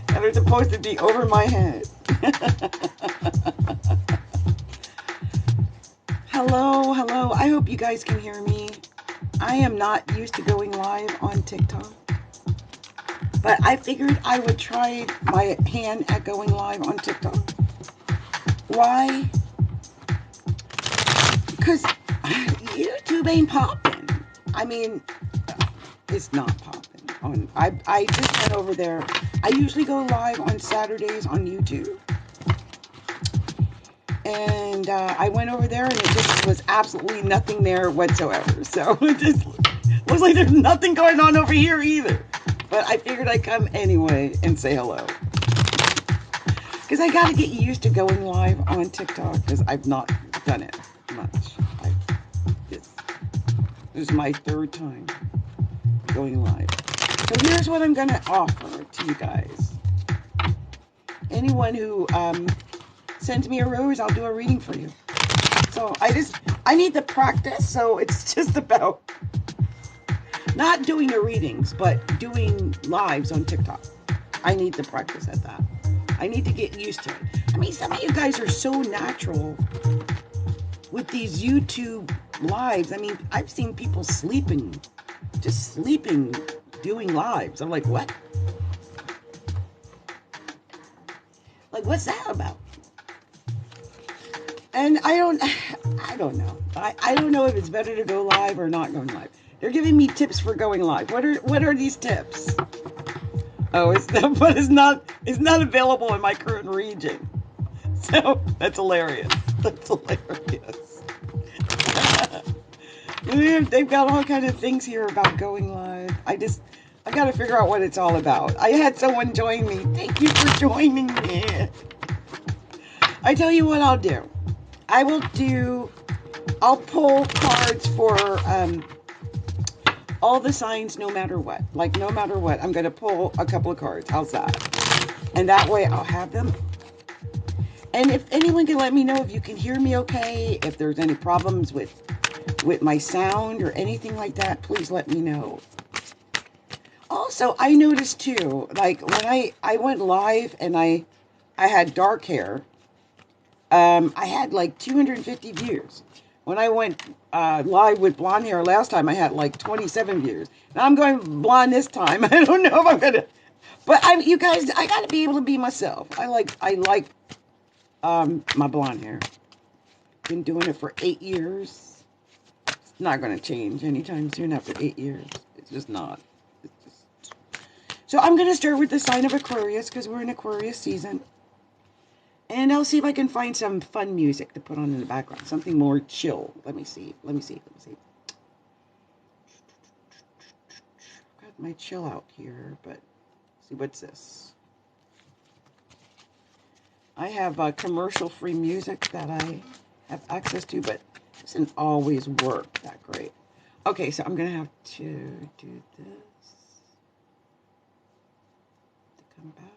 that are supposed to be over my head. Hello, hello. I hope you guys can hear me. I am not used to going live on TikTok, but I figured I would try my hand at going live on TikTok. Why? Because YouTube ain't popping. I mean, it's not popping. I just went over there. I usually go live on Saturdays on YouTube. And I went over there and it just was absolutely nothing there whatsoever. So it just looks like there's nothing going on over here either. But I figured I'd come anyway and say hello. Because I got to get used to going live on TikTok because I've not done it much. This is my third time going live. So here's what I'm going to offer to you guys. Anyone who sends me a rose, I'll do a reading for you. So I need to practice. So it's just about not doing the readings, but doing lives on TikTok. I need to practice at that. I need to get used to it. I mean, some of you guys are so natural with these YouTube lives. I mean, I've seen people sleeping, just sleeping, doing lives. I'm like, what? Like, what's that about? And I don't know. I don't know if it's better to go live or not going live. They're giving me tips for going live. What are these tips? Oh, it's not available in my current region. So that's hilarious. That's hilarious. They've got all kind of things here about going live. I got to figure out what it's all about. I had someone join me. Thank you for joining me. I tell you what I'll do. I'll pull cards for all the signs no matter what. Like, no matter what, I'm going to pull a couple of cards. How's that? And that way I'll have them. And if anyone can let me know if you can hear me okay, if there's any problems with my sound or anything like that, please let me know. Also, I noticed too, like when I went live and I had dark hair, I had like 250 views. When I went live with blonde hair last time, I had like 27 views. Now I'm going blonde this time. I don't know if I'm gonna, but you guys, I gotta be able to be myself. I like my blonde hair. Been doing it for 8 years. It's not gonna change anytime soon after 8 years. It's just not. So I'm gonna start with the sign of Aquarius because we're in Aquarius season. And I'll see if I can find some fun music to put on in the background. Something more chill. Let me see. Got my chill out here, but see, what's this? I have commercial-free music that I have access to, but it doesn't always work that great. Okay, so I'm going to have to do this. To come back.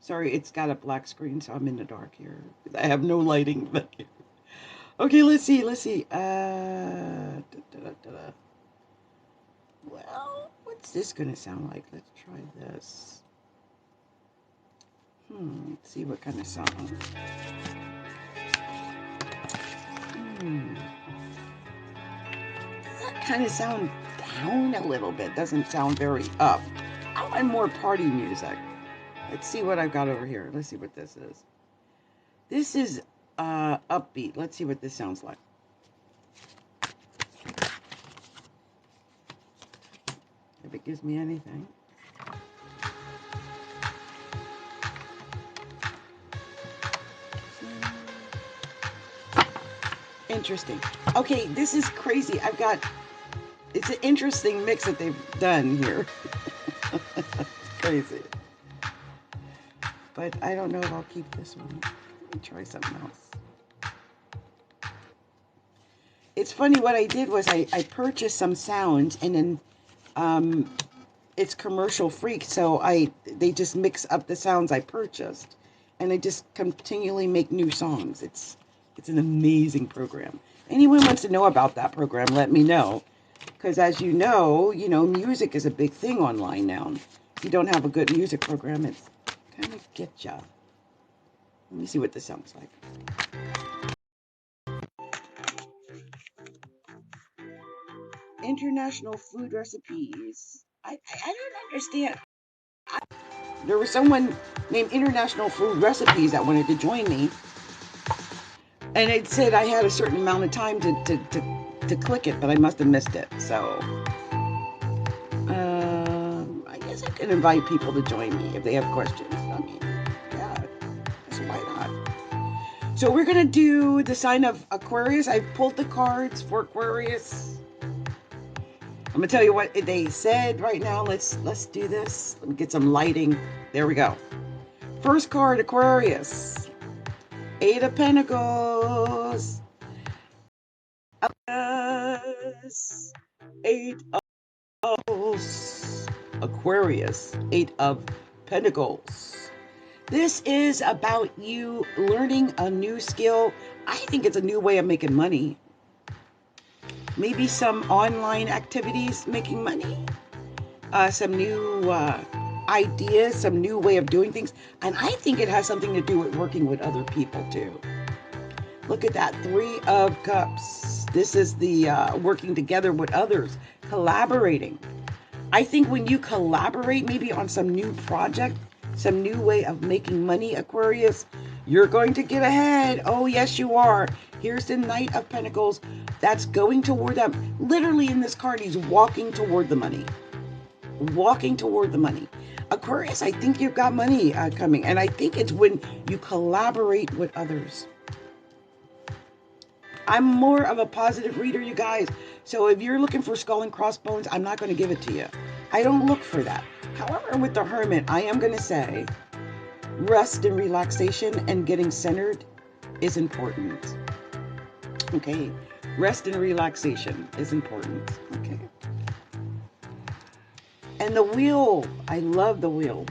Sorry, it's got a black screen, so I'm in the dark here. I have no lighting back here. Okay, let's see. Well, what's this going to sound like? Let's try this. Let's see what kind of sound. Does that kind of sound down a little bit? Doesn't sound very up. I want more party music. Let's see what I've got over here. Let's see what this is. This is upbeat. Let's see what this sounds like. If it gives me anything. Interesting. Okay, this is crazy. It's an interesting mix that they've done here. Crazy. But I don't know if I'll keep this one. Let me try something else. It's funny, what I did was I purchased some sounds, and then it's commercial free, so they just mix up the sounds I purchased, and I just continually make new songs. It's an amazing program. Anyone wants to know about that program, let me know. Because as you know, music is a big thing online now. you don't have a good music program, it's kind of get ya. Let me see what this sounds like. International food recipes. I don't understand. There was someone named International Food Recipes that wanted to join me, and it said I had a certain amount of time to click it, but I must have missed it. So I guess I can invite people to join me if they have questions. I mean, yeah, so why not? So we're gonna do the sign of Aquarius. I pulled the cards for Aquarius. I'm gonna tell you what they said right now. Let's do this. Let me get some lighting. There we go. First card, Aquarius. 8 of Pentacles. 8 of Aquarius. 8 of Pentacles. This is about you learning a new skill. I think it's a new way of making money. Maybe some online activities making money. Some new ideas, some new way of doing things. And I think it has something to do with working with other people too. Look at that, 3 of Cups. This is the working together with others, collaborating. I think when you collaborate maybe on some new project, some new way of making money, Aquarius, you're going to get ahead. Oh, yes, you are. Here's the Knight of Pentacles. That's going toward them. Literally in this card, he's walking toward the money. Walking toward the money. Aquarius, I think you've got money coming. And I think it's when you collaborate with others. I'm more of a positive reader, you guys. So if you're looking for skull and crossbones, I'm not going to give it to you. I don't look for that. However, with the Hermit, I am going to say rest and relaxation and getting centered is important. Okay. Rest and relaxation is important. Okay. And the wheel, I love the wheel.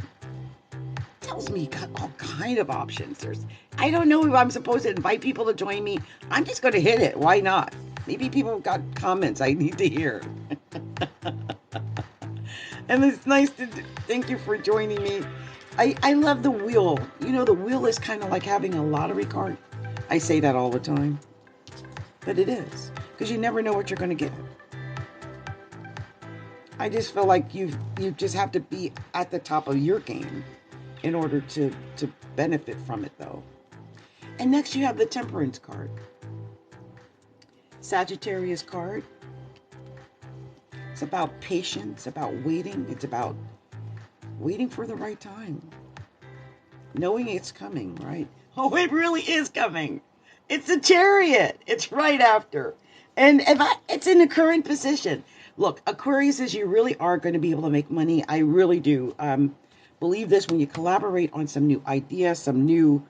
Tells me you got all kind of options. I don't know if I'm supposed to invite people to join me. I'm just going to hit it. Why not? Maybe people have got comments I need to hear. And it's nice to thank you for joining me. I love the wheel. You know, the wheel is kind of like having a lottery card. I say that all the time. But it is. Because you never know what you're going to get. I just feel like you just have to be at the top of your game in order to benefit from it, though. And next you have the Temperance card. Sagittarius card. It's about patience, about waiting. It's about waiting for the right time. Knowing it's coming, right? Oh, it really is coming. It's the Chariot. It's right after. And it's in the current position. Look, Aquarius says you really are going to be able to make money. I really do. Believe this when you collaborate on some new idea, some new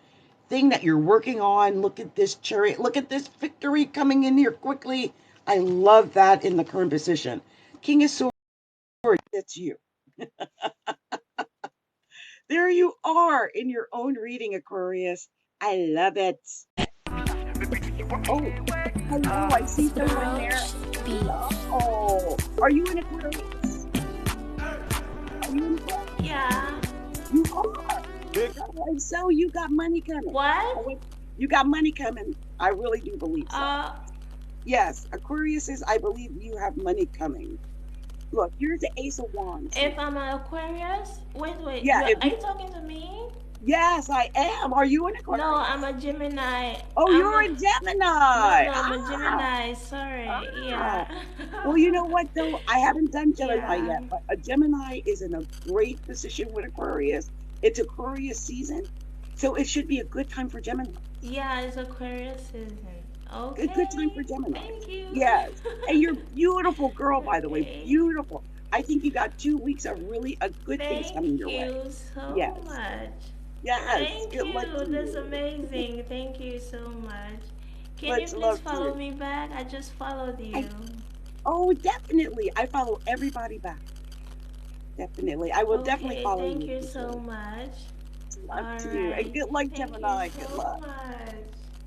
thing that you're working on. Look at this Chariot. Look at this victory coming in here quickly. I love that in the current position. King of Swords, that's you. There you are in your own reading, Aquarius. I love it. Oh, hello, I see someone there. Oh, are you an Aquarius? Are you an Aquarius? Yeah. You are. So you got money coming. What? You got money coming. I really do believe so. Yes, Aquarius says, I believe you have money coming. Look, here's the Ace of Wands. If I'm an Aquarius? Wait. Yeah, Are you talking to me? Yes, I am. Are you an Aquarius? No, I'm a Gemini. Oh, you're a Gemini. No, I'm a Gemini. Sorry. Yeah. Well, you know what, though? I haven't done Gemini yet, but a Gemini is in a great position with Aquarius. It's Aquarius season, so it should be a good time for Gemini. Yeah, it's Aquarius season. Okay. Good time for Gemini. Thank you. Yes. And you're beautiful girl, by the way. Beautiful. I think you got 2 weeks of really a good things coming your way. Thank you so much. Yes. Thank you. That's amazing. Thank you so much. Can you please follow me back? I just followed you. Oh, definitely. I follow everybody back. Definitely. I will definitely follow you. Thank you so much. Love to you. And good luck, Gemini. Good luck.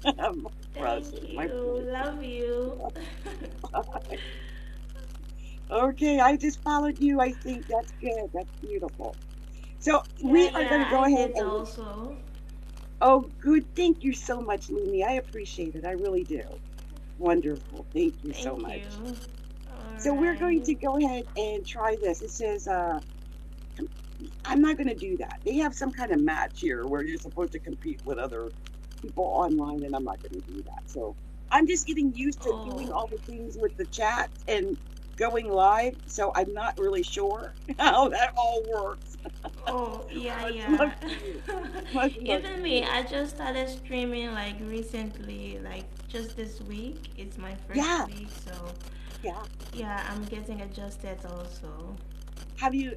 Thank you. Love you. Okay, I just followed you. I think that's good. That's beautiful. So Yeah, we are going yeah, to go I ahead did and, also. oh, good. Thank you so much, Lumi. I appreciate it. I really do. Wonderful. Thank you so Thank you. much. So we're going Alright. to go ahead and try this. It says, I'm not going to do that. They have some kind of match here where you're supposed to compete with other people online, and I'm not going to do that. So I'm just getting used to doing Oh. all the things with the chat and going live. So I'm not really sure how that all works. Oh, yeah, Much love yeah. to you. Much love to Even me, you. I just started streaming like recently, like just this week. It's my first Yeah, week, so yeah. yeah, I'm getting adjusted also. How do you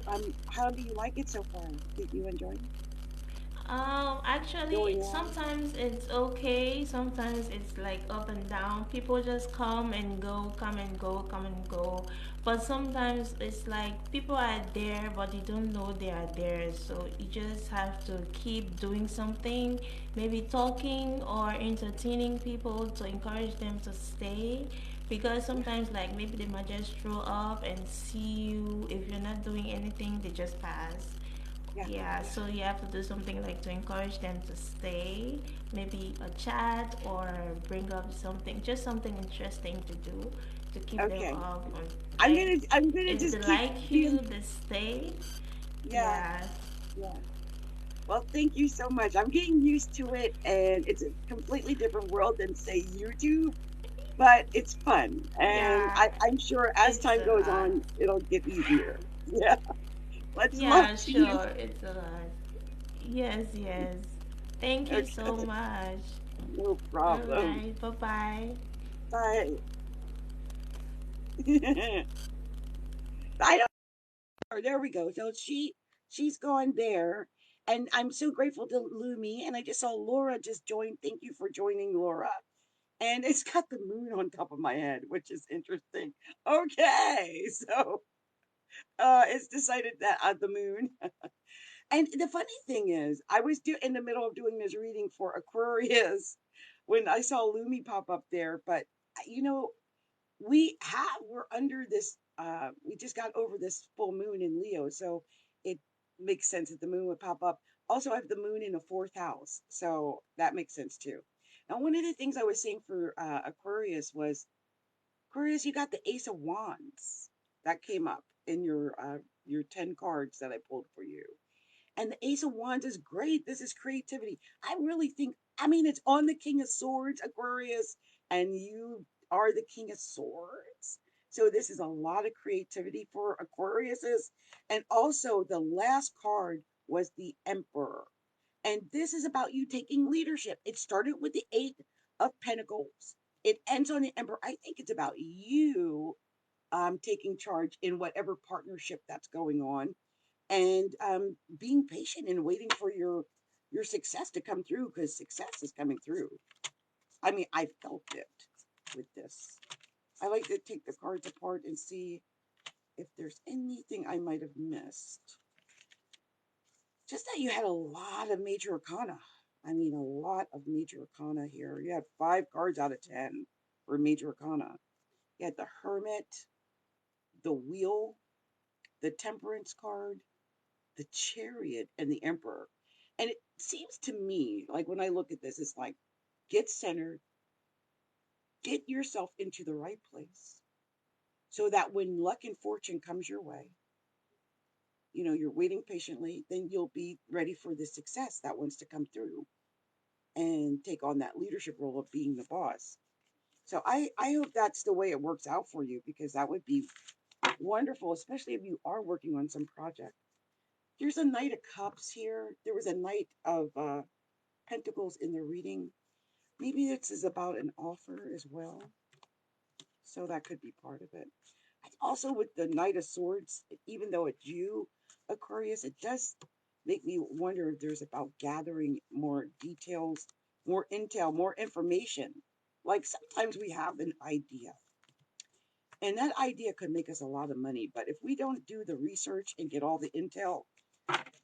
like it so far? Did you enjoy Actually, going on? sometimes it's okay. Sometimes it's like up and down. People just come and go, come and go, come and go. But sometimes it's like people are there, but you don't know they are there. So you just have to keep doing something, maybe talking or entertaining people to encourage them to stay. Because Yeah, sometimes, like maybe they might just throw up and see you. If you're not doing anything, they just pass. yeah, Yeah, yeah. so you have to do something like to encourage them to stay, maybe a chat or bring up something, just something interesting to do to keep them Okay. up. Or I'm like, gonna I'm gonna if they just keep like you, being, they stay. yeah, Yeah, yeah. Well, thank you so much. I'm getting used to it, and it's a completely different world than, say, YouTube, but it's fun. And yeah, I'm sure as it's time a goes lot. on, it'll get easier. Yeah. Much love Yeah, to you. sure, it's a lot. Yes, yes. Thank you so Okay. much. No All problem. right, bye bye. Bye. I don't know. There we go. So she's gone there. And I'm so grateful to Lumi. And I just saw Laura just join. Thank you for joining, Laura. And it's got the moon on top of my head, which is interesting. Okay, so it's decided that the moon. And the funny thing is, I was in the middle of doing this reading for Aquarius when I saw Lumi pop up there. But you know, we're under this. We just got over this full moon in Leo, so it makes sense that the moon would pop up. Also, I have the moon in the fourth house, so that makes sense too. Now, one of the things I was saying for Aquarius was, Aquarius, you got the Ace of Wands that came up in your 10 cards that I pulled for you. And the Ace of Wands is great. This is creativity. I really think, I mean, it's on the King of Swords, Aquarius, and you are the King of Swords. So this is a lot of creativity for Aquariuses. And also, the last card was the Emperor. And this is about you taking leadership. It started with the Eight of Pentacles. It ends on the Emperor. I think it's about you taking charge in whatever partnership that's going on, and being patient and waiting for your success to come through, because success is coming through. I mean, I felt it with this. I like to take the cards apart and see if there's anything I might have missed. Just that you had a lot of major arcana. I mean, a lot of major arcana here. You had 5 cards out of 10 for major arcana. You had the Hermit, the Wheel, the Temperance card, the Chariot, and the Emperor. And it seems to me like when I look at this, it's like, get centered, get yourself into the right place so that when luck and fortune comes your way, you're waiting patiently, then you'll be ready for the success that wants to come through and take on that leadership role of being the boss. So I hope that's the way it works out for you, because that would be wonderful, especially if you are working on some project. There's a Knight of Cups here. There was a Knight of Pentacles in the reading. Maybe this is about an offer as well. So that could be part of it. Also, with the Knight of Swords, even though it's you, Aquarius, it does make me wonder if there's about gathering more details, more intel, more information. Like sometimes we have an idea, and that idea could make us a lot of money. But if we don't do the research and get all the intel,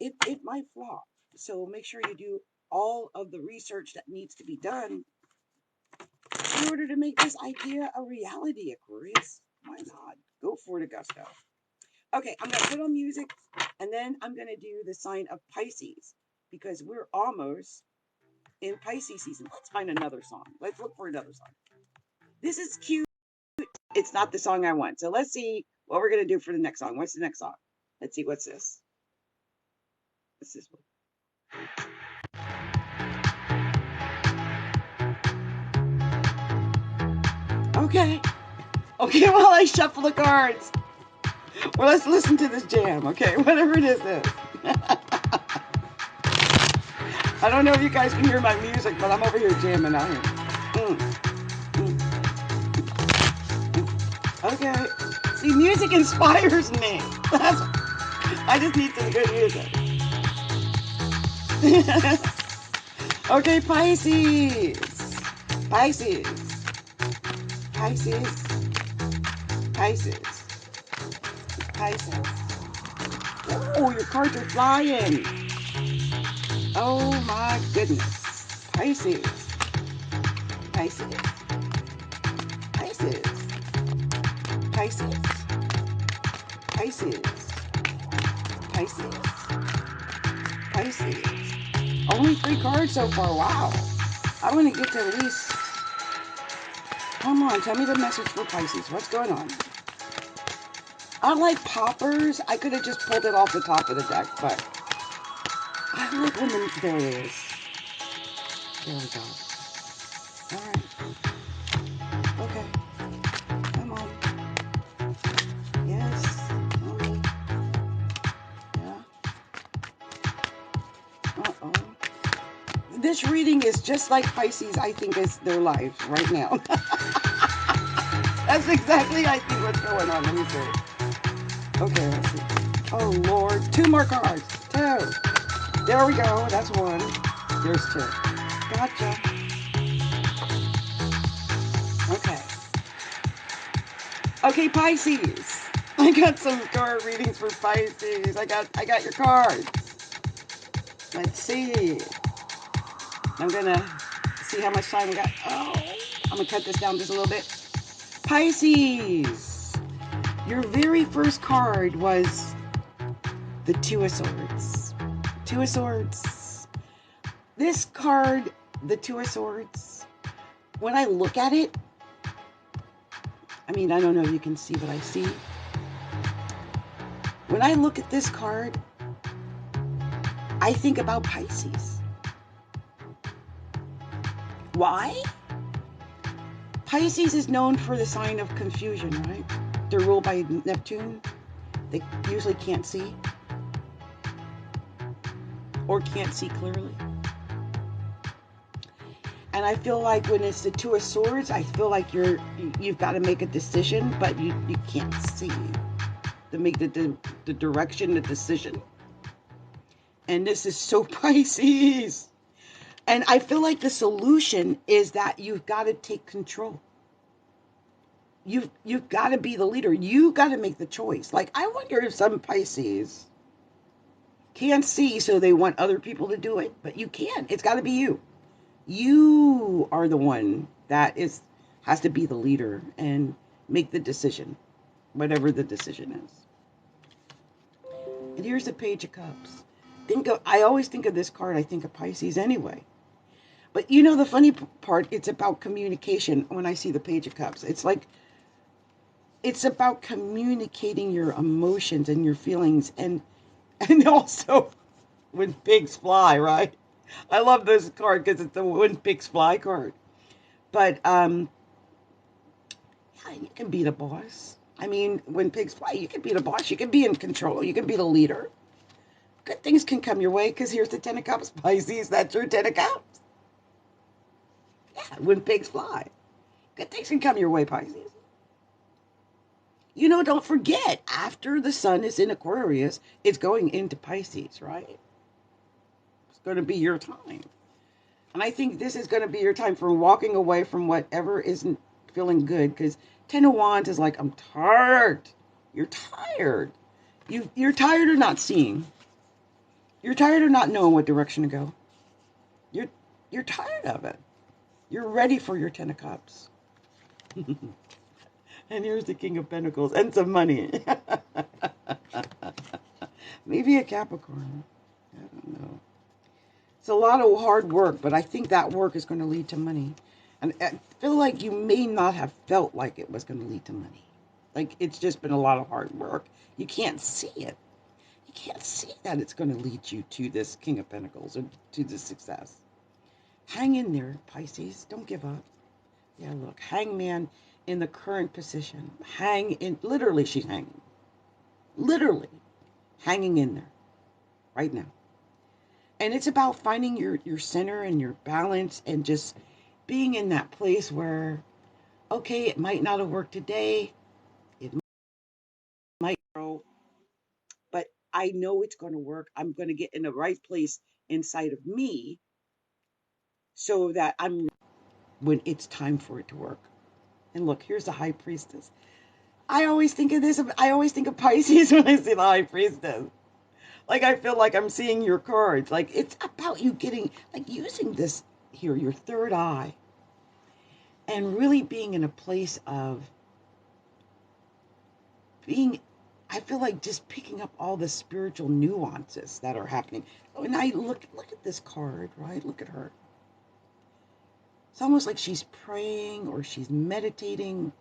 it might flop. So make sure you do all of the research that needs to be done in order to make this idea a reality, Aquarius. Why not? Go for it, Augusto. Okay, I'm going to put on music, and then I'm going to do the sign of Pisces, because we're almost in Pisces season. Let's find another song. Let's look for another song. This is cute. It's not the song I want. So let's see what we're going to do for the next song. What's the next song? Let's see. What's this? What's this one? Okay. Okay, well, I shuffle the cards. Well, let's listen to this jam. Okay, whatever it is. I don't know if you guys can hear my music, but I'm over here jamming out here. Okay. See, music inspires me. I just need some good music. Okay, Pisces. Pisces. Pisces. Pisces. Pisces. Oh, your cards are flying. Oh my goodness. Pisces. Pisces. Pisces. Pisces. Pisces. Pisces. Pisces. Only 3 cards so far. Wow. I want to get to at least. Come on, tell me the message for Pisces. What's going on? I like poppers. I could have just pulled it off the top of the deck, but I like when the. There it is. There we go. All right. Okay. Come on. Yes. Tell me. Yeah. Uh-oh. This reading is just like Pisces, I think, is their lives right now. That's exactly, I think, what's going on. Let me see. Okay, let's see. Oh, Lord. 2 more cards. 2. There we go. That's 1. There's 2. Gotcha. Okay. Okay, Pisces. I got some card readings for Pisces. I got your cards. Let's see. I'm gonna see how much time we got. Oh, I'm gonna cut this down just a little bit. Pisces. Your very first card was the 2 of Swords. 2 of Swords. This card, the 2 of Swords, when I look at it, I mean, I don't know if you can see what I see. When I look at this card, I think about Pisces. Why? Pisces is known for the sign of confusion, right? They're ruled by Neptune. They usually can't see or can't see clearly. And I feel like when it's the 2 of Swords, I feel like you've got to make a decision, but you can't see to make the direction, the decision. And this is so Pisces. And I feel like the solution is that you've got to take control. You've got to be the leader. You got to make the choice. Like, I wonder if some Pisces can't see, so they want other people to do it, but you can't. It's got to be you. You are the one that has to be the leader and make the decision, whatever the decision is. And here's the Page of Cups. I always think of this card, I think of Pisces anyway. But you know, the funny part, it's about communication when I see the Page of Cups. It's like, it's about communicating your emotions and your feelings, and also when pigs fly, right? I love this card because it's the when pigs fly card. But yeah, you can be the boss. I mean, when pigs fly, you can be the boss. You can be in control. You can be the leader. Good things can come your way because here's the 10 of Cups, Pisces. That's your 10 of Cups. Yeah, when pigs fly. Good things can come your way, Pisces. You know, don't forget, after the sun is in Aquarius, it's going into Pisces, right? It's going to be your time. And I think this is going to be your time for walking away from whatever isn't feeling good. Because 10 of Wands is like, I'm tired. You're tired. You're tired of not seeing. You're tired of not knowing what direction to go. You're tired of it. You're ready for your 10 of Cups. And here's the King of Pentacles and some money. Maybe a Capricorn. I don't know. It's a lot of hard work, but I think that work is going to lead to money. And I feel like you may not have felt like it was going to lead to money. Like it's just been a lot of hard work. You can't see it. You can't see that it's going to lead you to this King of Pentacles or to this success. Hang in there, Pisces. Don't give up. Yeah, look, hangman in the current position. Hang in, literally, she's hanging. Literally hanging in there right now. And it's about finding your center and your balance and just being in that place where, okay, it might not have worked today. It might grow, but I know it's going to work. I'm going to get in the right place inside of me so that I'm when it's time for it to work. And look, here's the High Priestess. I always think of this. I always think of Pisces when I see the High Priestess. Like I feel like I'm seeing your cards. Like it's about you getting, like using this here, your third eye, and really being in a place of being, I feel like just picking up all the spiritual nuances that are happening. And I look at this card, right? Look at her. It's almost like she's praying or she's meditating.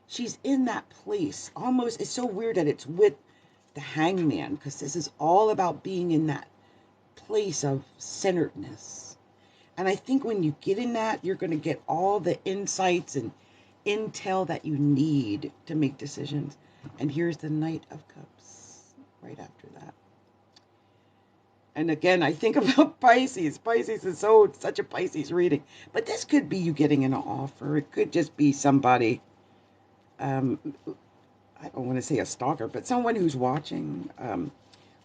She's in that place. Almost, it's so weird that it's with the hangman, because this is all about being in that place of centeredness. And I think when you get in that, you're going to get all the insights and intel that you need to make decisions. And here's the Knight of Cups right after that. And again, I think about Pisces. Pisces is such a Pisces reading. But this could be you getting an offer. It could just be somebody, I don't want to say a stalker, but someone who's watching,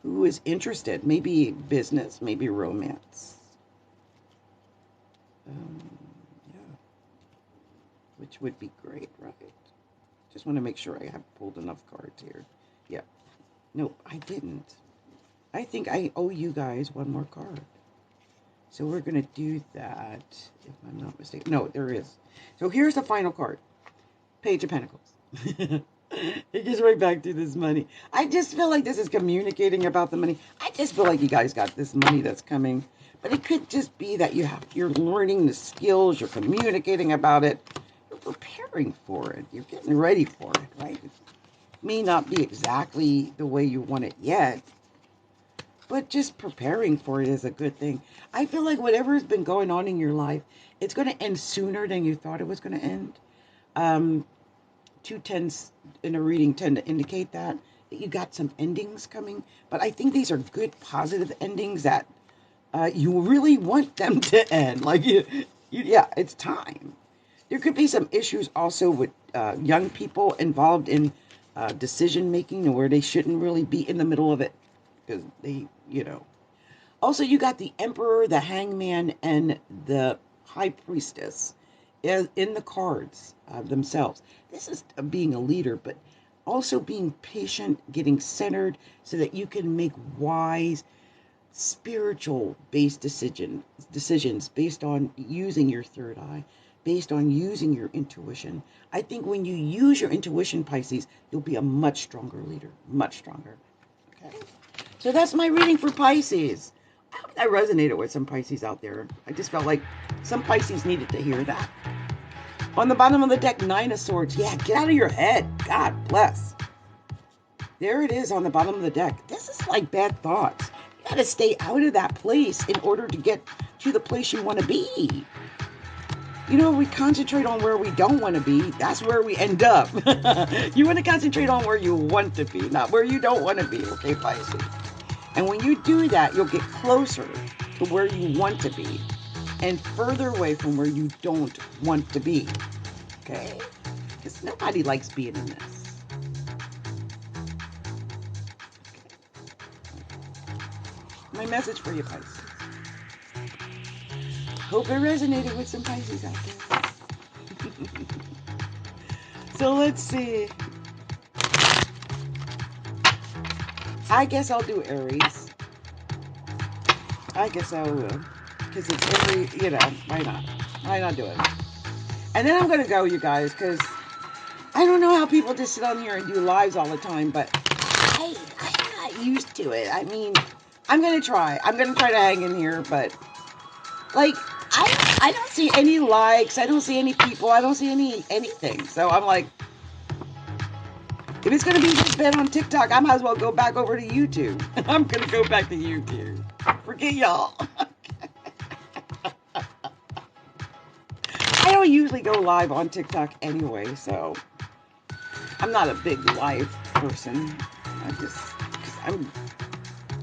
who is interested. Maybe business, maybe romance. Yeah, which would be great, right? Just want to make sure I have pulled enough cards here. Yeah. Nope, I didn't. I think I owe you guys one more card. So we're going to do that, if I'm not mistaken. No, there is. So here's the final card. Page of Pentacles. It gets right back to this money. I just feel like this is communicating about the money. I just feel like you guys got this money that's coming. But it could just be that you're learning the skills, you're communicating about it, you're preparing for it, you're getting ready for it, right? It may not be exactly the way you want it yet, but just preparing for it is a good thing. I feel like whatever has been going on in your life, it's going to end sooner than you thought it was going to end. 2 tens in a reading tend to indicate that you got some endings coming, but I think these are good, positive endings that you really want them to end. Like, yeah, it's time. There could be some issues also with young people involved in decision making where they shouldn't really be in the middle of it because they, Also, you got the Emperor, the Hangman, and the High Priestess in the cards themselves. This is being a leader, but also being patient, getting centered so that you can make wise, spiritual-based decisions based on using your third eye, based on using your intuition. I think when you use your intuition, Pisces, you'll be a much stronger leader, much stronger. Okay. So that's my reading for Pisces. I hope that resonated with some Pisces out there. I just felt like some Pisces needed to hear that. On the bottom of the deck, 9 of Swords. Yeah, get out of your head. God bless. There it is on the bottom of the deck. This is like bad thoughts. You got to stay out of that place in order to get to the place you want to be. We concentrate on where we don't want to be. That's where we end up. You want to concentrate on where you want to be, not where you don't want to be, okay, Pisces? And when you do that, you'll get closer to where you want to be and further away from where you don't want to be, okay? Because nobody likes being in this. My message for you, Pisces. Hope it resonated with some Pisces out there. So let's see. I guess I'll do Aries. I guess I will. Because it's every, why not? Why not do it? And then I'm going to go, you guys, because I don't know how people just sit on here and do lives all the time, but I'm not used to it. I mean, I'm going to try. I'm going to try to hang in here, but like, I don't see any likes. I don't see any people. I don't see anything. So I'm like, if it's going to be this bad on TikTok, I might as well go back over to YouTube. I'm going to go back to YouTube. Forget y'all. I don't usually go live on TikTok anyway, so I'm not a big live person.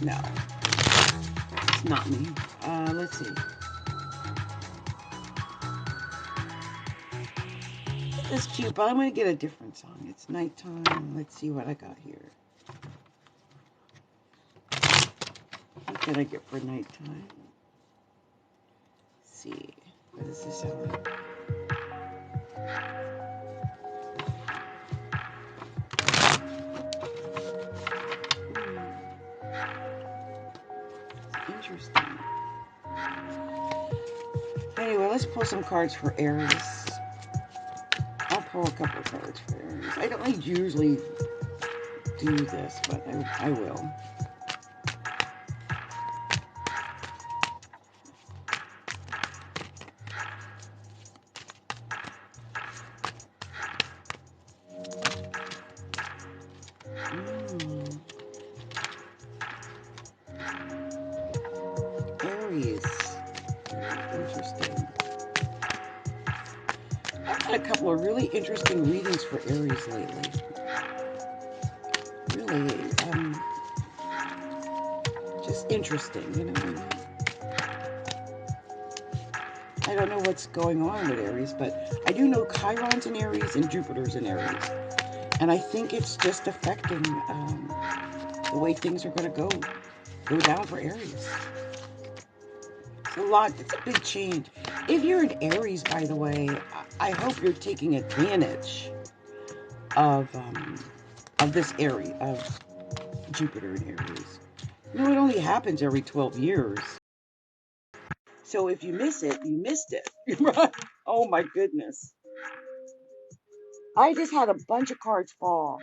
No, it's not me. Let's see. It's cute, but I'm going to get a different song. It's nighttime. Let's see what I got here. What can I get for nighttime? Let's see. What does this sound like? It's interesting. Anyway, let's pull some cards for Aries. I'll pull a couple of cards for Aries. I don't usually do this, but I will. Aries. Interesting. I've had a couple of really interesting readings for Aries lately. Really, just interesting, you know what I mean? I don't know what's going on with Aries, but I do know Chiron's in Aries and Jupiter's in Aries. And I think it's just affecting the way things are going to go down for Aries. It's a lot. It's a big change. If you're an Aries, by the way, I hope you're taking advantage of this area of Jupiter in Aries. You know, it only happens every 12 years. So if you miss it, you missed it. Right? Oh my goodness. I just had a bunch of cards fall.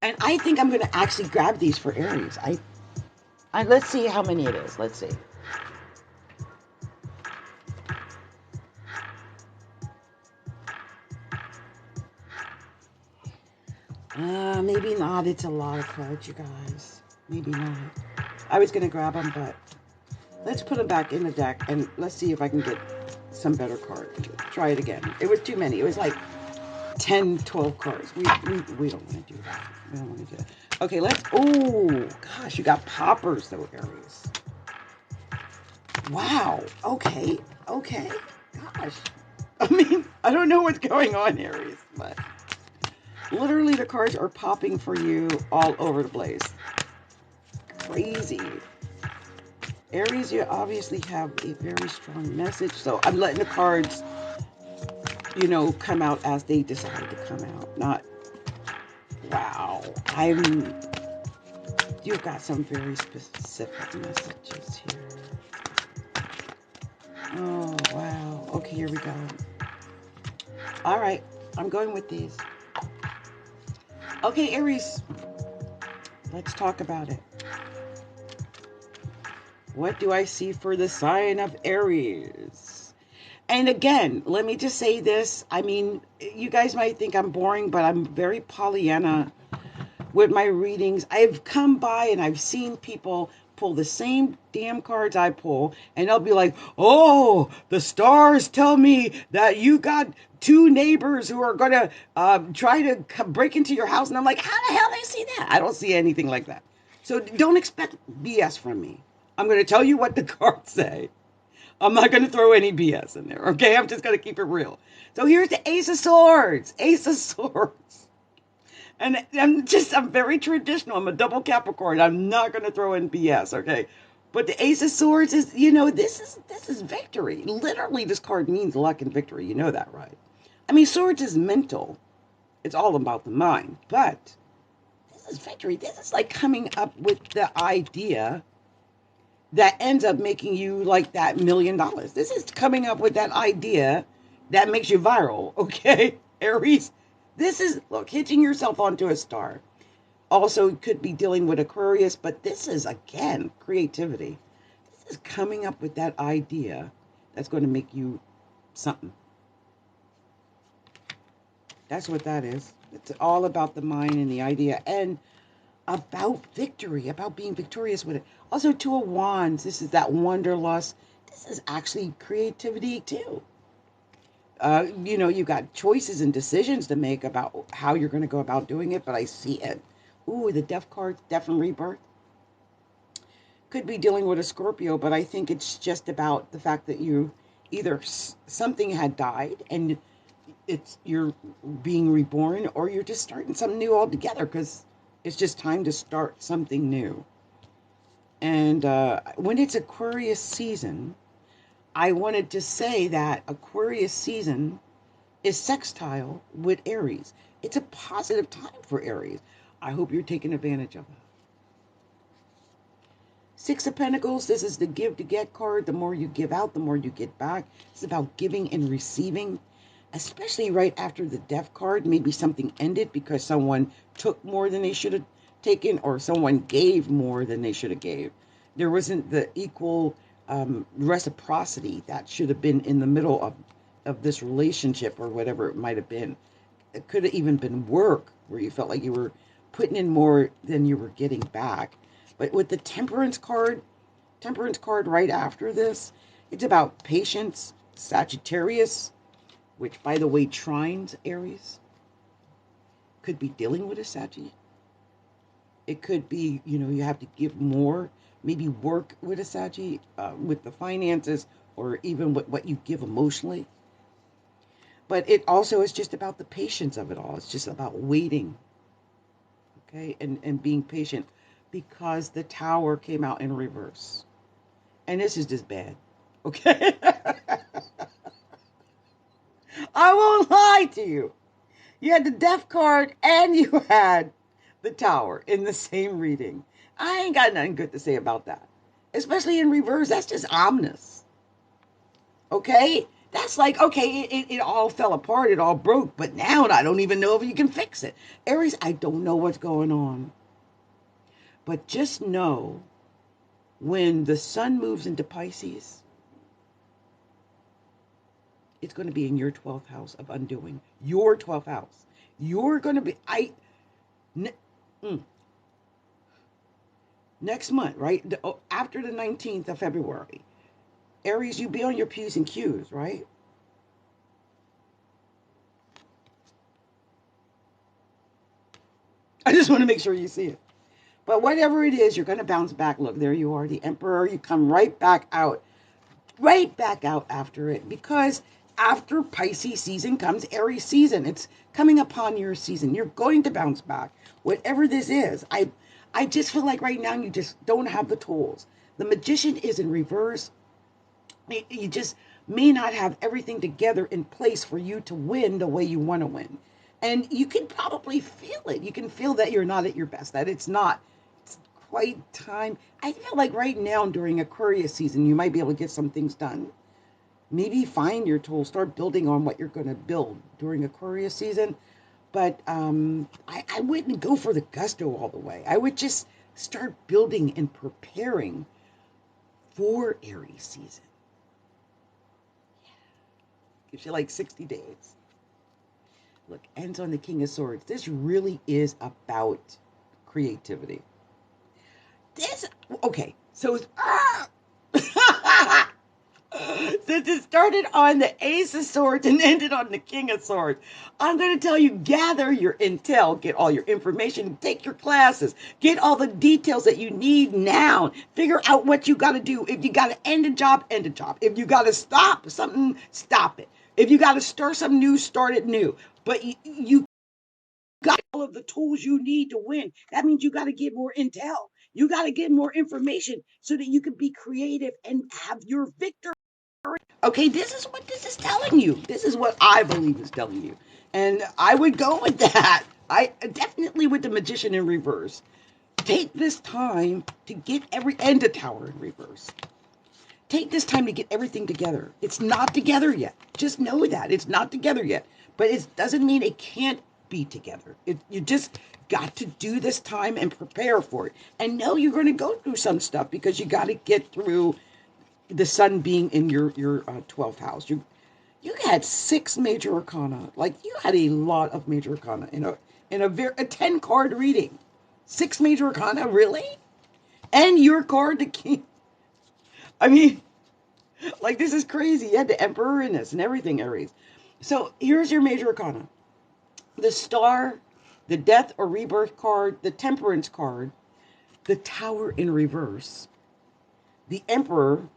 And I think I'm going to actually grab these for Aries. Let's see how many it is. Let's see. Maybe not. It's a lot of cards, you guys. Maybe not. I was going to grab them, but let's put them back in the deck and let's see if I can get some better cards. Try it again. It was too many. It was like 10, 12 cards. We don't want to do that. We don't want to do that. Okay, oh, gosh, you got poppers though, Aries. Wow. Okay. Gosh. I mean, I don't know what's going on, Aries, but literally the cards are popping for you all over the place. Crazy. Aries, you obviously have a very strong message, so I'm letting the cards, you know, come out as they decide to come out. Not, wow. You've got some very specific messages here. Oh, wow. Okay, here we go. All right, I'm going with these. Okay, Aries, let's talk about it. What do I see for the sign of Aries? And again, let me just say this. I mean, you guys might think I'm boring, but I'm very Pollyanna with my readings. I've come by and I've seen people pull the same damn cards I pull, and they'll be like, oh, the stars tell me that you got 2 neighbors who are going to try to break into your house. And I'm like, how the hell did I see that? I don't see anything like that. So don't expect BS from me. I'm going to tell you what the cards say. I'm not going to throw any BS in there, okay? I'm just going to keep it real. So here's the Ace of Swords. Ace of Swords. And I'm very traditional. I'm a double Capricorn. I'm not going to throw in BS, okay? But the Ace of Swords is, you know, this is victory. Literally, this card means luck and victory. You know that, right? I mean, Swords is mental. It's all about the mind. But this is victory. This is like coming up with the idea that ends up making you like that $1 million. This is coming up with that idea that makes you viral, okay? Aries, This is, look, hitching yourself onto a star. Also could be dealing with Aquarius, but this is, again, creativity. This is coming up with that idea that's going to make you something. That's what that is. It's all about the mind and the idea and about victory, about being victorious with it. Also, Two of Wands, this is that wanderlust. This is actually creativity too. You got choices and decisions to make about how you're going to go about doing it, but I see it. Ooh, the Death card, Death and Rebirth. Could be dealing with a Scorpio, but I think it's just about the fact that you either something had died and you're being reborn, or you're just starting something new altogether because it's just time to start something new. And when it's Aquarius season, I wanted to say that Aquarius season is sextile with Aries. It's a positive time for Aries. I hope you're taking advantage of it. Six of Pentacles, this is the give to get card. The more you give out, the more you get back. It's about giving and receiving, especially right after the Death card. Maybe something ended because someone took more than they should have taken, or someone gave more than they should have gave. There wasn't the equal reciprocity that should have been in the middle of this relationship, or whatever it might have been. It could have even been work where you felt like you were putting in more than you were getting back. But with the Temperance card right after this, it's about patience. Sagittarius, which, by the way, trines Aries, could be dealing with a Sagittarius. It could be, you have to give more, maybe work with a Sagittarius, with the finances, or even with what you give emotionally. But it also is just about the patience of it all. It's just about waiting, okay, and being patient, because the Tower came out in reverse. And this is just bad, okay? I won't lie to you. You had the Death card and you had the Tower in the same reading. I ain't got nothing good to say about that. Especially in reverse, that's just ominous. Okay? That's like, okay, it all fell apart, it all broke, but now I don't even know if you can fix it. Aries, I don't know what's going on. But just know, when the sun moves into Pisces, it's going to be in your 12th house of undoing. Your 12th house. You're going to be, next month, right? After the 19th of February, Aries, you be on your P's and Q's, right? I just want to make sure you see it. But whatever it is, you're going to bounce back. Look, there you are, the Emperor. You come right back out after it, because after Pisces season comes Aries season. It's coming upon your season. You're going to bounce back, whatever this is. I just feel like right now you just don't have the tools. The Magician is in reverse. You just may not have everything together in place for you to win the way you want to win. And you can probably feel it. You can feel that you're not at your best, that it's quite time. I feel like right now during Aquarius season, you might be able to get some things done. Maybe find your tools, start building on what you're going to build during Aquarius season. But I wouldn't go for the gusto all the way. I would just start building and preparing for Aries season. Gives you like 60 days. Look, ends on the King of Swords. This really is about creativity. Okay, so since it started on the Ace of Swords and ended on the King of Swords, I'm going to tell you, gather your intel, get all your information, take your classes, get all the details that you need now, figure out what you got to do. If you got to end a job, end a job. If you got to stop something, stop it. If you got to start something new, start it new. But you got all of the tools you need to win. That means you got to get more intel. You got to get more information so that you can be creative and have your victory. Okay, this is what this is telling you. This is what I believe is telling you. And I would go with that. I definitely with the Magician in reverse. Take this time to get and the Tower in reverse. Take this time to get everything together. It's not together yet. Just know that. It's not together yet. But it doesn't mean it can't be together. You just got to do this time and prepare for it. And know you're going to go through some stuff because you got to get through the sun being in your 12th house. You had 6 major arcana. Like, you had a lot of major arcana in a 10 card reading. 6 major arcana, really? And your card, the king. I mean, like, this is crazy. You had the emperor in this and everything, Aries. So here's your major arcana: the star, the death or rebirth card, the temperance card, the tower in reverse, the emperor,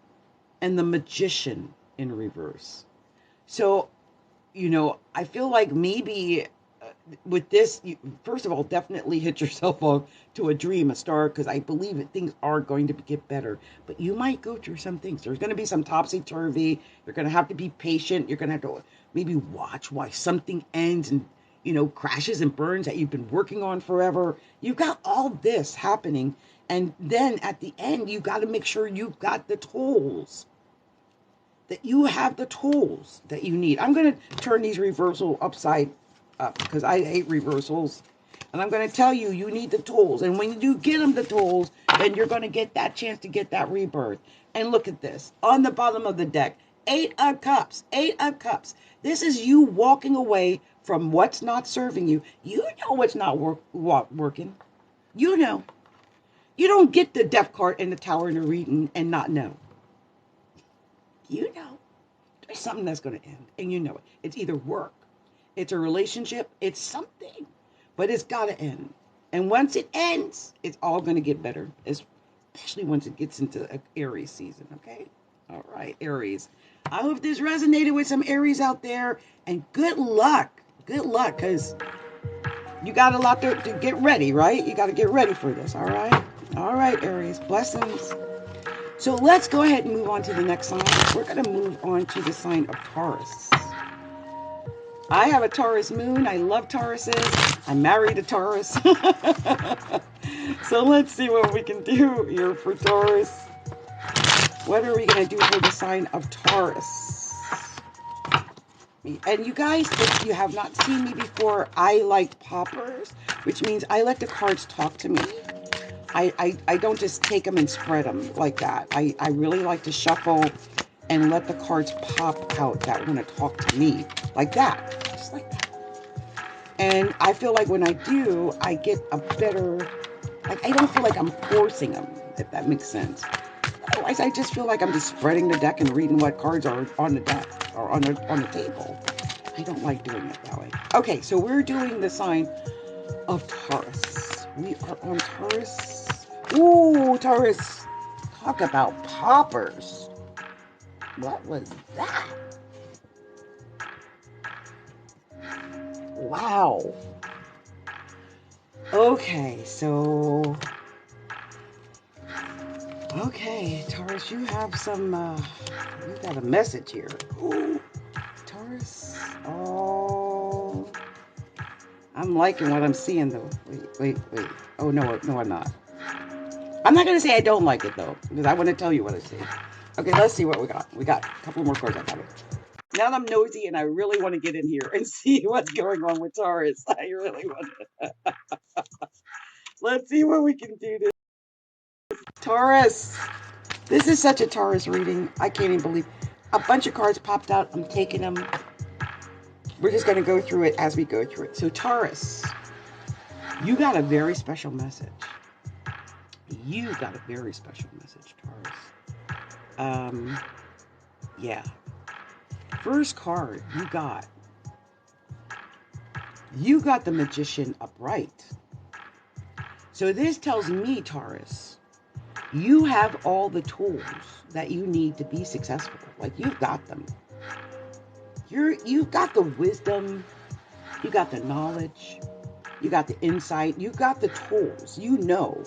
and the magician in reverse. So, I feel like maybe with this, first of all, definitely hit yourself up to a dream, a star, because I believe that things are going to get better. But you might go through some things. There's going to be some topsy-turvy. You're going to have to be patient. You're going to have to maybe watch why something ends and, crashes and burns that you've been working on forever. You've got all this happening. And then at the end, you got to make sure you've got the tools. That you have the tools that you need. I'm going to turn these reversal upside up because I hate reversals. And I'm going to tell you, you need the tools. And when you get them the tools, then you're going to get that chance to get that rebirth. And look at this. On the bottom of the deck, 8 of Cups. 8 of Cups. This is you walking away from what's not serving you. You know what's not working. You know. You don't get the Death card and the Tower in the reading and not know. You know. There's something that's going to end. And you know it. It's either work. It's a relationship. It's something. But it's got to end. And once it ends, it's all going to get better. Especially once it gets into Aries season. Okay? All right, Aries. I hope this resonated with some Aries out there. And good luck. Good luck. Because you got a lot to get ready, right? You got to get ready for this. All right? All right, Aries. Blessings. So let's go ahead and move on to the next sign. We're going to move on to the sign of Taurus. I have a Taurus moon. I love Tauruses. I'm married to Taurus. So let's see what we can do here for Taurus. What are we going to do for the sign of Taurus? And you guys, if you have not seen me before, I like poppers, which means I let the cards talk to me. I don't just take them and spread them like that. I really like to shuffle and let the cards pop out that want to talk to me. Like that. Just like that. And I feel like when I do, I get a better... Like, I don't feel like I'm forcing them, if that makes sense. Otherwise, I just feel like I'm just spreading the deck and reading what cards are on the deck or on the table. I don't like doing it that way. Okay, so we're doing the sign of Taurus. We are on Taurus. Ooh, Taurus. Talk about poppers. What was that? Wow. Okay, so... Okay, Taurus, you have some... you got a message here. Ooh, Taurus. Oh... I'm liking what I'm seeing, though. Wait. Oh, no, I'm not. I'm not going to say I don't like it, though, because I want to tell you what I see. Okay, let's see what we got. We got a couple more cards I got. Now I'm nosy, and I really want to get in here and see what's going on with Taurus. I really want to. Let's see what we can do. Taurus. This is such a Taurus reading. I can't even believe. A bunch of cards popped out. I'm taking them. We're just going to go through it as we go through it. So, Taurus, you got a very special message. You got a very special message, Taurus. Yeah. First card you got the Magician upright. So this tells me, Taurus, you have all the tools that you need to be successful. Like, you've got them. You've got the wisdom, you got the knowledge, you got the insight, you got the tools. You know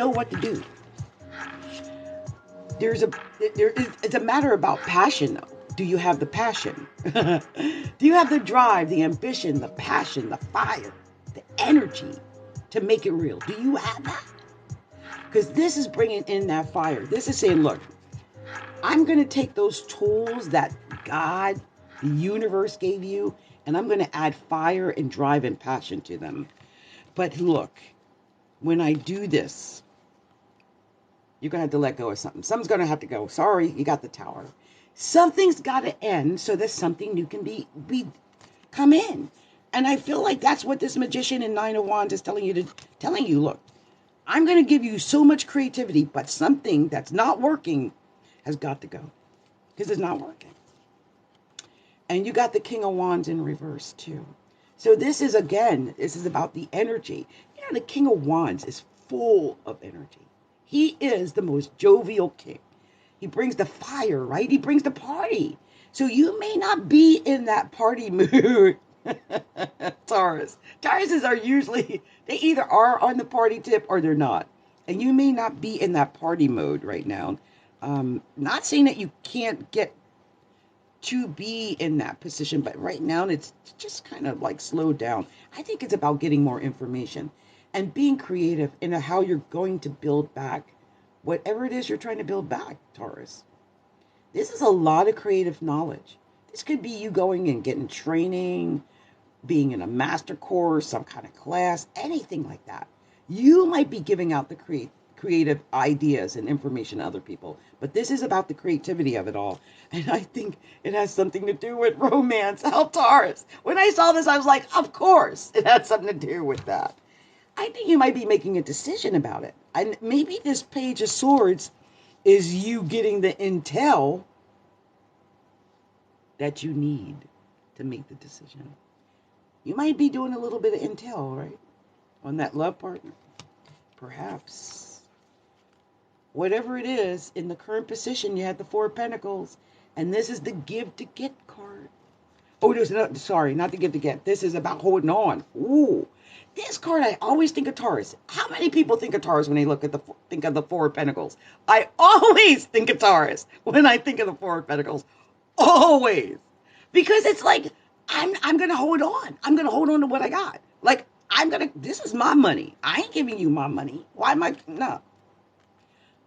what to do. It's a matter about passion, though. Do you have the passion? Do you have the drive, the ambition, the passion, the fire, the energy to make it real? Do you have that? Because this is bringing in that fire. This is saying, look, I'm going to take those tools that God, the universe gave you, And I'm going to add fire and drive and passion to them. But look, when I do this, you're going to have to let go of something. Something's going to have to go. Sorry, you got the Tower. Something's got to end so that something new can be come in. And I feel like that's what this Magician and Nine of Wands is telling you, look, I'm going to give you so much creativity, but something that's not working has got to go because it's not working. And you got the King of Wands in reverse too. So this is about the energy. You know, the King of Wands is full of energy. He is the most jovial king. He brings the fire, right? He brings the party. So you may not be in that party mood. Taurus. Tauruses are usually, they either are on the party tip or they're not. And you may not be in that party mode right now. Not saying that you can't get to be in that position, but right now it's just kind of like slowed down. I think it's about getting more information and being creative in how you're going to build back whatever it is you're trying to build back, Taurus. This is a lot of creative knowledge. This could be you going and getting training, being in a master course, some kind of class, anything like that. You might be giving out the creative ideas and information to other people, but this is about the creativity of it all. And I think it has something to do with romance. Taurus. When I saw this, I was like, of course it had something to do with that. I think you might be making a decision about it. And maybe this Page of Swords is you getting the intel that you need to make the decision. You might be doing a little bit of intel, right? On that love partner. Perhaps. Whatever it is, in the current position, you had the Four of Pentacles. And this is the give to get card. Oh, not the give to get. This is about holding on. Ooh. This card, I always think of Taurus. How many people think of Taurus when they think of the Four of Pentacles? I always think of Taurus when I think of the Four of Pentacles. Always. Because it's like, I'm going to hold on. I'm going to hold on to what I got. Like, this is my money. I ain't giving you my money. Why am I, no.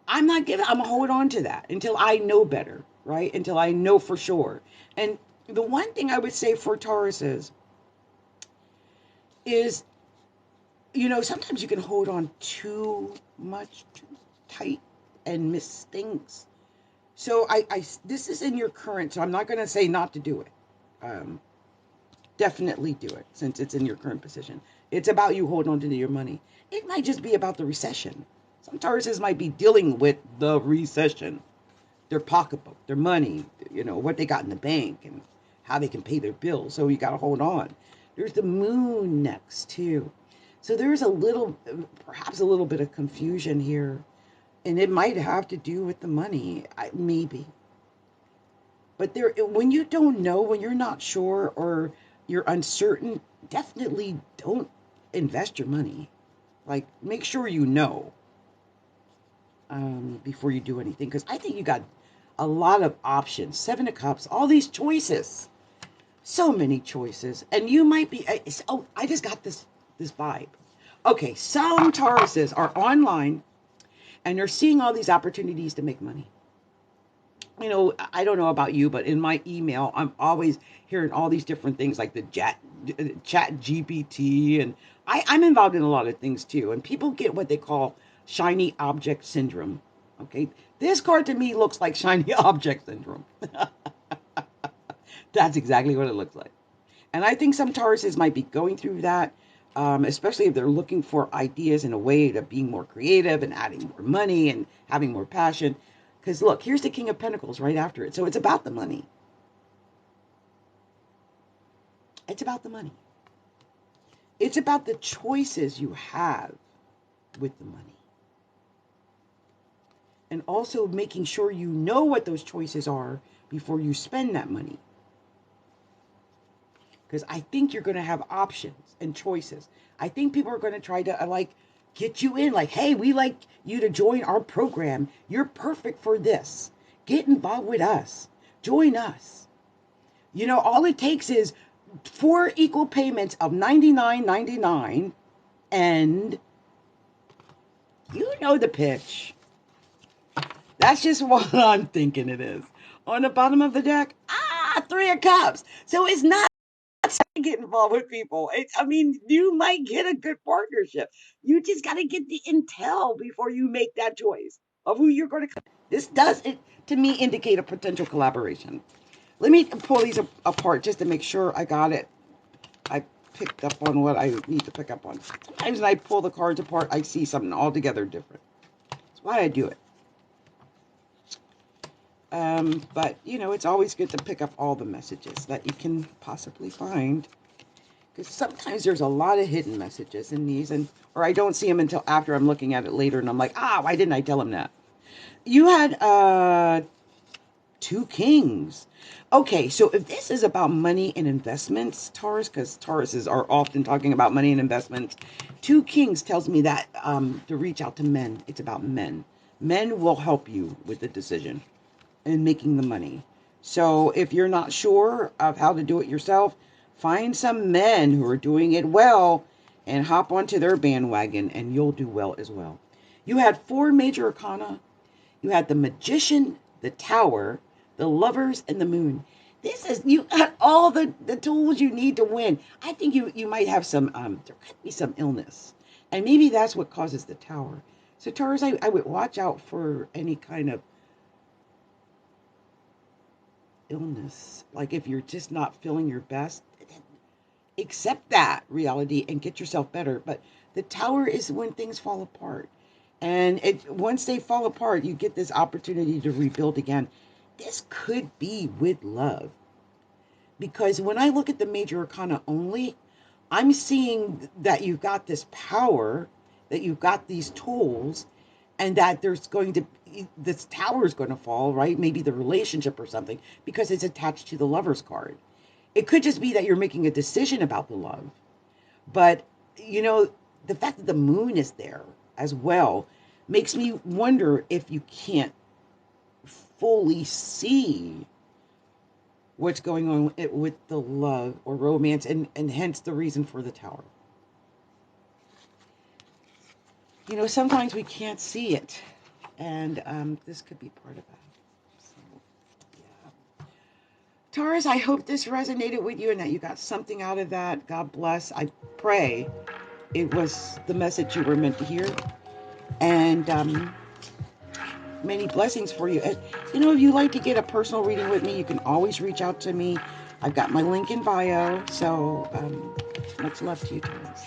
I'm not giving, I'm going to hold on to that until I know better, right? Until I know for sure. And the one thing I would say for Taurus is, sometimes you can hold on too much, too tight and miss things. So this is in your current, so I'm not going to say not to do it. Definitely do it since it's in your current position. It's about you holding on to your money. It might just be about the recession. Some Tauruses might be dealing with the recession, their pocketbook, their money, what they got in the bank and how they can pay their bills. So you got to hold on. There's the moon next too. So there's perhaps a little bit of confusion here. And it might have to do with the money, maybe. But when you don't know, when you're not sure or you're uncertain, definitely don't invest your money. Like, make sure you know before you do anything. Because I think you got a lot of options. Seven of Cups, all these choices. So many choices. And you might be, I just got this vibe. Okay, some Tauruses are online and they're seeing all these opportunities to make money. I don't know about you, but in my email, I'm always hearing all these different things like the chat GPT, and I'm involved in a lot of things too. And people get what they call shiny object syndrome. Okay, this card to me looks like shiny object syndrome. That's exactly what it looks like. And I think some Tauruses might be going through that, especially if they're looking for ideas in a way to being more creative and adding more money and having more passion. Because look, here's the King of Pentacles right after it. So it's about the money. It's about the money. It's about the choices you have with the money. And also making sure you know what those choices are before you spend that money. Because I think you're going to have options and choices. I think people are going to try to get you in, like, hey, we like you to join our program. You're perfect for this. Get involved with us. Join us. All it takes is 4 equal payments of $99.99, and you know the pitch. That's just what I'm thinking it is. On the bottom of the deck, 3 of Cups. So it's not get involved with people. I mean, you might get a good partnership. You just got to get the intel before you make that choice of who you're going to. This does, it, to me, indicate a potential collaboration. Let me pull these apart just to make sure I got it. I picked up on what I need to pick up on. Sometimes when I pull the cards apart, I see something altogether different. That's why I do it. But, you know, it's always good to pick up all the messages that you can possibly find. Because sometimes there's a lot of hidden messages in these, or I don't see them until after I'm looking at it later, and I'm like, why didn't I tell him that? You had 2 kings. Okay, so if this is about money and investments, Taurus, because Tauruses are often talking about money and investments, 2 kings tells me that to reach out to men. It's about men. Men will help you with the decision and making the money. So if you're not sure of how to do it yourself, find some men who are doing it well and hop onto their bandwagon, and you'll do well as well. You had 4 major arcana. You had the Magician, the Tower, the Lovers, and the Moon. This is, you got all the tools you need to win. I think you might have some, there could be some illness. And maybe that's what causes the Tower. So Taurus, I would watch out for any kind of illness. Like if you're just not feeling your best, accept that reality and get yourself better. But the Tower is when things fall apart. And once they fall apart, you get this opportunity to rebuild again. This could be with love. Because when I look at the major arcana only, I'm seeing that you've got this power, that you've got these tools, and that there's going to, this tower is going to fall, right? Maybe the relationship or something, because it's attached to the Lover's card. It could just be that you're making a decision about the love. But, you know, the fact that the moon is there as well makes me wonder if you can't fully see what's going on with the love or romance, and hence the reason for the Tower. You know, sometimes we can't see it, and this could be part of that. So, yeah. Taurus, I hope this resonated with you and that you got something out of that. God bless. I pray it was the message you were meant to hear. And many blessings for you. And, you know, if you'd like to get a personal reading with me, you can always reach out to me. I've got my link in bio. So much love to you, Taurus.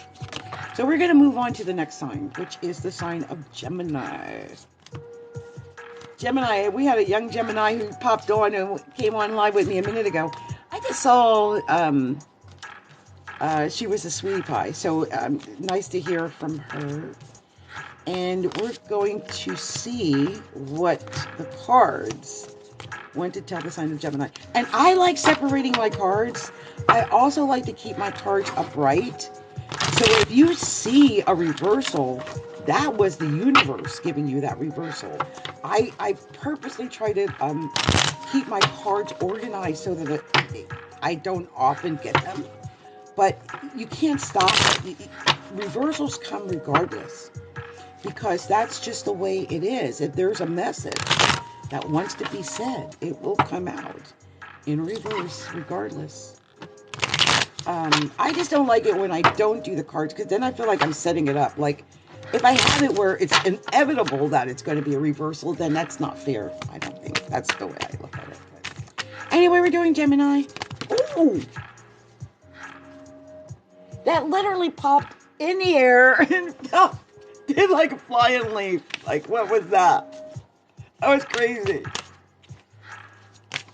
So we're going to move on to the next sign, which is the sign of Gemini. Gemini, we had a young Gemini who popped on and came on live with me a minute ago. I just saw she was a sweetie pie. So nice to hear from her. And we're going to see what the cards want to tell the sign of Gemini. And I like separating my cards. I also like to keep my cards upright. So if you see a reversal, that was the universe giving you that reversal. I purposely try to keep my cards organized so that I don't often get them. But you can't stop it. Reversals come regardless, because that's just the way it is. If there's a message that wants to be said, it will come out in reverse regardless. I just don't like it when I don't do the cards, because then I feel like I'm setting it up. Like, if I have it where it's inevitable that it's going to be a reversal, then that's not fair. I don't think that's the way I look at it. But anyway, we're doing Gemini. Ooh! That literally popped in the air and did like a flying leaf. Like, what was that? That was crazy.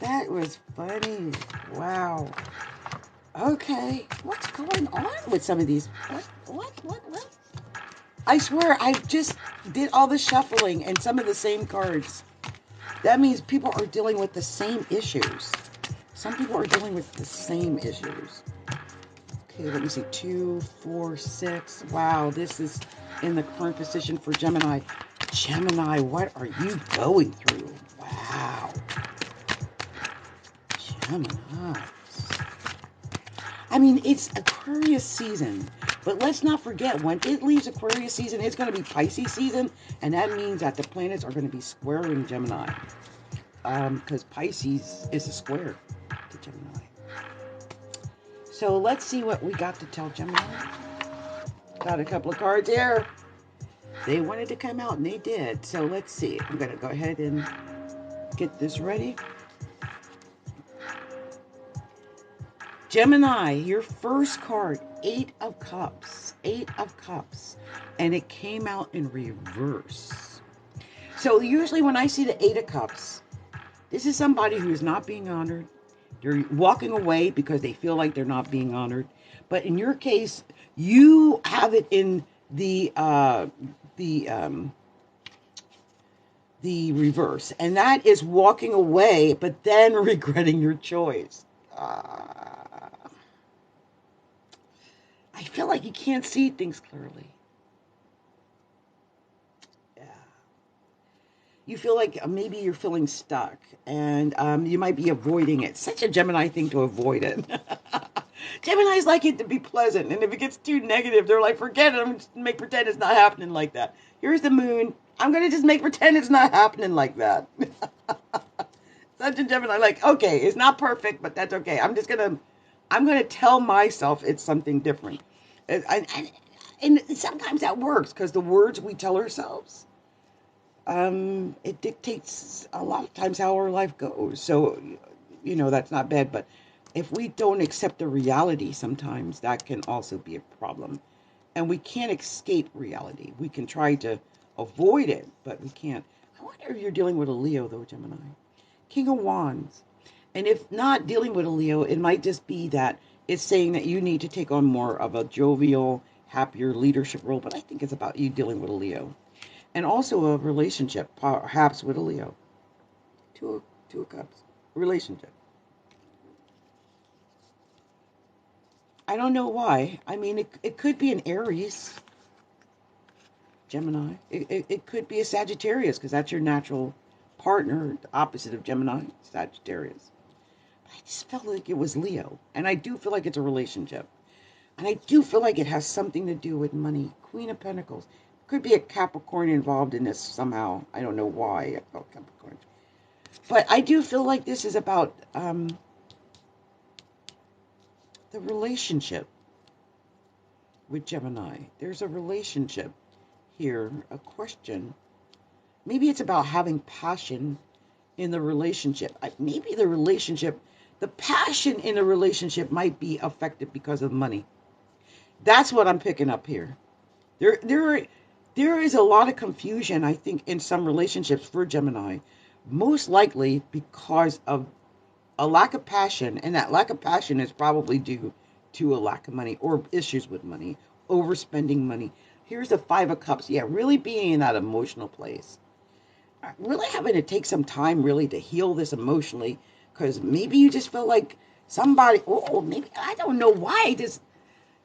That was funny. Wow. Okay. What's going on with some of these? What? I swear, I just did all the shuffling and some of the same cards. That means people are dealing with the same issues. Some people are dealing with the same issues. Okay, let me see. 2, 4, 6. Wow, this is in the current position for Gemini. Gemini, what are you going through? Wow. Gemini. I mean, it's Aquarius season, but let's not forget, when it leaves Aquarius season, it's going to be Pisces season, and that means that the planets are going to be squaring Gemini, because Pisces is a square to Gemini. So let's see what we got to tell Gemini. Got a couple of cards here. They wanted to come out and they did. So let's see. I'm going to go ahead and get this ready. Gemini, your first card, 8 of Cups. 8 of Cups. And it came out in reverse. So usually when I see the 8 of Cups, this is somebody who is not being honored. They're walking away because they feel like they're not being honored. But in your case, you have it in the reverse, and that is walking away, but then regretting your choice. I feel like you can't see things clearly. Yeah. You feel like maybe you're feeling stuck, and you might be avoiding it. Such a Gemini thing to avoid it. Geminis like it to be pleasant, and if it gets too negative, they're like, forget it, I'm just make pretend it's not happening like that. Here's the moon. I'm going to just make pretend it's not happening like that. Such a Gemini, like, okay, it's not perfect, but that's okay. I'm going to tell myself it's something different. And sometimes that works because the words we tell ourselves, it dictates a lot of times how our life goes. So, that's not bad. But if we don't accept the reality, sometimes that can also be a problem. And we can't escape reality. We can try to avoid it, but we can't. I wonder if you're dealing with a Leo, though, Gemini. King of Wands. And if not dealing with a Leo, it might just be that it's saying that you need to take on more of a jovial, happier leadership role. But I think it's about you dealing with a Leo. And also a relationship, perhaps with a Leo. Two of Cups. Relationship. I don't know why. I mean, it could be an Aries, Gemini. It could be a Sagittarius, because that's your natural partner, the opposite of Gemini, Sagittarius. But I just felt like it was Leo. And I do feel like it's a relationship. And I do feel like it has something to do with money. Queen of Pentacles. Could be a Capricorn involved in this somehow. I don't know why I felt Capricorn. But I do feel like this is about the relationship with Gemini. There's a relationship here, a question. Maybe it's about having passion in the relationship. Maybe the passion in the relationship might be affected because of money. That's what I'm picking up here. There is a lot of confusion, I think, in some relationships for Gemini, most likely because of a lack of passion, and that lack of passion is probably due to a lack of money or issues with money, overspending money. Here's the 5 of Cups. Yeah, really being in that emotional place. Really having to take some time really to heal this emotionally, because maybe you just feel like somebody, maybe, I don't know why, I just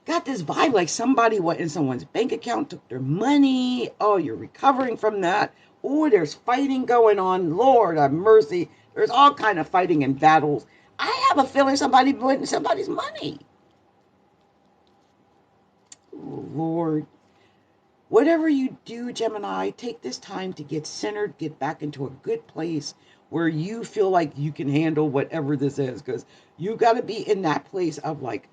got this vibe like somebody went in someone's bank account, took their money. Oh, you're recovering from that. Oh, there's fighting going on. Lord have mercy. There's all kind of fighting and battles. I have a feeling somebody went in somebody's money. Oh, Lord. Whatever you do, Gemini, take this time to get centered, get back into a good place where you feel like you can handle whatever this is, because you got to be in that place of like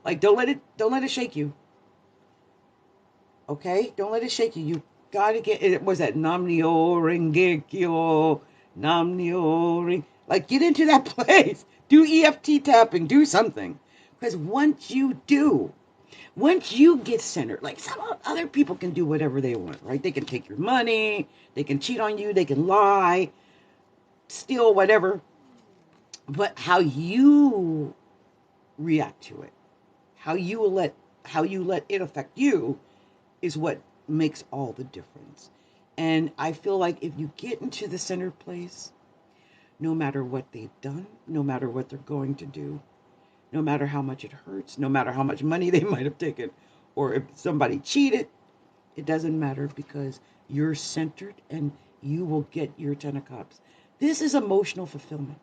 like don't let it shake you. Okay? Don't let it shake you. You gotta get it. Was that Namnyo Rengekyo? Namnyo Ring. Like, get into that place. Do EFT tapping. Do something. Because once you get centered, like some other people can do whatever they want, right? They can take your money, they can cheat on you, they can lie, steal, whatever. But how you react to it, how you let it affect you is what makes all the difference. And I feel like if you get into the center place, no matter what they've done, no matter what they're going to do, no matter how much it hurts, no matter how much money they might have taken, or if somebody cheated, it doesn't matter, because you're centered and you will get your 10 of Cups. This is emotional fulfillment.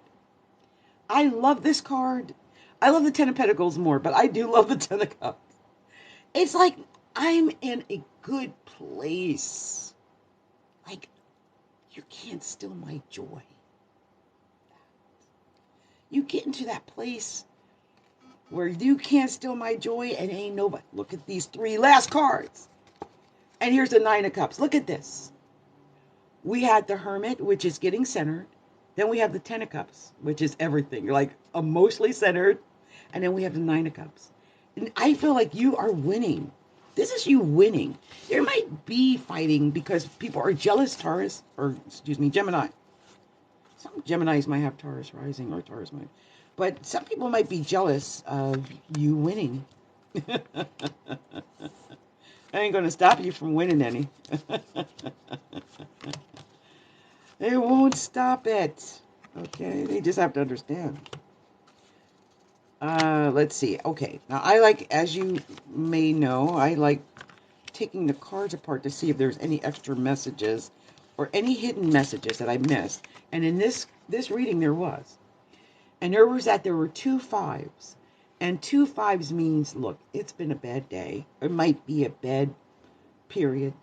I love this card. I love the 10 of Pentacles more, but I do love the 10 of Cups. It's like I'm in a good place. Like, you can't steal my joy. You get into that place where you can't steal my joy and ain't nobody. Look at these 3 last cards. And here's the 9 of Cups. Look at this. We had the Hermit, which is getting centered. Then we have the 10 of Cups, which is everything. You're like emotionally centered. And then we have the 9 of Cups. And I feel like you are winning. This is you winning. There might be fighting because people are jealous, Taurus, or excuse me, Gemini. Some Geminis might have Taurus rising or Taurus might. But some people might be jealous of you winning. I ain't going to stop you from winning any. They won't stop it. Okay, they just have to understand. Let's see. Okay, now I like, as you may know, I like taking the cards apart to see if there's any extra messages or any hidden messages that I missed. And in this reading, there was. And there were 2 5s. And 2 5s means, look, it's been a bad day. It might be a bad period.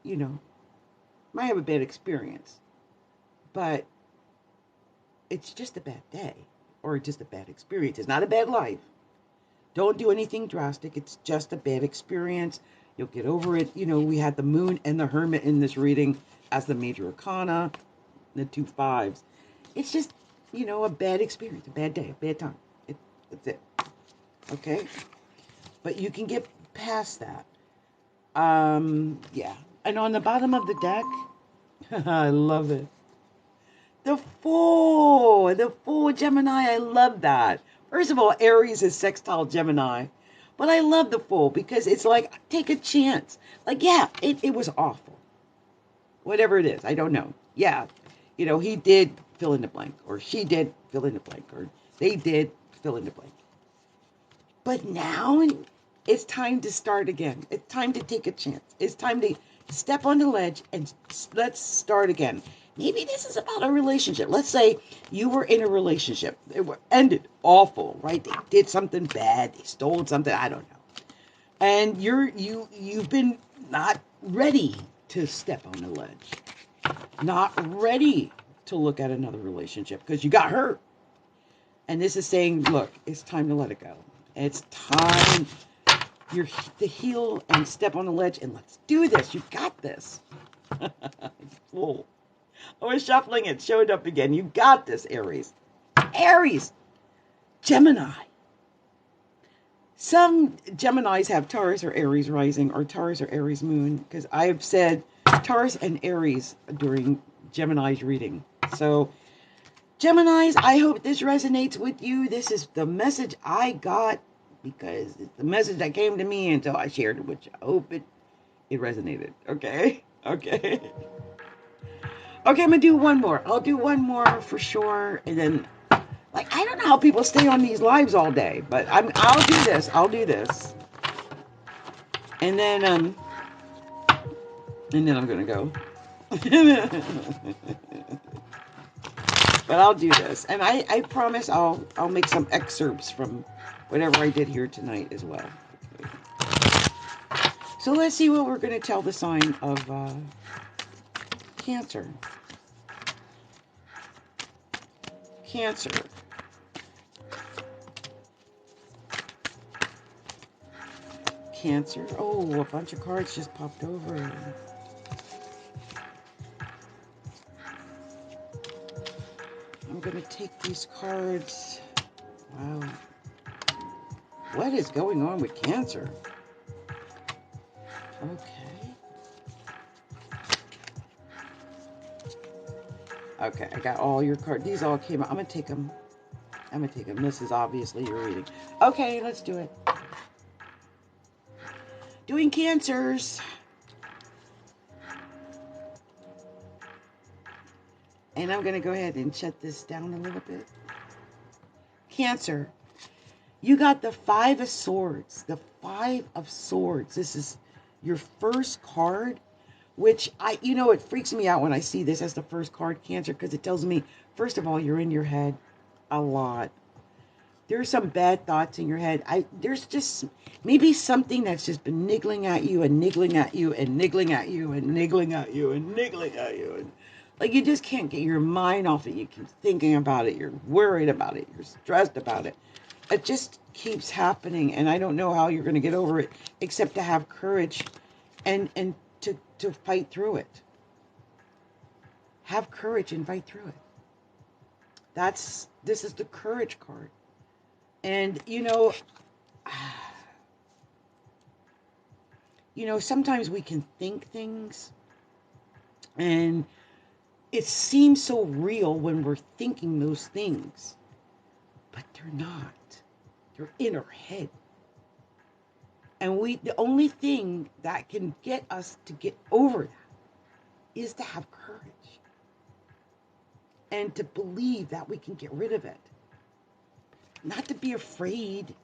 You know, might have a bad experience. But it's just a bad day. Or just a bad experience. It's not a bad life. Don't do anything drastic. It's just a bad experience. You'll get over it. You know, we had the Moon and the Hermit in this reading as the major arcana. The 2 5s. It's just, you know, a bad experience. A bad day. A bad time. That's it. Okay? But you can get past that. Yeah. And on the bottom of the deck, I love it. The Fool Gemini, I love that. First of all, Aries is sextile Gemini. But I love the Fool because it's like, take a chance. Like, yeah, it was awful. Whatever it is, I don't know. Yeah, you know, he did fill in the blank. Or she did fill in the blank. Or they did fill in the blank. But now it's time to start again. It's time to take a chance. It's time to step on the ledge and let's start again. Maybe this is about a relationship. Let's say you were in a relationship. It ended awful, right? They did something bad. They stole something. I don't know. And you've been not ready to step on the ledge. Not ready to look at another relationship because you got hurt. And this is saying, look, it's time to let it go. It's time to heal and step on the ledge and let's do this. You got this. Fool. I was shuffling it, showed up again. You got this, Aries. Aries. Gemini. Some Geminis have Taurus or Aries rising or Taurus or Aries moon because I've said Taurus and Aries during Gemini's reading. So, Geminis, I hope this resonates with you. This is the message I got because it's the message that came to me until I shared it with you. I hope it resonated. Okay? Okay. Okay, I'm going to do one more. I'll do one more for sure. And then, like, I don't know how people stay on these lives all day. But I'll do this. I'll do this. And then I'm going to go. But I'll do this. And I promise I'll make some excerpts from whatever I did here tonight as well. So let's see what we're going to tell the sign of Cancer. Cancer. Cancer. Oh, a bunch of cards just popped over. I'm going to take these cards. Wow. What is going on with Cancer? Okay. Okay, I got all your cards. These all came out. I'm going to take them. This is obviously your reading. Okay, let's do it. Doing Cancers. And I'm going to go ahead and shut this down a little bit. Cancer. You got the 5 of Swords. The 5 of Swords. This is your first card. Which, it freaks me out when I see this as the first card, Cancer, because it tells me, first of all, you're in your head a lot. There's some bad thoughts in your head. There's just maybe something that's just been niggling at you and niggling at you and niggling at you and niggling at you and niggling at you. And Like, you just can't get your mind off it. You keep thinking about it. You're worried about it. You're stressed about it. It just keeps happening, and I don't know how you're going to get over it except to have courage and to fight through it. Have courage and fight through it. This is the courage card. And sometimes we can think things and it seems so real when we're thinking those things, but they're not. They're in our head. And the only thing that can get us to get over that is to have courage and to believe that we can get rid of it. Not to be afraid,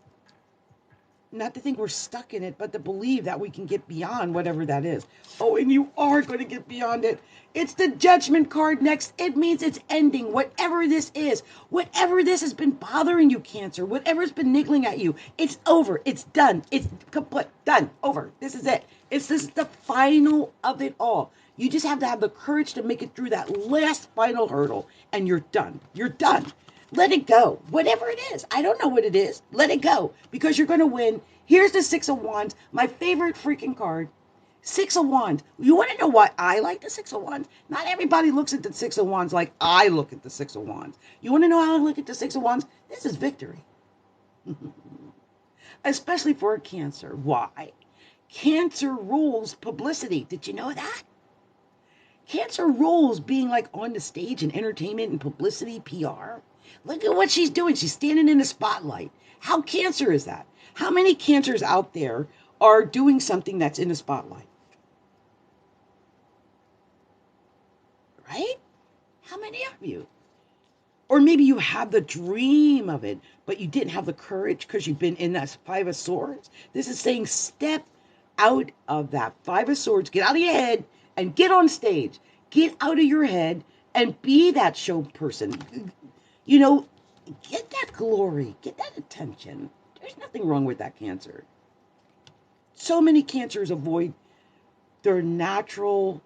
not to think we're stuck in it, but to believe that we can get beyond whatever that is. Oh, and you are going to get beyond it. It's the Judgment card next. It means it's ending. Whatever this is, whatever this has been bothering you, Cancer, whatever's been niggling at you, it's over. It's done. It's complete. Done. Over. This is it. This is the final of it all. You just have to have the courage to make it through that last final hurdle, and you're done. You're done. Let it go. Whatever it is. I don't know what it is. Let it go. Because you're going to win. Here's the Six of Wands. My favorite freaking card. Six of Wands. You want to know why I like the Six of Wands? Not everybody looks at the Six of Wands like I look at the Six of Wands. You want to know how I look at the Six of Wands? This is victory. Especially for a Cancer. Why? Cancer rules publicity. Did you know that? Cancer rules being like on the stage and entertainment and publicity, PR. Look at what she's doing. She's standing in the spotlight. How Cancer is that? How many Cancers out there are doing something that's in the spotlight? Right? How many of you? Or maybe you have the dream of it, but you didn't have the courage because you've been in that Five of Swords. This is saying step out of that Five of Swords. Get out of your head and get on stage. Get out of your head and be that show person. Get that glory. Get that attention. There's nothing wrong with that, Cancer. So many Cancers avoid their natural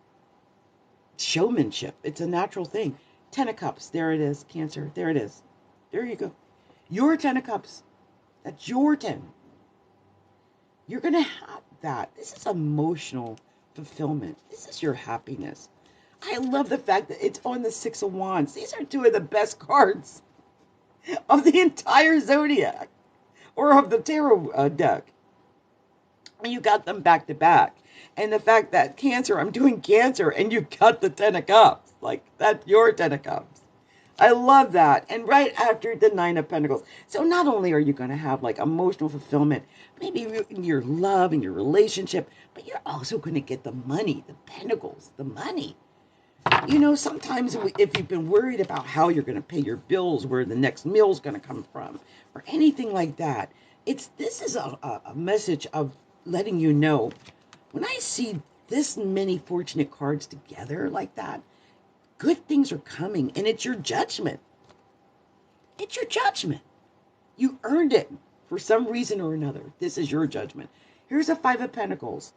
showmanship. It's a natural thing. Ten of Cups. There it is, Cancer. There it is. There you go. Your Ten of Cups. That's your 10. You're going to have that. This is emotional fulfillment. This is your happiness. I love the fact that it's on the Six of Wands. These are two of the best cards of the entire Zodiac or of the tarot deck. And you got them back to back. And the fact that Cancer, I'm doing Cancer, and you got the Ten of Cups. Like, that's your Ten of Cups. I love that. And right after the Nine of Pentacles. So not only are you going to have like emotional fulfillment, maybe in your love and your relationship, but you're also going to get the money, the Pentacles, the money. Sometimes if you've been worried about how you're going to pay your bills, where the next meal is going to come from, or anything like that, this is a message of letting you know, when I see this many fortunate cards together like that, good things are coming, and it's your judgment. It's your judgment. You earned it for some reason or another. This is your judgment. Here's a Five of Pentacles.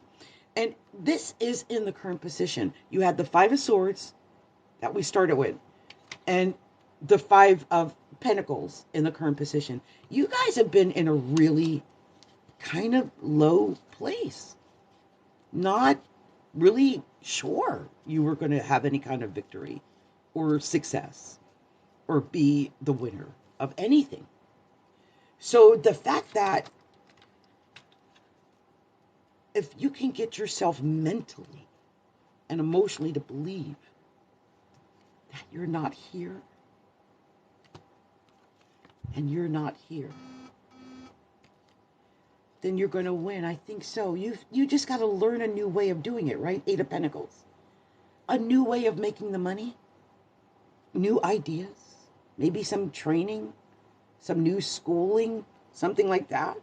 And this is in the current position. You had the Five of Swords that we started with, and the Five of Pentacles in the current position. You guys have been in a really kind of low place. Not really sure you were going to have any kind of victory or success or be the winner of anything. So the fact that if you can get yourself mentally and emotionally to believe that you're not here and you're not here, then you're going to win. I think so. You just got to learn a new way of doing it, right? Eight of Pentacles. A new way of making the money. New ideas. Maybe some training. Some new schooling. Something like that.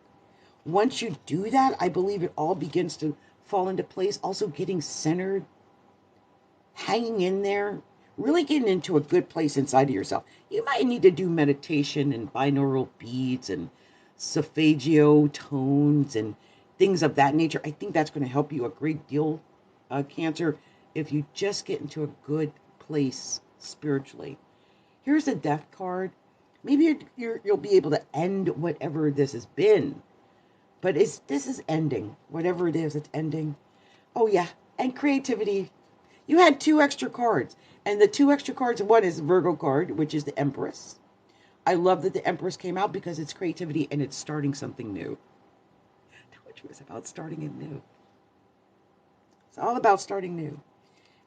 Once you do that, I believe it all begins to fall into place. Also getting centered. Hanging in there. Really getting into a good place inside of yourself. You might need to do meditation and binaural beats and solfeggio tones and things of that nature. I think that's going to help you a great deal, Cancer, if you just get into a good place spiritually. Here's a death card. Maybe you'll be able to end whatever this has been. But this is ending. Whatever it is, it's ending. Oh, yeah. And creativity. You had 2 extra cards. And the 2 extra cards, one is Virgo card, which is the Empress. I love that the Empress came out because it's creativity and it's starting something new. Which was about starting it new. It's all about starting new.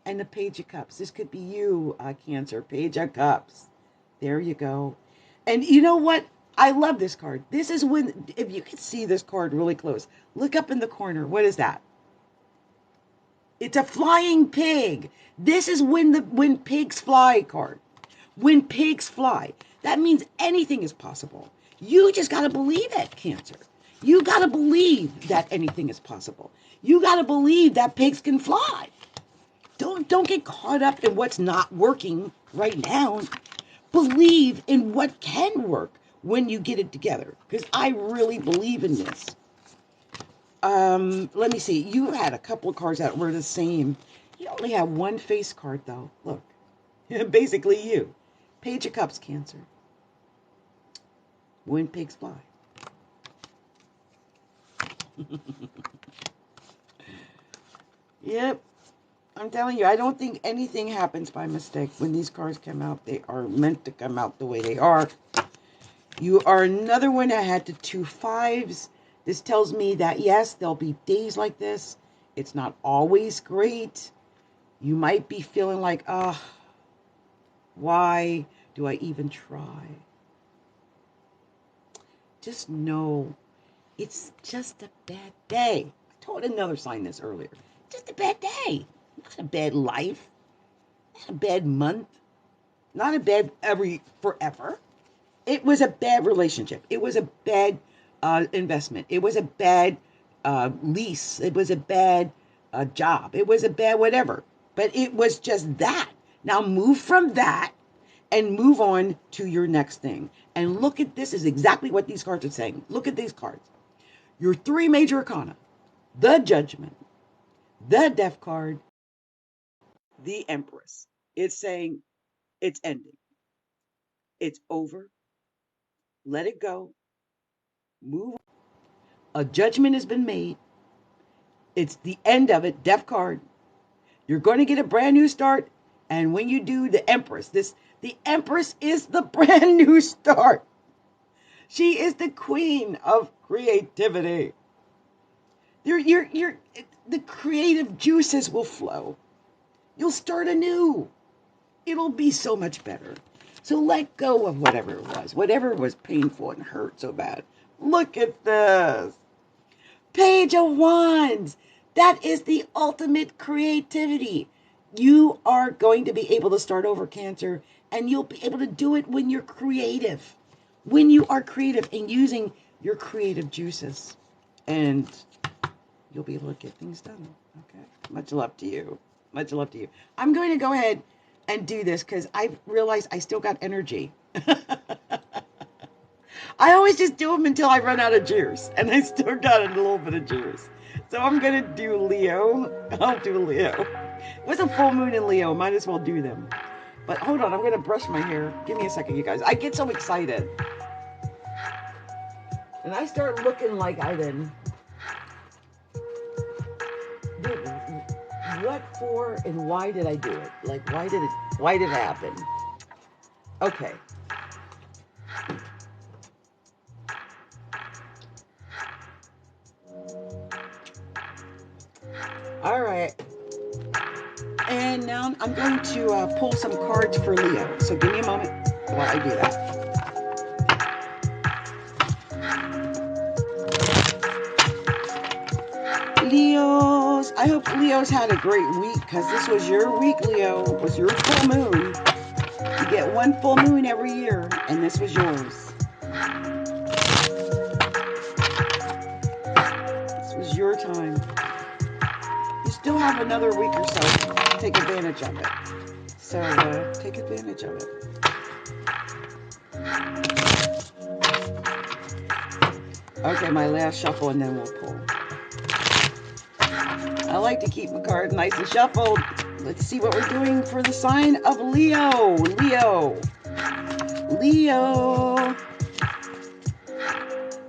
And the Page of Cups. This could be you, Cancer. Page of Cups. There you go. And you know what? I love this card. This is when, if you can see this card really close, look up in the corner. What is that? It's a flying pig. This is when pigs fly card. When pigs fly. That means anything is possible. You just got to believe it, Cancer. You got to believe that anything is possible. You got to believe that pigs can fly. Don't get caught up in what's not working right now. Believe in what can work when you get it together. Because I really believe in this. Let me see. You had a couple of cards that were the same. You only have one face card, though. Look. Basically you. Page of Cups, Cancer. When pigs fly. Yep. I'm telling you, I don't think anything happens by mistake. When these cards come out, they are meant to come out the way they are. You are another one that had the 2 5s. This tells me that, yes, there'll be days like this. It's not always great. You might be feeling like, why do I even try? Just know it's just a bad day. I told another sign this earlier. Just a bad day. Not a bad life. Not a bad month. Not a bad forever. It was a bad relationship. It was a bad investment. It was a bad lease. It was a bad job. It was a bad whatever. But it was just that. Now move from that and move on to your next thing. And look at this is exactly what these cards are saying. Look at these cards. Your 3 major arcana. The Judgment. The Death card. The Empress. It's saying it's ending. It's over. Let it go. Move on. A judgment has been made. It's the end of it. Death card. You're going to get a brand new start. And when you do, the Empress. The Empress is the brand new start. She is the queen of creativity. The creative juices will flow. You'll start anew. It'll be so much better. So let go of whatever it was. Whatever was painful and hurt so bad. Look at this. Page of Wands. That is the ultimate creativity. You are going to be able to start over, Cancer, and you'll be able to do it when you're creative. When you are creative and using your creative juices. And you'll be able to get things done. Okay? Much love to you. Much love to you. I'm going to go ahead and do this because I realized I still got energy. I always just do them until I run out of juice. And I still got a little bit of juice. So I'm going to do Leo. I'll do Leo. It was a full moon in Leo. Might as well do them. But hold on. I'm going to brush my hair. Give me a second, you guys. I get so excited. And I start looking like I did. What for and why did I do it? Like, why did it happen? Okay. All right. And now I'm going to pull some cards for Leo. So give me a moment while I do that. Leos, I hope Leos had a great week because this was your week, Leo. It was your full moon. You get one full moon every year, and this was yours. This was your time. You still have another week or so to take advantage of it. So take advantage of it. Okay, my last shuffle, and then we'll pull. I like to keep my cards nice and shuffled. Let's see what we're doing for the sign of Leo. Leo. Leo.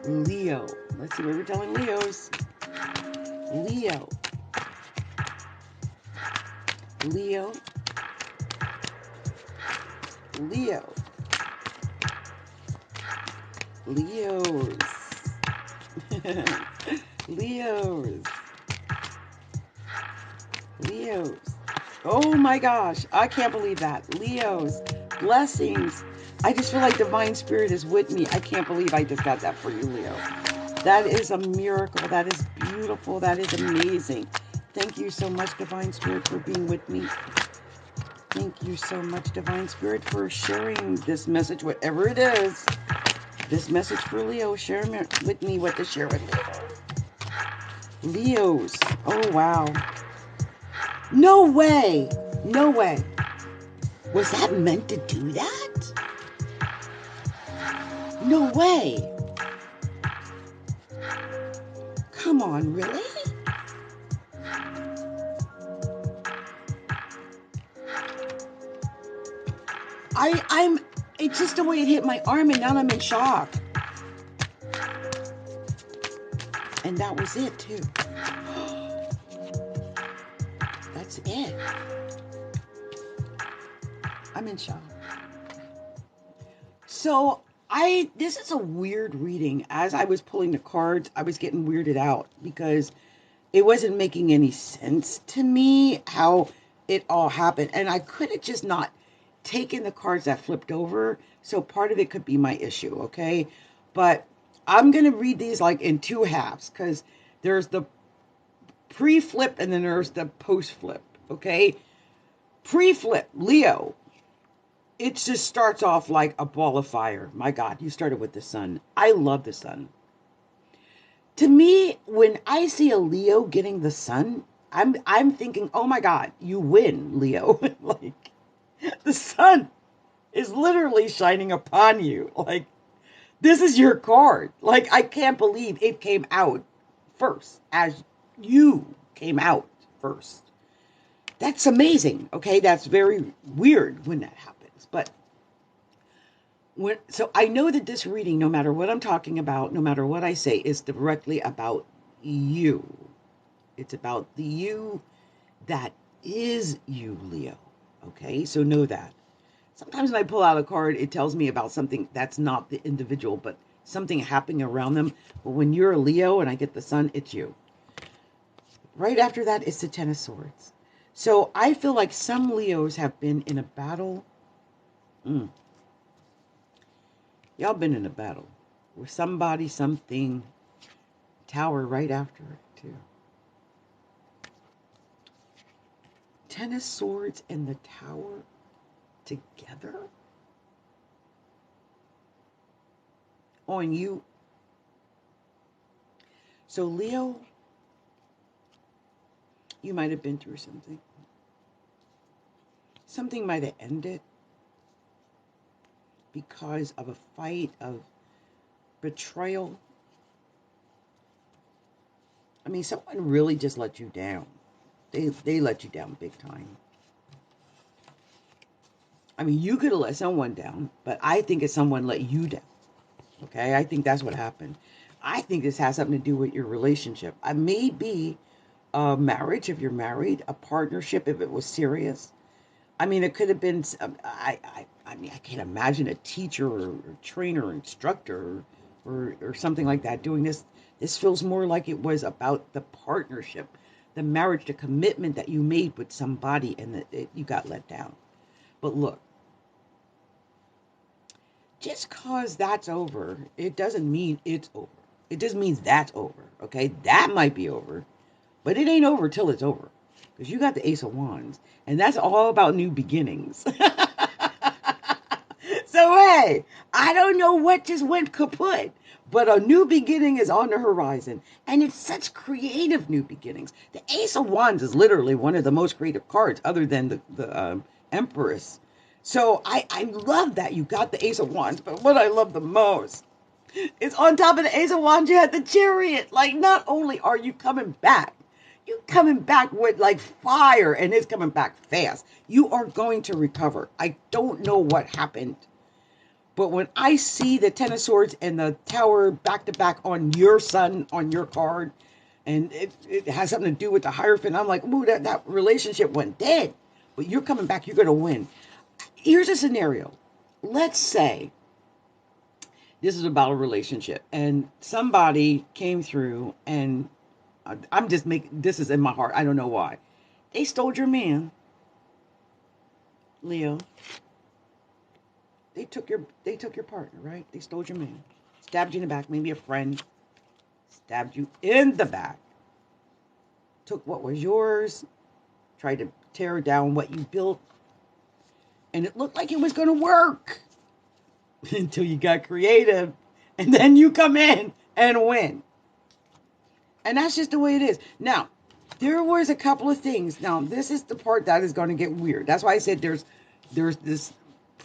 Leo. Let's see what we're telling Leos. Leo. Leo. Leo. Leos. Leos. Leos. Oh my gosh, I can't believe that. Leos. Blessings. I just feel like Divine Spirit is with me. I can't believe I just got that for you, Leo. That is a miracle. That is beautiful. That is amazing. Thank you so much, Divine Spirit, for being with me. Thank you so much, Divine Spirit, for sharing this message, whatever it is. This message for Leo. Share with me what to share with Leo. Leos. Oh, wow. No way. No way. Was that meant to do that? No way. Come on, really? It's just the way it hit my arm, and now I'm in shock. And that was it, too. That's it. I'm in shock. So, this is a weird reading. As I was pulling the cards, I was getting weirded out because it wasn't making any sense to me how it all happened. And I could have just not taken the cards that flipped over. So part of it could be my issue, okay? But I'm going to read these like in two halves because there's the pre-flip and then there's the post-flip, okay? Pre-flip, Leo. It just starts off like a ball of fire. My God, you started with the sun. I love the sun. To me, when I see a Leo getting the sun, I'm thinking, oh my God, you win, Leo. Like, the sun is literally shining upon you. Like, this is your card. Like, I can't believe it came out first, as you came out first. That's amazing, okay? That's very weird when that happens. But, so I know that this reading, no matter what I'm talking about, no matter what I say, is directly about you. It's about the you that is you, Leo. Okay, so know that. Sometimes when I pull out a card, it tells me about something that's not the individual, but something happening around them. But when you're a Leo and I get the sun, it's you. Right after that, it's the Ten of Swords. So I feel like some Leos have been in a battle. Y'all been in a battle with somebody, something. Tower right after it, too. Ten of Swords and the Tower together on you. So Leo, you might have been through something. Something might have ended because of a fight, of betrayal. I mean, someone really just let you down. They let you down big time. I mean, you could have let someone down, but I think it's someone let you down. Okay? I think that's what happened. I think this has something to do with your relationship. I may be a marriage if you're married, a partnership if it was serious. I mean, it could have been, I mean, I can't imagine a teacher or trainer or instructor or something like that doing this. This feels more like it was about the partnership, the marriage, the commitment that you made with somebody and that you got let down. But look, just because that's over, it doesn't mean it's over. It just means that's over, okay? That might be over, but it ain't over till it's over. Because you got the Ace of Wands, and that's all about new beginnings. So, hey, I don't know what just went kaput, but a new beginning is on the horizon. And it's such creative new beginnings. The Ace of Wands is literally one of the most creative cards other than the Empress. So I love that you got the Ace of Wands, but what I love the most is on top of the Ace of Wands, you had the Chariot. Like, not only are you coming back, You coming back with like fire, and it's coming back fast. You are going to recover. I don't know what happened, but when I see the Ten of Swords and the Tower back to back on your sun, on your card, and it has something to do with the Hierophant, I'm like, ooh, that relationship went dead. But you're coming back. You're going to win. Here's a scenario. Let's say this is about a relationship, and somebody came through, and I'm just making, this is in my heart. I don't know why. They stole your man, Leo. They took your partner, right? They stole your man. Stabbed you in the back. Maybe a friend stabbed you in the back. Took what was yours. Tried to tear down what you built. And it looked like it was going to work. Until you got creative. And then you come in and win. And that's just the way it is. Now, there was a couple of things. Now, this is the part that is going to get weird. That's why I said there's this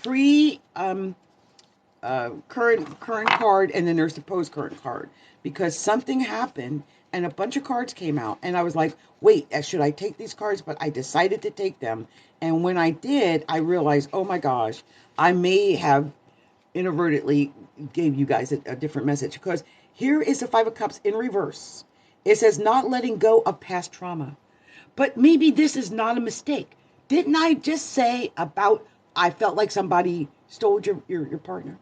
current card, and then there's the post current card, because something happened and a bunch of cards came out, and I was like, wait, should I take these cards? But I decided to take them, and when I did, I realized, oh my gosh, I may have inadvertently gave you guys a different message, because here is the Five of Cups in reverse. It says not letting go of past trauma. But maybe this is not a mistake. Didn't I just say about I felt like somebody stole your partner?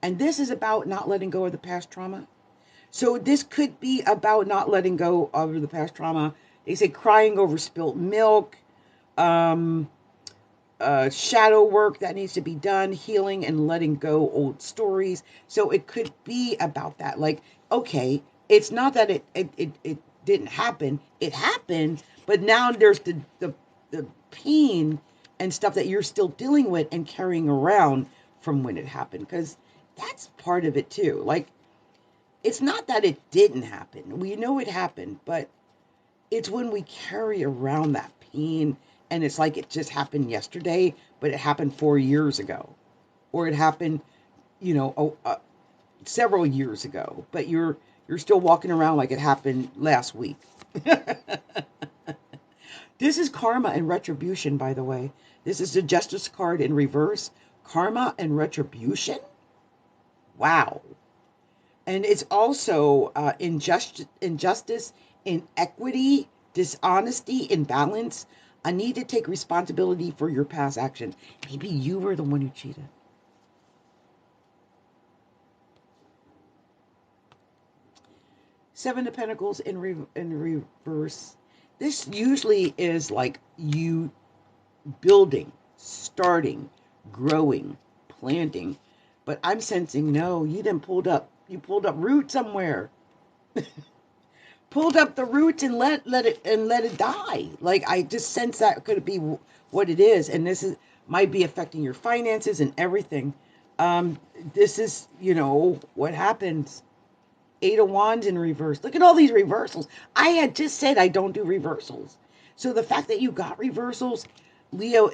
And this is about not letting go of the past trauma. So this could be about not letting go of the past trauma. They say crying over spilt milk, shadow work that needs to be done, healing and letting go old stories. So it could be about that. Like, okay, it's not that it didn't happen. It happened, but now there's the pain and stuff that you're still dealing with and carrying around from when it happened, because that's part of it too. Like, it's not that it didn't happen. We know it happened, but it's when we carry around that pain and it's like it just happened yesterday, but it happened 4 years ago, or it happened, several years ago, but you're still walking around like it happened last week. This is karma and retribution, by the way. This is the Justice card in reverse. Karma and retribution. Wow. And it's also injustice, inequity, dishonesty, imbalance. I need to take responsibility for your past actions. Maybe you were the one who cheated. Seven of Pentacles in reverse. This usually is like you building, starting, growing, planting. But I'm sensing, no, you pulled up roots somewhere. Pulled up the roots and let it die. Like, I just sense that could be what it is, and might be affecting your finances and everything. This is, what happens. Eight of Wands in reverse. Look at all these reversals. I had just said I don't do reversals. So the fact that you got reversals, Leo,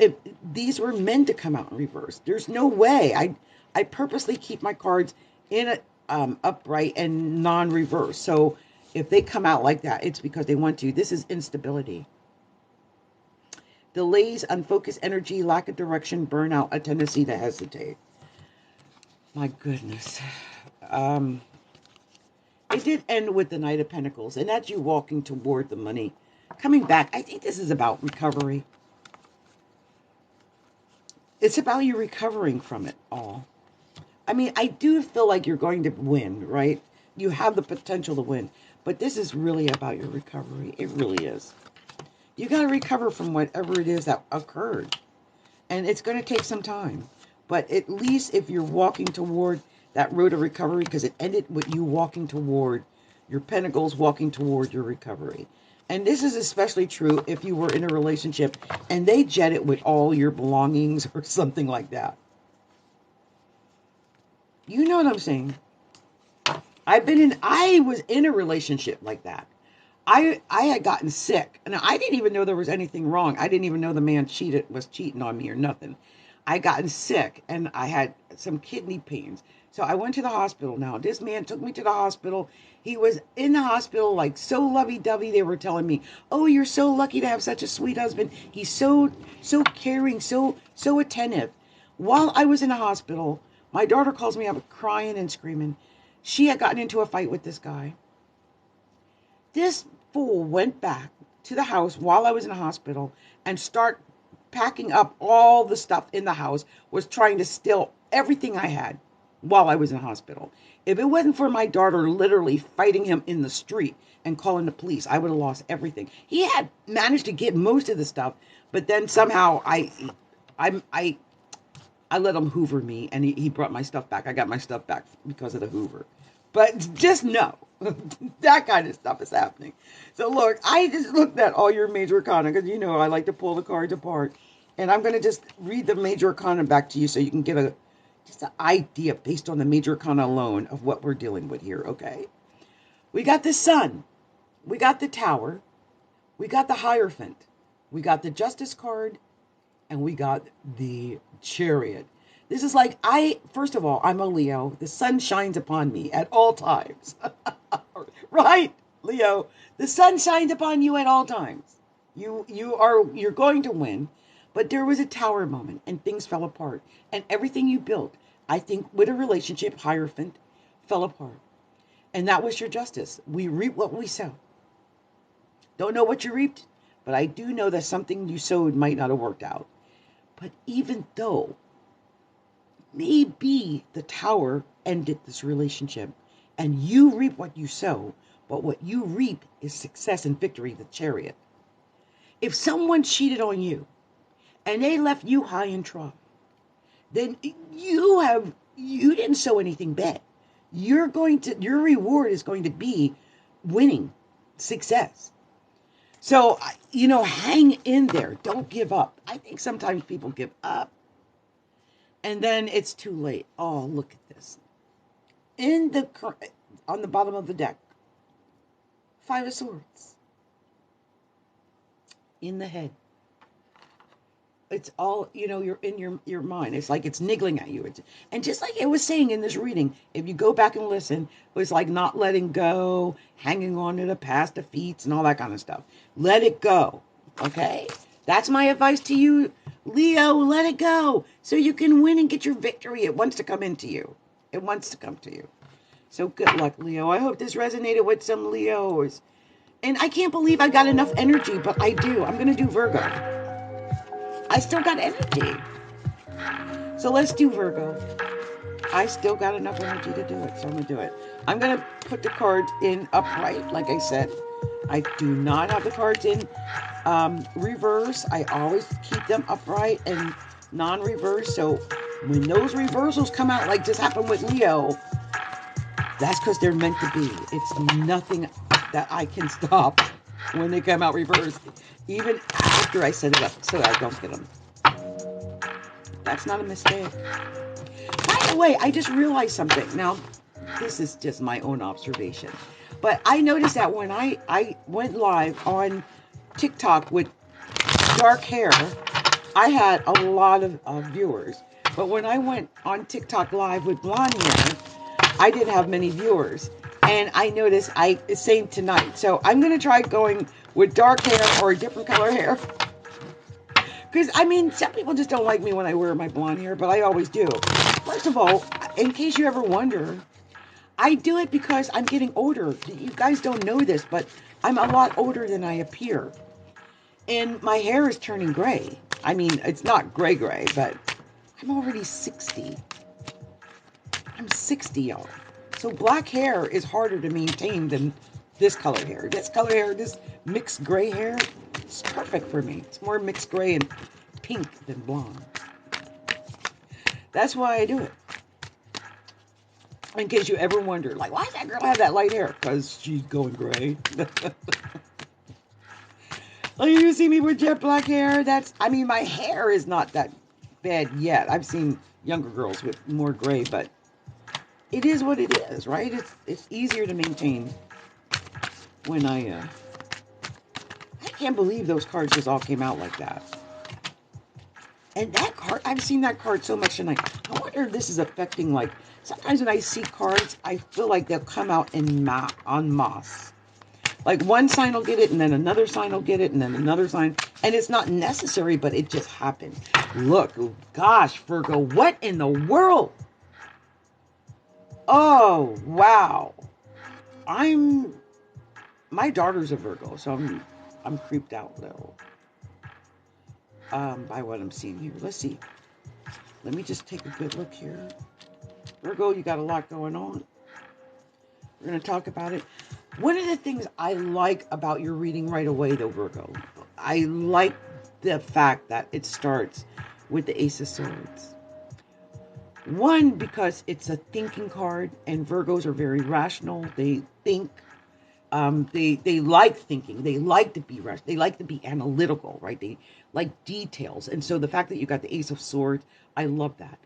these were meant to come out in reverse. There's no way. I purposely keep my cards in a upright and non-reverse. So if they come out like that, it's because they want to. This is instability. Delays, unfocused energy, lack of direction, burnout, a tendency to hesitate. My goodness. It did end with the Knight of Pentacles, and that's you walking toward the money. Coming back, I think this is about recovery. It's about you recovering from it all. I mean, I do feel like you're going to win, right? You have the potential to win. But this is really about your recovery. It really is. You got to recover from whatever it is that occurred. And it's going to take some time. But at least if you're walking toward that road of recovery, because it ended with you walking toward your pentacles, walking toward your recovery. And this is especially true if you were in a relationship and they jet it with all your belongings or something like that. You know what I'm saying? I was in a relationship like that. I had gotten sick, and I didn't even know there was anything wrong. I didn't even know the man was cheating on me or nothing. I gotten sick, and I had some kidney pains. So I went to the hospital now. This man took me to the hospital. He was in the hospital like so lovey-dovey. They were telling me, "Oh, you're so lucky to have such a sweet husband. He's so caring, so attentive." While I was in the hospital, my daughter calls me up crying and screaming. She had gotten into a fight with this guy. This fool went back to the house while I was in the hospital and start packing up all the stuff in the house, was trying to steal everything I had while I was in the hospital. If it wasn't for my daughter literally fighting him in the street and calling the police, I would have lost everything. He had managed to get most of the stuff, but then somehow I let him hoover me, and he brought my stuff back. I got my stuff back because of the hoover. But just know, that kind of stuff is happening. So look, I just looked at all your major arcana, because you know I like to pull the cards apart. And I'm going to just read the major arcana back to you so you can get just an idea based on the major arcana alone of what we're dealing with here, okay? We got the Sun. We got the Tower. We got the Hierophant. We got the Justice card. And we got the Chariot. This is like, first of all, I'm a Leo. The sun shines upon me at all times. Right, Leo? The sun shines upon you at all times. You're going to win. But there was a tower moment and things fell apart. And everything you built, I think, with a relationship, Hierophant, fell apart. And that was your justice. We reap what we sow. Don't know what you reaped, but I do know that something you sowed might not have worked out. But even though maybe the tower ended this relationship and you reap what you sow, but what you reap is success and victory, the Chariot. If someone cheated on you and they left you high and dry, then you didn't sow anything bad. Your reward is going to be winning, success. So, hang in there. Don't give up. I think sometimes people give up and then it's too late. Oh, look at this. On the bottom of the deck, 5 of Swords. In the head. It's all, you're in your mind. It's like it's niggling at you. And just like it was saying in this reading, if you go back and listen, it was like not letting go, hanging on to the past defeats and all that kind of stuff. Let it go, okay? That's my advice to you, Leo. Let it go so you can win and get your victory. It wants to come into you. It wants to come to you. So good luck, Leo. I hope this resonated with some Leos. And I can't believe I got enough energy, but I do. I'm going to do Virgo. I still got energy. So let's do Virgo. I still got enough energy to do it, so I'm going to do it. I'm going to put the cards in upright, like I said. I do not have the cards in reverse. I always keep them upright and non-reverse. So when those reversals come out, like just happened with Leo, that's because they're meant to be. It's nothing that I can stop when they come out reversed, even after I set it up so I don't get them. That's not a mistake. By the way, I just realized something. Now, this is just my own observation, but I noticed that when I went live on TikTok with dark hair, I had a lot of viewers. But when I went on TikTok live with blonde hair, I didn't have many viewers. And I noticed it's same tonight. So I'm going to try going with dark hair or a different color hair. Because, some people just don't like me when I wear my blonde hair, but I always do. First of all, in case you ever wonder, I do it because I'm getting older. You guys don't know this, but I'm a lot older than I appear. And my hair is turning gray. It's not gray, but I'm already 60. I'm 60, y'all. So black hair is harder to maintain than this color hair. This color hair, this mixed gray hair, it's perfect for me. It's more mixed gray and pink than blonde. That's why I do it. In case you ever wonder, like, why does that girl have that light hair? Because she's going gray. Like, you see me with jet black hair? My hair is not that bad yet. I've seen younger girls with more gray, but it is what it is, right? It's easier to maintain when I can't believe those cards just all came out like that. And that card, I've seen that card so much tonight. I wonder if this is affecting, like, sometimes when I see cards, I feel like they'll come out en masse. Like one sign will get it, and then another sign will get it, and then another sign. And it's not necessary, but it just happened. Look, gosh, Virgo, what in the world? Oh, wow. My daughter's a Virgo, so I'm creeped out though by what I'm seeing here. Let's see. Let me just take a good look here. Virgo, you got a lot going on. We're going to talk about it. One of the things I like about your reading right away, though, Virgo, I like the fact that it starts with the Ace of Swords. One, because it's a thinking card, and Virgos are very rational. They think. They like thinking. They like to be rational. They like to be analytical, right? They like details. And so the fact that you got the Ace of Swords, I love that.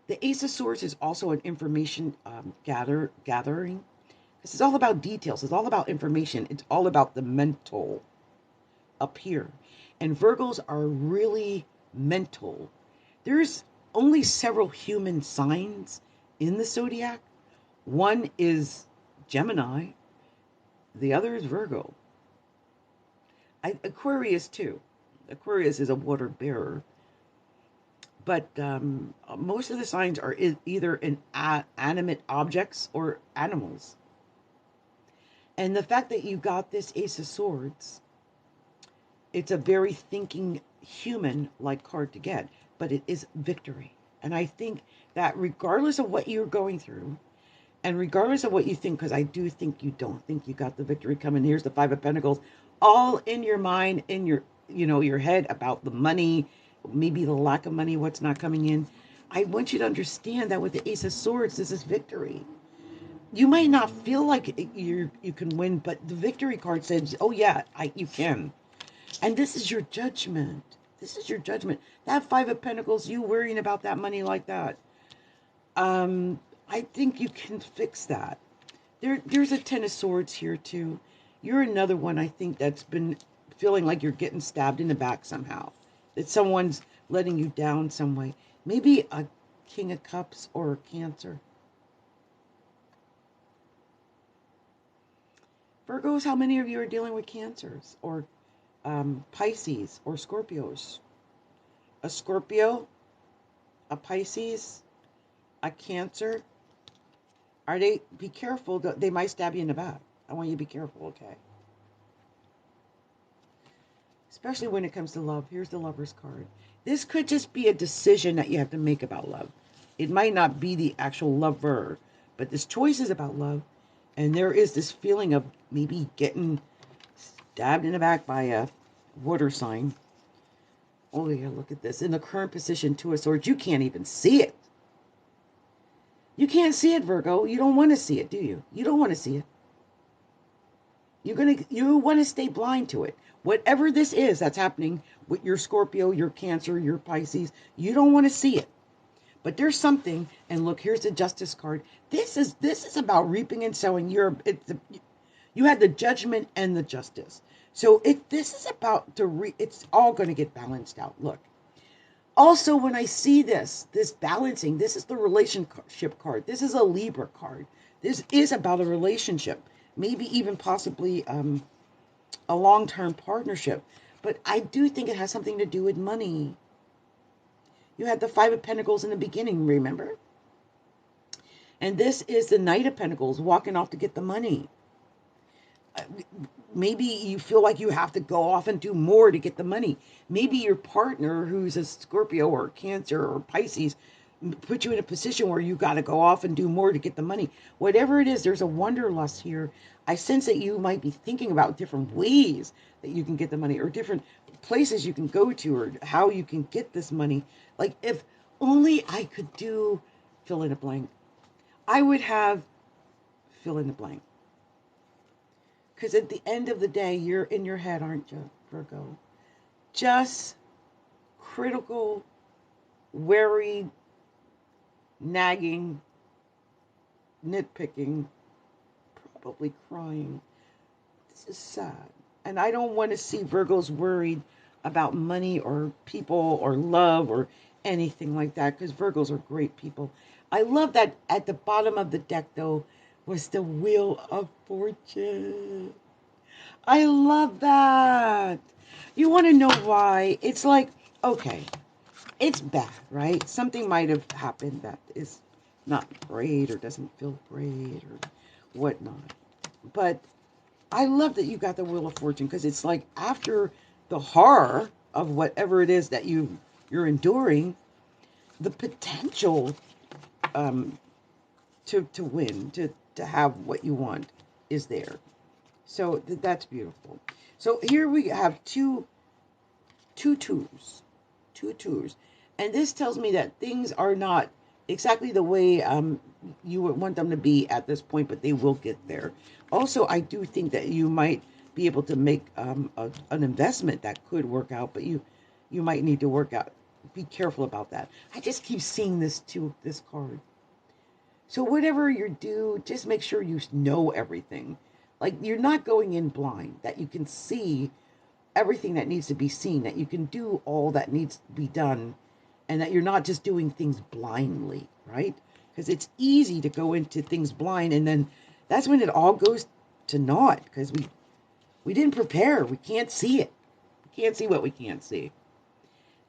The Ace of Swords is also an information gathering. This is all about details. It's all about information. It's all about the mental up here. And Virgos are really mental. There's only several human signs in the zodiac. One is Gemini. The other is Virgo. Aquarius too. Aquarius is a water bearer. But most of the signs are either in animate objects or animals. And the fact that you got this Ace of Swords, it's a very thinking human-like card to get, but it is victory. And I think that regardless of what you're going through, and regardless of what you think, because I do think you don't think you got the victory coming. Here's the Five of Pentacles, all in your mind, in your, your head about the money, maybe the lack of money, what's not coming in. I want you to understand that with the Ace of Swords, this is victory. You might not feel like you can win, but the victory card says, oh yeah, you can. And this is your judgment. This is your judgment. That Five of Pentacles, you worrying about that money like that. I think you can fix that. There's a Ten of Swords here too. You're another one, I think, that's been feeling like you're getting stabbed in the back somehow. That someone's letting you down some way. Maybe a King of Cups or a Cancer. Virgos, how many of you are dealing with Cancers or Pisces or Scorpios? A Scorpio, a Pisces, a Cancer. Are they? Be careful. They might stab you in the back. I want you to be careful, okay? Especially when it comes to love. Here's the Lover's card. This could just be a decision that you have to make about love. It might not be the actual lover, but this choice is about love. And there is this feeling of maybe getting stabbed in the back by a water sign. Oh, yeah, look at this. In the current position, Two of Swords, you can't even see it. You can't see it, Virgo. You don't want to see it, do you? You don't want to see it. You want to stay blind to it. Whatever this is that's happening with your Scorpio, your Cancer, your Pisces, you don't want to see it. But there's something, and look, here's the Justice card. This is about reaping and sowing. You had the Judgment and the Justice. So this is about it's all going to get balanced out. Look. Also, when I see this balancing, this is the relationship card. This is a Libra card. This is about a relationship, maybe even possibly a long-term partnership. But I do think it has something to do with money. You had the Five of Pentacles in the beginning, remember? And this is the Knight of Pentacles walking off to get the money. Maybe you feel like you have to go off and do more to get the money. Maybe your partner, who's a Scorpio or Cancer or Pisces, put you in a position where you got to go off and do more to get the money. Whatever it is, there's a wanderlust here. I sense that you might be thinking about different ways that you can get the money, or different places you can go to, or how you can get this money. Like, if only I could do fill in a blank, I would have fill in the blank. Because at the end of the day, you're in your head, aren't you, Virgo? Just critical, worried, nagging, nitpicking, probably crying. This is sad. And I don't want to see Virgos worried about money or people or love or anything like that, because Virgos are great people. I love that at the bottom of the deck, though, was the Wheel of Fortune. I love that. You want to know why? It's like, okay, it's bad, right? Something might have happened that is not great or doesn't feel great or whatnot. But I love that you got the Wheel of Fortune, because it's like after the horror of whatever it is that you're enduring, the potential um, to win, to have what you want is there. So that's beautiful. So here we have two tours, two tours, and this tells me that things are not exactly the way you would want them to be at this point, but they will get there. Also, I do think that you might be able to make an investment that could work out, but you might need to work out. Be careful about that. I just keep seeing this card. So whatever you do, just make sure you know everything. Like you're not going in blind, that you can see everything that needs to be seen, that you can do all that needs to be done, and that you're not just doing things blindly, right? Because it's easy to go into things blind, and then that's when it all goes to naught, because we didn't prepare. We can't see it. We can't see what we can't see.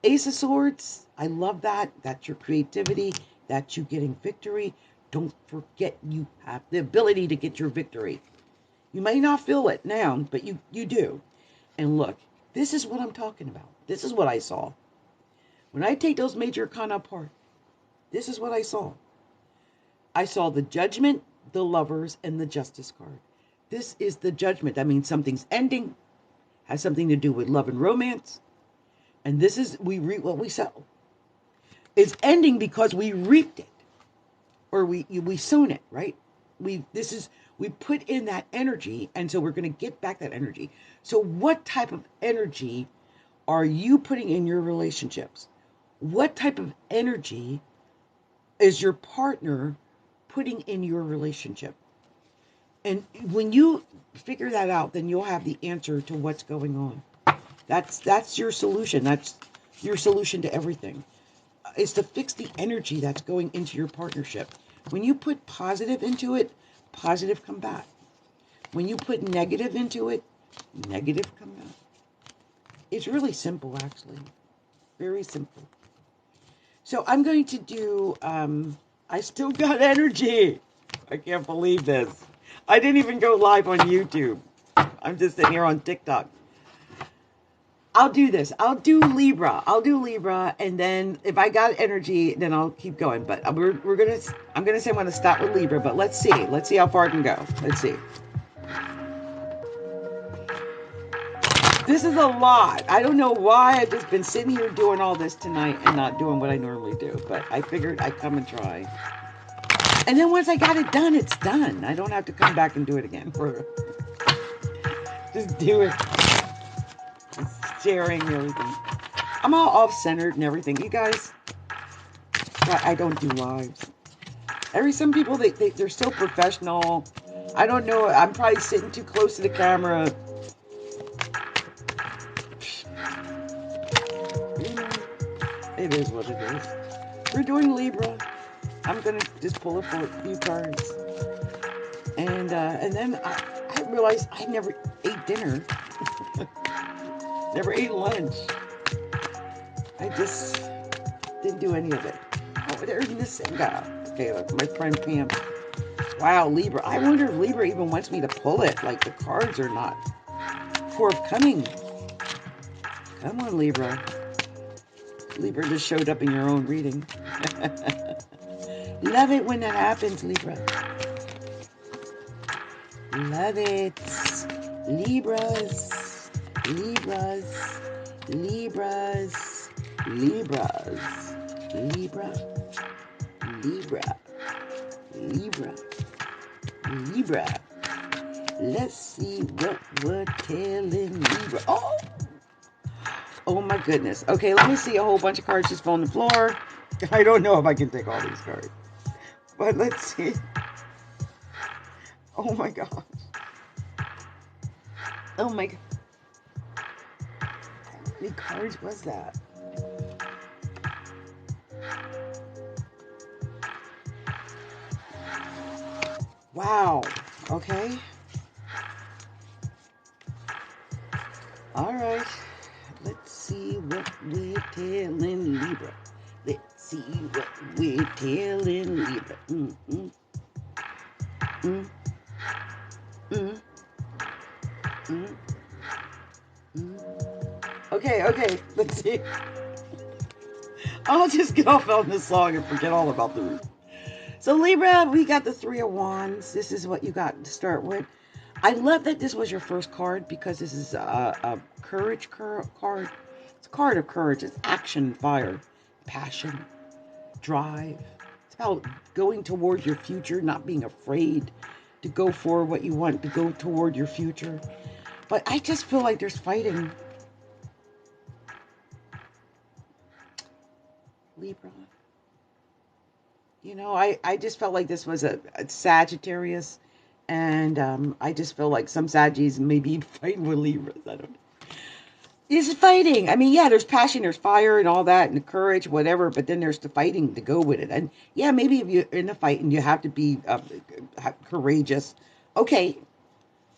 Ace of Swords, I love that. That's your creativity. That's you getting victory. Don't forget you have the ability to get your victory. You may not feel it now, but you do. And look, this is what I'm talking about. This is what I saw. When I take those major arcana apart, this is what I saw. I saw the Judgment, the Lovers, and the Justice card. This is the Judgment. That means something's ending, has something to do with love and romance. And this is, we reap what we sow. It's ending because we reaped it. Or we sown it, right? We put in that energy, and so we're going to get back that energy. So what type of energy are you putting in your relationships? What type of energy is your partner putting in your relationship? And when you figure that out, then you'll have the answer to what's going on. That's your solution. That's your solution to everything. Is to fix the energy that's going into your partnership. When you put positive into it, positive come back. When you put negative into it, negative come back. It's really simple, actually. Very simple. So I'm going to do, I still got energy. I can't believe this. I didn't even go live on YouTube. I'm just sitting here on TikTok. I'll do this. I'll do Libra, and then if I got energy, then I'll keep going. But I'm gonna say I'm gonna stop with Libra. But let's see how far I can go. Let's see. This is a lot. I don't know why I've just been sitting here doing all this tonight and not doing what I normally do. But I figured I'd come and try. And then once I got it done, it's done. I don't have to come back and do it again. Just do it. Sharing everything. I'm all off-centered and everything. You guys, I don't do lives. Some people, they're so professional. I don't know. I'm probably sitting too close to the camera. It is what it is. We're doing Libra. I'm going to just pull up a few cards. And then I realized I never ate dinner. Never ate lunch. I just didn't do any of it. Oh, there's Nisinga. Okay, look, my friend Pam. Wow, Libra. I wonder if Libra even wants me to pull it. Like the cards are not forthcoming. Come on, Libra. Libra just showed up in your own reading. Love it when that happens, Libra. Love it. Libras. Libras. Libras. Libras. Libra. Libra. Libra. Libra. Let's see what we're telling Libra. Oh! Oh my goodness. Okay, let me see a whole bunch of cards just fall on the floor. I don't know if I can take all these cards. But let's see. Oh my gosh. Oh my God. many cards was that? Wow. Okay. All right. Let's see what we're telling Libra. Let's see what we're telling Libra. Mm, mm, mm, Okay, okay. Let's see. I'll just get off on this song and forget all about the root. So Libra, we got the Three of Wands. This is what you got to start with. I love that this was your first card because this is a courage card. It's a card of courage. It's action, fire, passion, drive. It's about going toward your future, not being afraid to go for what you want, to go toward your future. But I just feel like there's fighting. Libra. I just felt like this was a Sagittarius, and I just feel like some Saggies may be fighting with Libras. I don't know. This is fighting. I mean, yeah, there's passion, there's fire, and all that, and courage, whatever. But then there's the fighting to go with it. And yeah, maybe if you're in a fight and you have to be courageous, okay.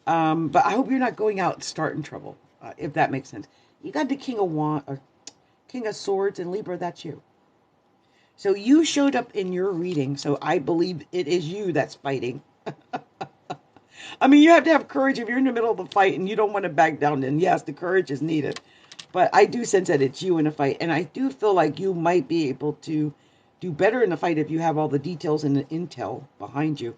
But I hope you're not going out starting trouble, if that makes sense. You got the King of Swords, and Libra. That's you. So you showed up in your reading, so I believe it is you that's fighting. I mean, you have to have courage if you're in the middle of a fight and you don't want to back down. Then yes, the courage is needed. But I do sense that it's you in a fight. And I do feel like you might be able to do better in the fight if you have all the details and the intel behind you.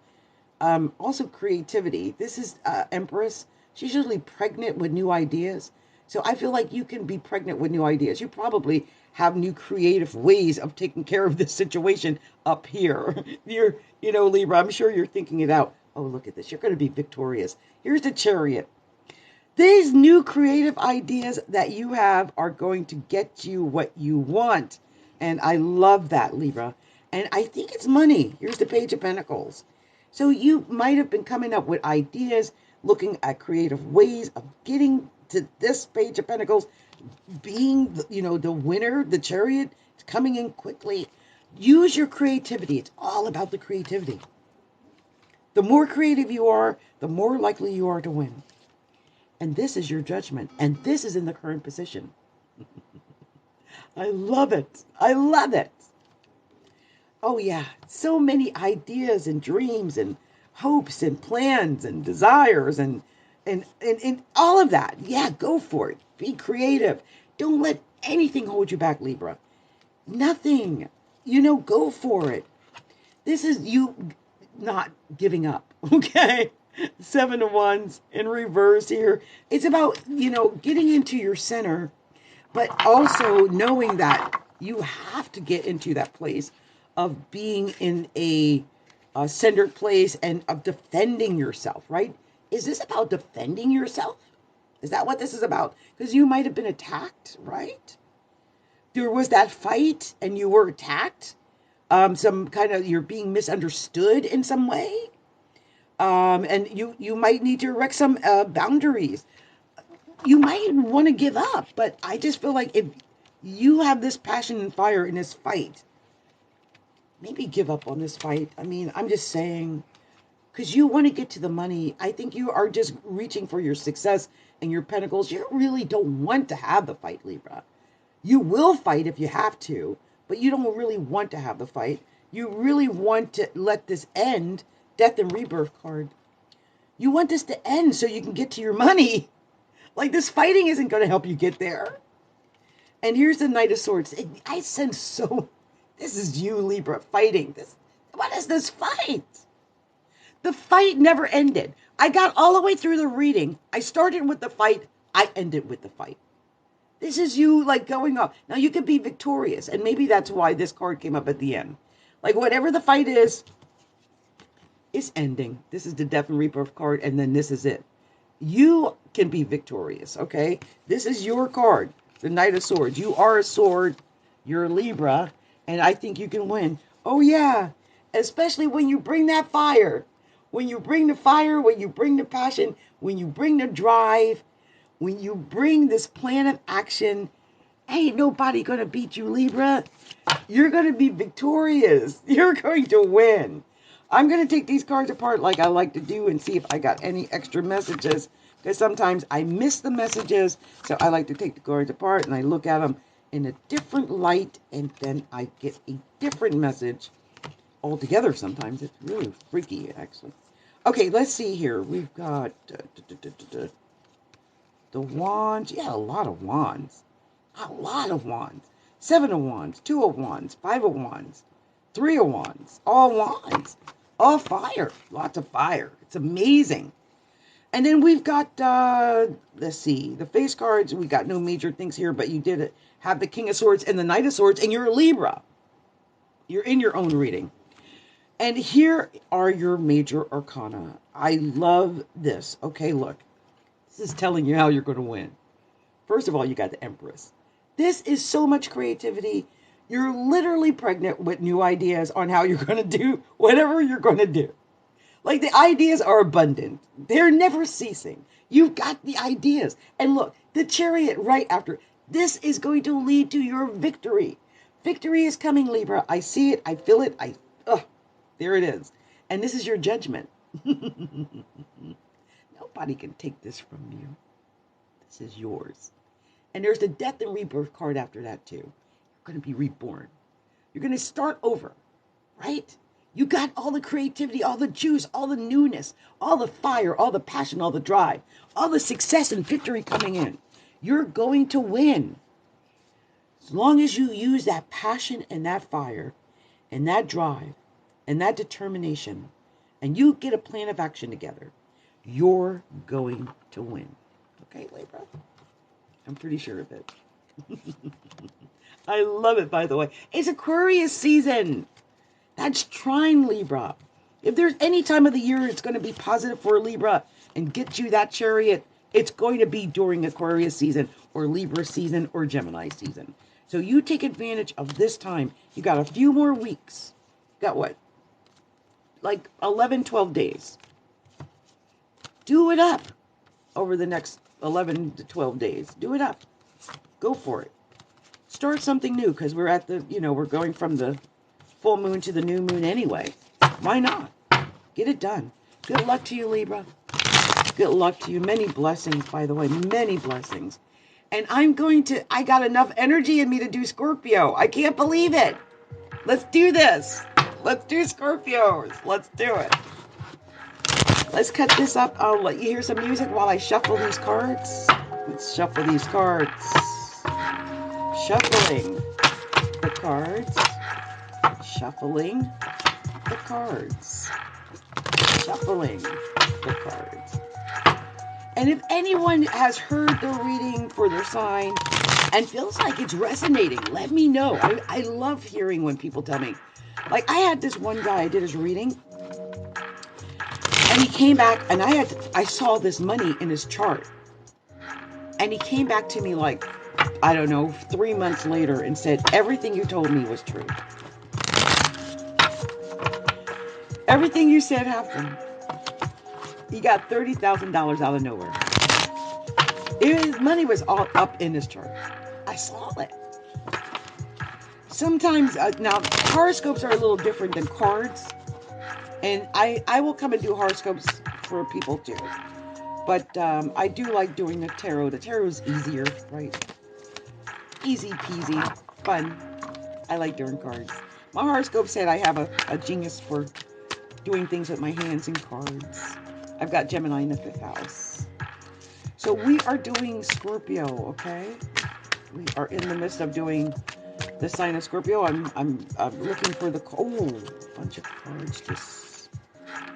Also, creativity. This is Empress. She's usually pregnant with new ideas. So I feel like you can be pregnant with new ideas. You probably have new creative ways of taking care of this situation up here. Libra, I'm sure you're thinking it out. Oh, look at this. You're going to be victorious. Here's the Chariot. These new creative ideas that you have are going to get you what you want. And I love that, Libra. And I think it's money. Here's the Page of Pentacles. So you might have been coming up with ideas, looking at creative ways of getting to this Page of Pentacles, being, the winner, the Chariot, it's coming in quickly. Use your creativity. It's all about the creativity. The more creative you are, the more likely you are to win. And this is your Judgment. And this is in the current position. I love it. I love it. Oh, yeah. So many ideas and dreams and hopes and plans and desires and all of that. Yeah, go for it. Be creative. Don't let anything hold you back, Libra. Nothing. Go for it. This is you not giving up, okay? 7 of Wands in reverse here. It's about, getting into your center, but also knowing that you have to get into that place of being in a centered place and of defending yourself, right? Is this about defending yourself? Is that what this is about? Because you might have been attacked, right? There was that fight and you were attacked. Some kind of, you're being misunderstood in some way. And you might need to erect some boundaries. You might want to give up, but I just feel like if you have this passion and fire in this fight, maybe give up on this fight. I mean, I'm just saying, because you want to get to the money. I think you are just reaching for your success and your pentacles. You really don't want to have the fight, Libra. You will fight if you have to, but you don't really want to have the fight. You really want to let this end. Death and Rebirth card. You want this to end so you can get to your money. Like, this fighting isn't going to help you get there. And here's the Knight of Swords. I sense this is you, Libra, fighting. What is this fight? The fight never ended. I got all the way through the reading. I started with the fight. I ended with the fight. This is you, like, going off. Now, you could be victorious, and maybe that's why this card came up at the end. Like, whatever the fight is, it's ending. This is the Death and Rebirth card, and then this is it. You can be victorious, okay? This is your card, the Knight of Swords. You are a sword. You're a Libra, and I think you can win. Oh, yeah, especially when you bring that fire. When you bring the fire, when you bring the passion, when you bring the drive, when you bring this plan of action, ain't nobody going to beat you, Libra. You're going to be victorious. You're going to win. I'm going to take these cards apart like I like to do and see if I got any extra messages, because sometimes I miss the messages. So I like to take the cards apart and I look at them in a different light, and then I get a different message altogether. Sometimes it's really freaky, actually. Okay, let's see here. We've got the wands. Yeah, a lot of wands. A lot of wands. 7 of wands, 2 of wands, 5 of wands, 3 of wands, all wands, all fire, lots of fire. It's amazing. And then we've got, let's see, the face cards. We got no major things here, but you did have the King of Swords and the Knight of Swords, and you're a Libra. You're in your own reading. And here are your major arcana. I love this. Okay, look. This is telling you how you're going to win. First of all, you got the Empress. This is so much creativity. You're literally pregnant with new ideas on how you're going to do whatever you're going to do. Like, the ideas are abundant. They're never ceasing. You've got the ideas. And look, the Chariot right after. This is going to lead to your victory. Victory is coming, Libra. I see it. I feel it. There it is. And this is your judgment. Nobody can take this from you. This is yours. And there's the death and rebirth card after that, too. You're going to be reborn. You're going to start over, right? You got all the creativity, all the juice, all the newness, all the fire, all the passion, all the drive, all the success and victory coming in. You're going to win. As long as you use that passion and that fire and that drive and that determination, and you get a plan of action together, you're going to win. Okay, Libra? I'm pretty sure of it. I love it, by the way. It's Aquarius season. That's trine, Libra. If there's any time of the year it's going to be positive for Libra and get you that Chariot, it's going to be during Aquarius season or Libra season or Gemini season. So you take advantage of this time. You got a few more weeks. Got what? Like 11, 12 days. Do it up over the next 11 to 12 days. Do it up. Go for it. Start something new, because we're at the, we're going from the full moon to the new moon anyway. Why not? Get it done. Good luck to you, Libra. Good luck to you. Many blessings, by the way. Many blessings. And I got enough energy in me to do Scorpio. I can't believe it. Let's do this. Let's do Scorpios. Let's do it. Let's cut this up. I'll let you hear some music while I shuffle these cards. Let's shuffle these cards. Shuffling the cards. Shuffling the cards. Shuffling the cards. And if anyone has heard the reading for their sign and feels like it's resonating, let me know. I love hearing when people tell me. Like, I had this one guy, I did his reading, and he came back, and I saw this money in his chart. And he came back to me like, I don't know, 3 months later and said, everything you told me was true. Everything you said happened. He got $30,000 out of nowhere. His money was all up in his chart. I saw it. Sometimes, now, horoscopes are a little different than cards. And I will come and do horoscopes for people too. But I do like doing the tarot. The tarot is easier, right? Easy peasy, fun. I like doing cards. My horoscope said I have a genius for doing things with my hands and cards. I've got Gemini in the 5th house. So we are doing Scorpio, okay? We are in the midst of doing the sign of Scorpio. I'm looking for the bunch of cards just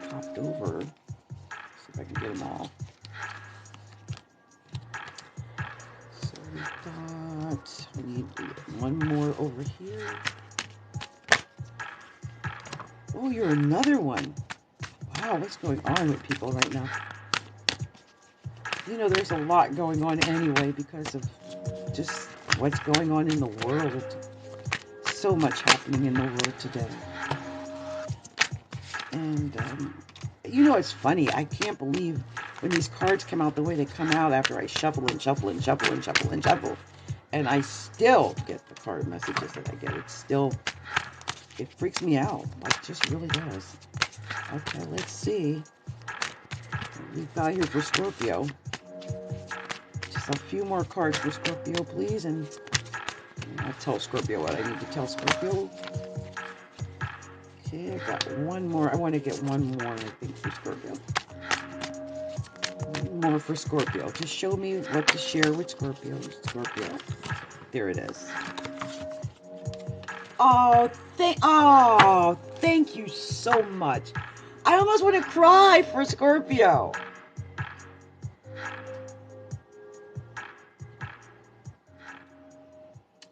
popped over. See if I can get them all. So we need one more over here. Oh, you're another one. Wow, what's going on with people right now? There's a lot going on anyway because of just what's going on in the world. So much happening in the world today. And, it's funny. I can't believe when these cards come out the way they come out after I shuffle and shuffle and shuffle and shuffle and shuffle. And I still get the card messages that I get. It freaks me out. Like, it just really does. Okay, let's see what we've got here for Scorpio. Just a few more cards for Scorpio, please. And I'll tell Scorpio what I need to tell Scorpio. Okay, I got one more. I want to get one more, I think, for Scorpio. One more for Scorpio. Just show me what to share with Scorpio. Scorpio. There it is. Oh, thank you so much. I almost want to cry for Scorpio.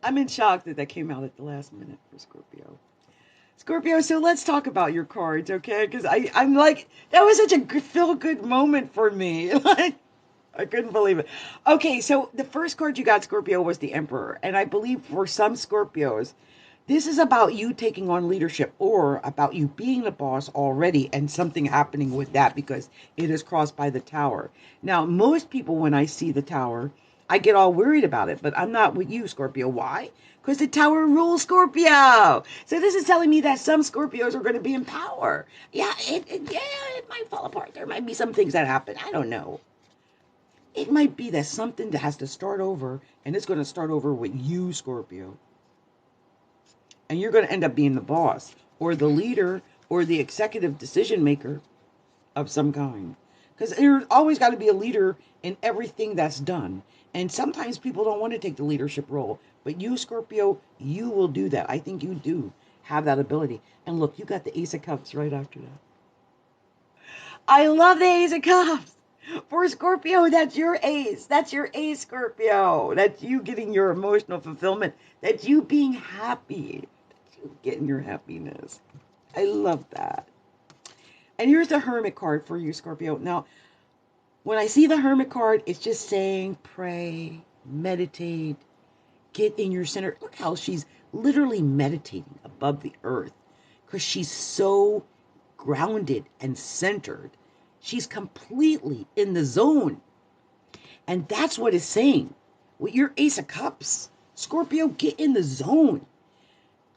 I'm in shock that came out at the last minute for Scorpio. Scorpio, so let's talk about your cards, okay? Because I'm like, that was such a feel-good moment for me. Like, I couldn't believe it. Okay, so the first card you got, Scorpio, was the Emperor. And I believe for some Scorpios, this is about you taking on leadership or about you being the boss already and something happening with that because it is crossed by the Tower. Now, most people, when I see the Tower, I get all worried about it, but I'm not with you, Scorpio. Why? Because the Tower rules Scorpio. So this is telling me that some Scorpios are going to be in power. Yeah, it might fall apart. There might be some things that happen. I don't know. It might be that something that has to start over, and it's going to start over with you, Scorpio. And you're going to end up being the boss or the leader or the executive decision maker of some kind. Because there's always got to be a leader in everything that's done. And sometimes people don't want to take the leadership role. But you, Scorpio, you will do that. I think you do have that ability. And look, you got the Ace of Cups right after that. I love the Ace of Cups. For Scorpio, that's your ace. That's your ace, Scorpio. That's you getting your emotional fulfillment. That's you being happy. That's you getting your happiness. I love that. And here's the Hermit card for you, Scorpio. Now, when I see the Hermit card, it's just saying pray, meditate, get in your center. Look how she's literally meditating above the earth because she's so grounded and centered. She's completely in the zone. And that's what it's saying. With your Ace of Cups, Scorpio, get in the zone.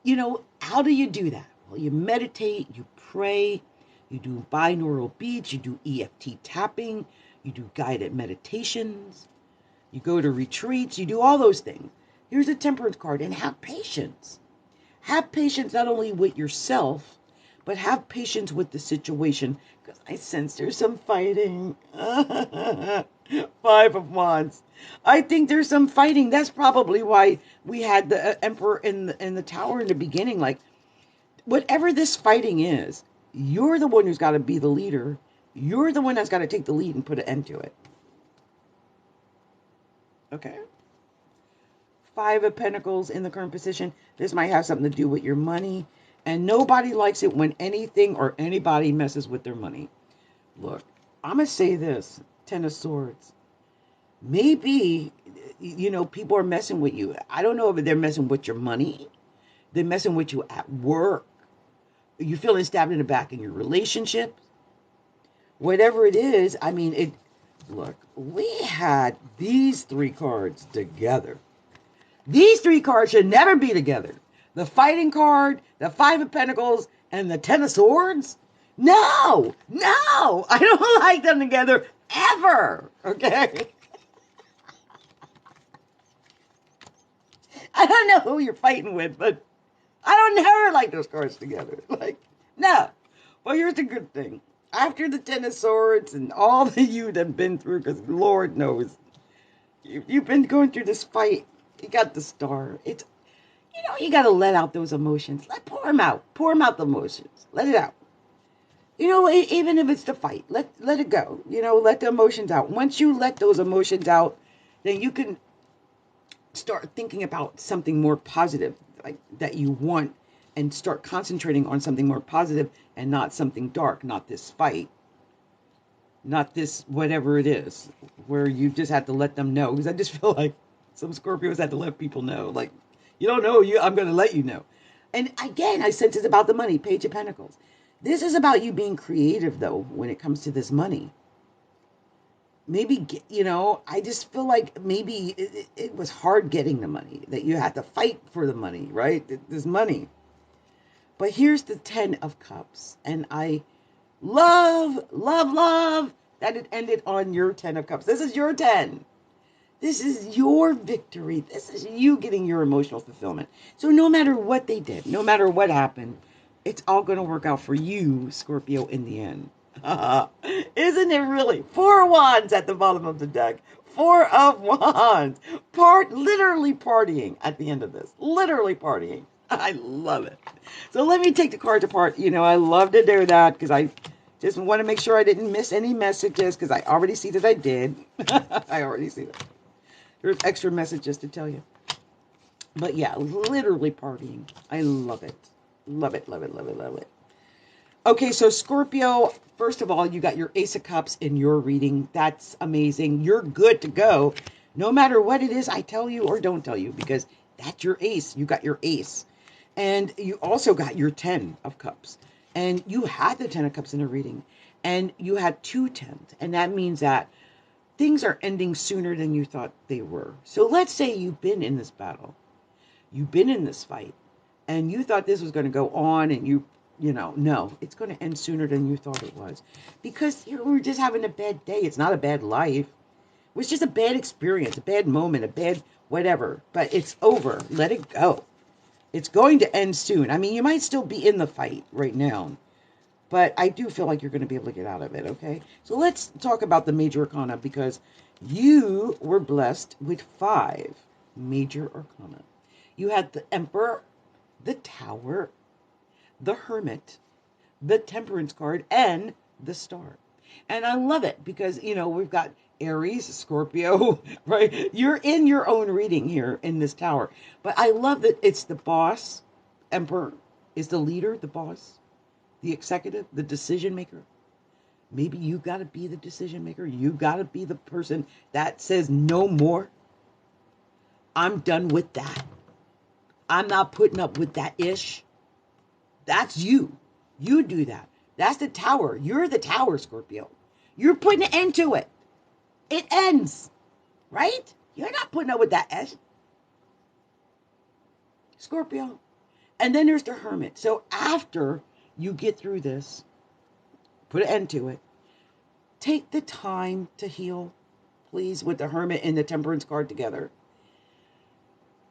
You know, how do you do that? Well, you meditate, you pray, you do binaural beats, you do EFT tapping, you do guided meditations, you go to retreats, you do all those things. Here's a Temperance card, and have patience. Have patience not only with yourself, but have patience with the situation, because I sense there's some fighting. 5 of Wands. I think there's some fighting. That's probably why we had the Emperor in the Tower in the beginning. Like, whatever this fighting is, you're the one who's got to be the leader. You're the one that's got to take the lead and put an end to it. Okay? 5 of Pentacles in the current position. This might have something to do with your money. And nobody likes it when anything or anybody messes with their money. Look, I'm going to say this. 10 of Swords. Maybe, you know, people are messing with you. I don't know if they're messing with your money. They're messing with you at work. You're feeling stabbed in the back in your relationship. Whatever it is, I mean, look, we had these 3 cards together. These 3 cards should never be together. The Fighting card, the 5 of Pentacles, and the 10 of Swords? No! I don't like them together ever, okay? I don't know who you're fighting with, but I don't never like those cards together. Like, no. Well, here's the good thing. After the 10 of Swords and all that you've been through, because Lord knows, you've been going through this fight. You got the Star. It's, you know, you got to let out those emotions. Pour them out. Pour them out, the emotions. Let it out. You know, even if it's the fight, let it go. You know, let the emotions out. Once you let those emotions out, then you can start thinking about something more positive, like that you want, and start concentrating on something more positive and not something dark, not this fight, not this whatever it is, where you just have to let them know. Because I just feel like some Scorpios have to let people know, like, you don't know, I'm going to let you know. And again, I sense it's about the money, Page of Pentacles. This is about you being creative, though, when it comes to this money. maybe, you know, I just feel like maybe it was hard getting the money, that you had to fight for the money, right? There's money. But here's the 10 of Cups. And I love that it ended on your 10 of Cups. This is your 10. This is your victory. This is you getting your emotional fulfillment. So no matter what they did, no matter what happened, it's all going to work out for you, Scorpio, in the end. Isn't it really? 4 wands at the bottom of the deck. 4 of wands. Literally partying at the end of this. Literally partying. I love it. So let me take the cards apart. You know, I love to do that because I just want to make sure I didn't miss any messages because I already see that I did. I already see that. There's extra messages to tell you. But yeah, literally partying. I love it. Love it, love it, love it, love it. Okay, so Scorpio, first of all, you got your Ace of Cups in your reading. That's amazing. You're good to go. No matter what it is I tell you or don't tell you, because that's your ace. You got your ace. And you also got your 10 of Cups. And you had the 10 of Cups in a reading. And you had 2 10s. And that means that things are ending sooner than you thought they were. So let's say you've been in this battle. You've been in this fight. And you thought this was going to go on. And you know, no, it's going to end sooner than you thought it was. Because you were just having a bad day. It's not a bad life. It was just a bad experience, a bad moment, a bad whatever. But it's over. Let it go. It's going to end soon. I mean, you might still be in the fight right now. But I do feel like you're going to be able to get out of it, okay? So let's talk about the major arcana because you were blessed with 5 major arcana. You had the Emperor, the Tower, the Hermit, the Temperance card, and the Star. And I love it because, you know, we've got Aries, Scorpio, right? You're in your own reading here in this tower. But I love that it's the boss. Emperor is the leader, the boss, the executive, the decision maker. Maybe you got to be the decision maker. You got to be the person that says no more. I'm done with that. I'm not putting up with that ish. That's you. You do that. That's the Tower. You're the Tower, Scorpio. You're putting an end to it. It ends, right? You're not putting up with that ish, Scorpio. And then there's the Hermit. So after you get through this, put an end to it, take the time to heal, please, with the Hermit and the Temperance card together.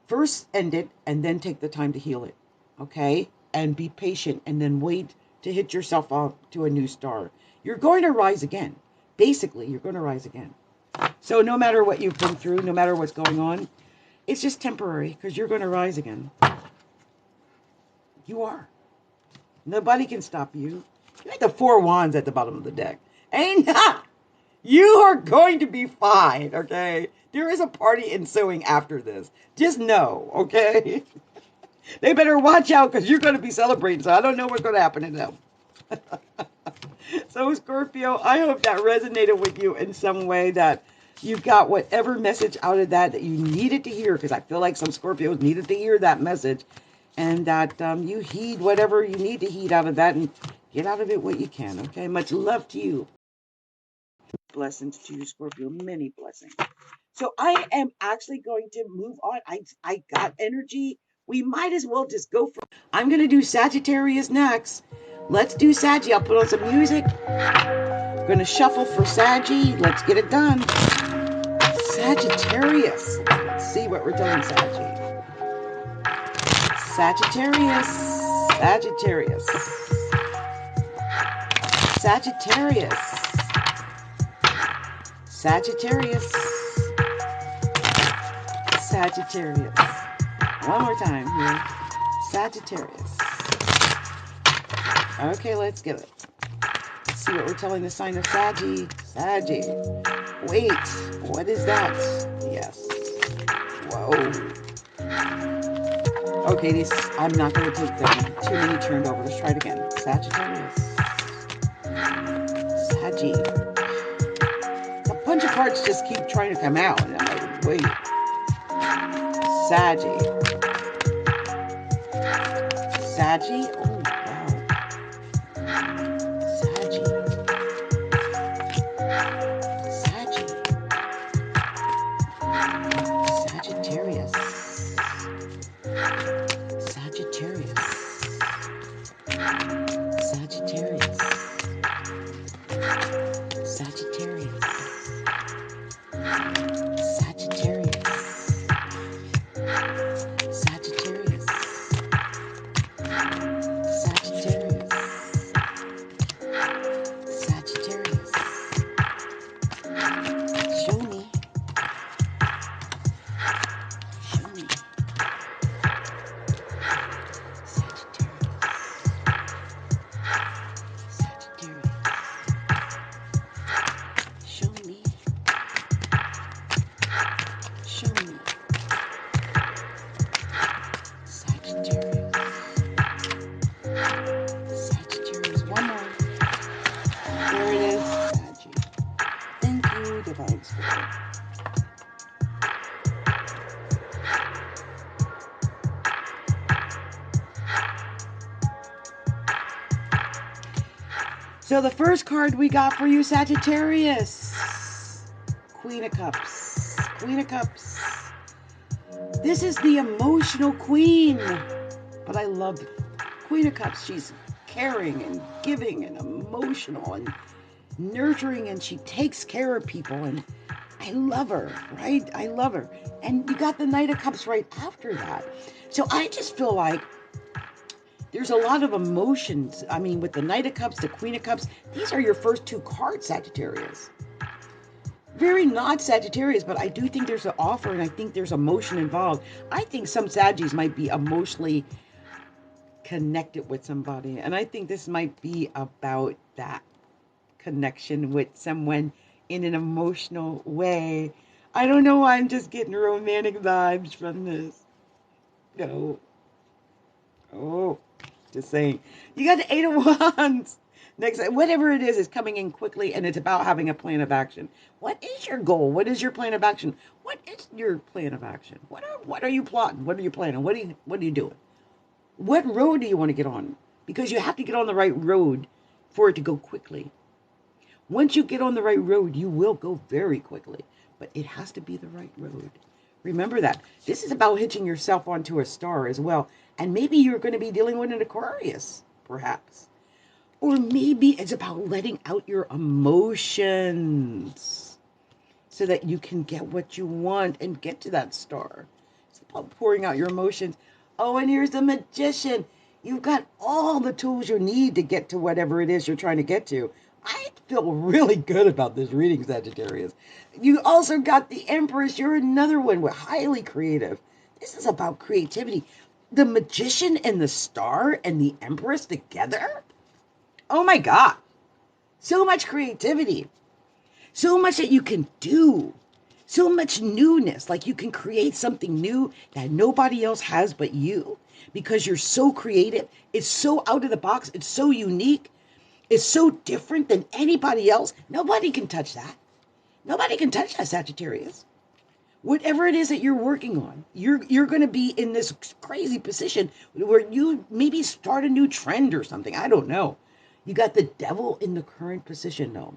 First end it, and then take the time to heal it, okay? And be patient, and then wait to hit yourself up to a new star. You're going to rise again. Basically, you're going to rise again. So no matter what you've been through, no matter what's going on, it's just temporary, because you're going to rise again. You are. Nobody can stop you. You got the 4 wands at the bottom of the deck. Ain't not. You are going to be fine, okay? There is a party ensuing after this. Just know, okay? They better watch out because you're going to be celebrating, so I don't know what's going to happen to them. So, Scorpio, I hope that resonated with you in some way, that you got whatever message out of that you needed to hear, because I feel like some Scorpios needed to hear that message, and that you heed whatever you need to heed out of that and get out of it what you can, okay? Much love to you. Blessings to you, Scorpio. Many blessings. So I am actually going to move on. I got energy. We might as well just go for it. I'm going to do Sagittarius next. Let's do Saggy. I'll put on some music. I'm going to shuffle for Saggy. Let's get it done. Sagittarius. Let's see what we're doing, Saggy. Sagittarius. Sagittarius. Sagittarius. Sagittarius. Sagittarius. One more time here. Sagittarius. Okay, let's get it. Let's see what we're telling the sign of Saggy. Saggy. Wait, what is that? Yes. Whoa. Okay, these, I'm not going to take them. Too many turned over. Let's try it again. Sagittarius. Saggy. A bunch of cards just keep trying to come out. And I'm like, wait. Saggy. Saggy? Oh, wow. Saggy. Saggy. So the first card we got for you, Sagittarius. Queen of Cups. Queen of Cups. This is the emotional queen. But I love the Queen of Cups. She's caring and giving and emotional and nurturing, and she takes care of people, and I love her, right? I love her. And you got the Knight of Cups right after that. So I just feel like there's a lot of emotions. I mean, with the Knight of Cups, the Queen of Cups, these are your first two cards, Sagittarius. Very not Sagittarius, but I do think there's an offer, and I think there's emotion involved. I think some Saggies might be emotionally connected with somebody, and I think this might be about that connection with someone in an emotional way. I don't know why I'm just getting romantic vibes from this. No. Oh, just saying. You got the Eight of Wands. Next, whatever it is coming in quickly, and it's about having a plan of action. What is your goal? What is your plan of action? What is your plan of action? What are you plotting? What are you planning? What are you doing? What road do you want to get on? Because you have to get on the right road for it to go quickly. Once you get on the right road, you will go very quickly, but it has to be the right road. Remember that. This is about hitching yourself onto a star as well. And maybe you're going to be dealing with an Aquarius, perhaps. Or maybe it's about letting out your emotions so that you can get what you want and get to that star. It's about pouring out your emotions. Oh, and here's the Magician. You've got all the tools you need to get to whatever it is you're trying to get to. I feel really good about this reading, Sagittarius. You also got the Empress. You're another one. We're highly creative. This is about creativity. The Magician and the Star and the Empress together? Oh my God. So much creativity. So much that you can do. So much newness. Like you can create something new that nobody else has but you. Because you're so creative. It's so out of the box. It's so unique. Is so different than anybody else. Nobody can touch that. Nobody can touch that, Sagittarius. Whatever it is that you're working on, you're going to be in this crazy position where you maybe start a new trend or something. I don't know. You got the Devil in the current position, though.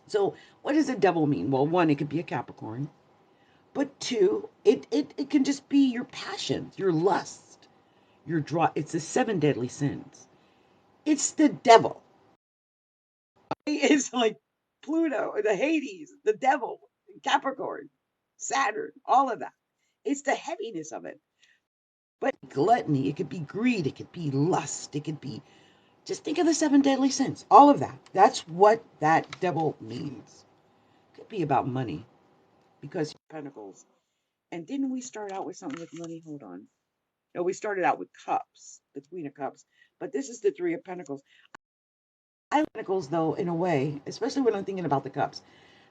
So what does the Devil mean? Well, one, it could be a Capricorn. But two, it can just be your passions, your lust, your draw. It's the seven deadly sins. It's the devil. It's like Pluto, the Hades, the devil, Capricorn, Saturn, all of that. It's the heaviness of it. But gluttony, it could be greed, it could be lust, it could be just think of the seven deadly sins. All of that. That's what that devil means. It could be about money because pentacles. And didn't we start out with something with money? Hold on. No, we started out with cups, the Queen of Cups. But this is the Three of Pentacles. I like Pentacles, though, in a way, especially when I'm thinking about the cups.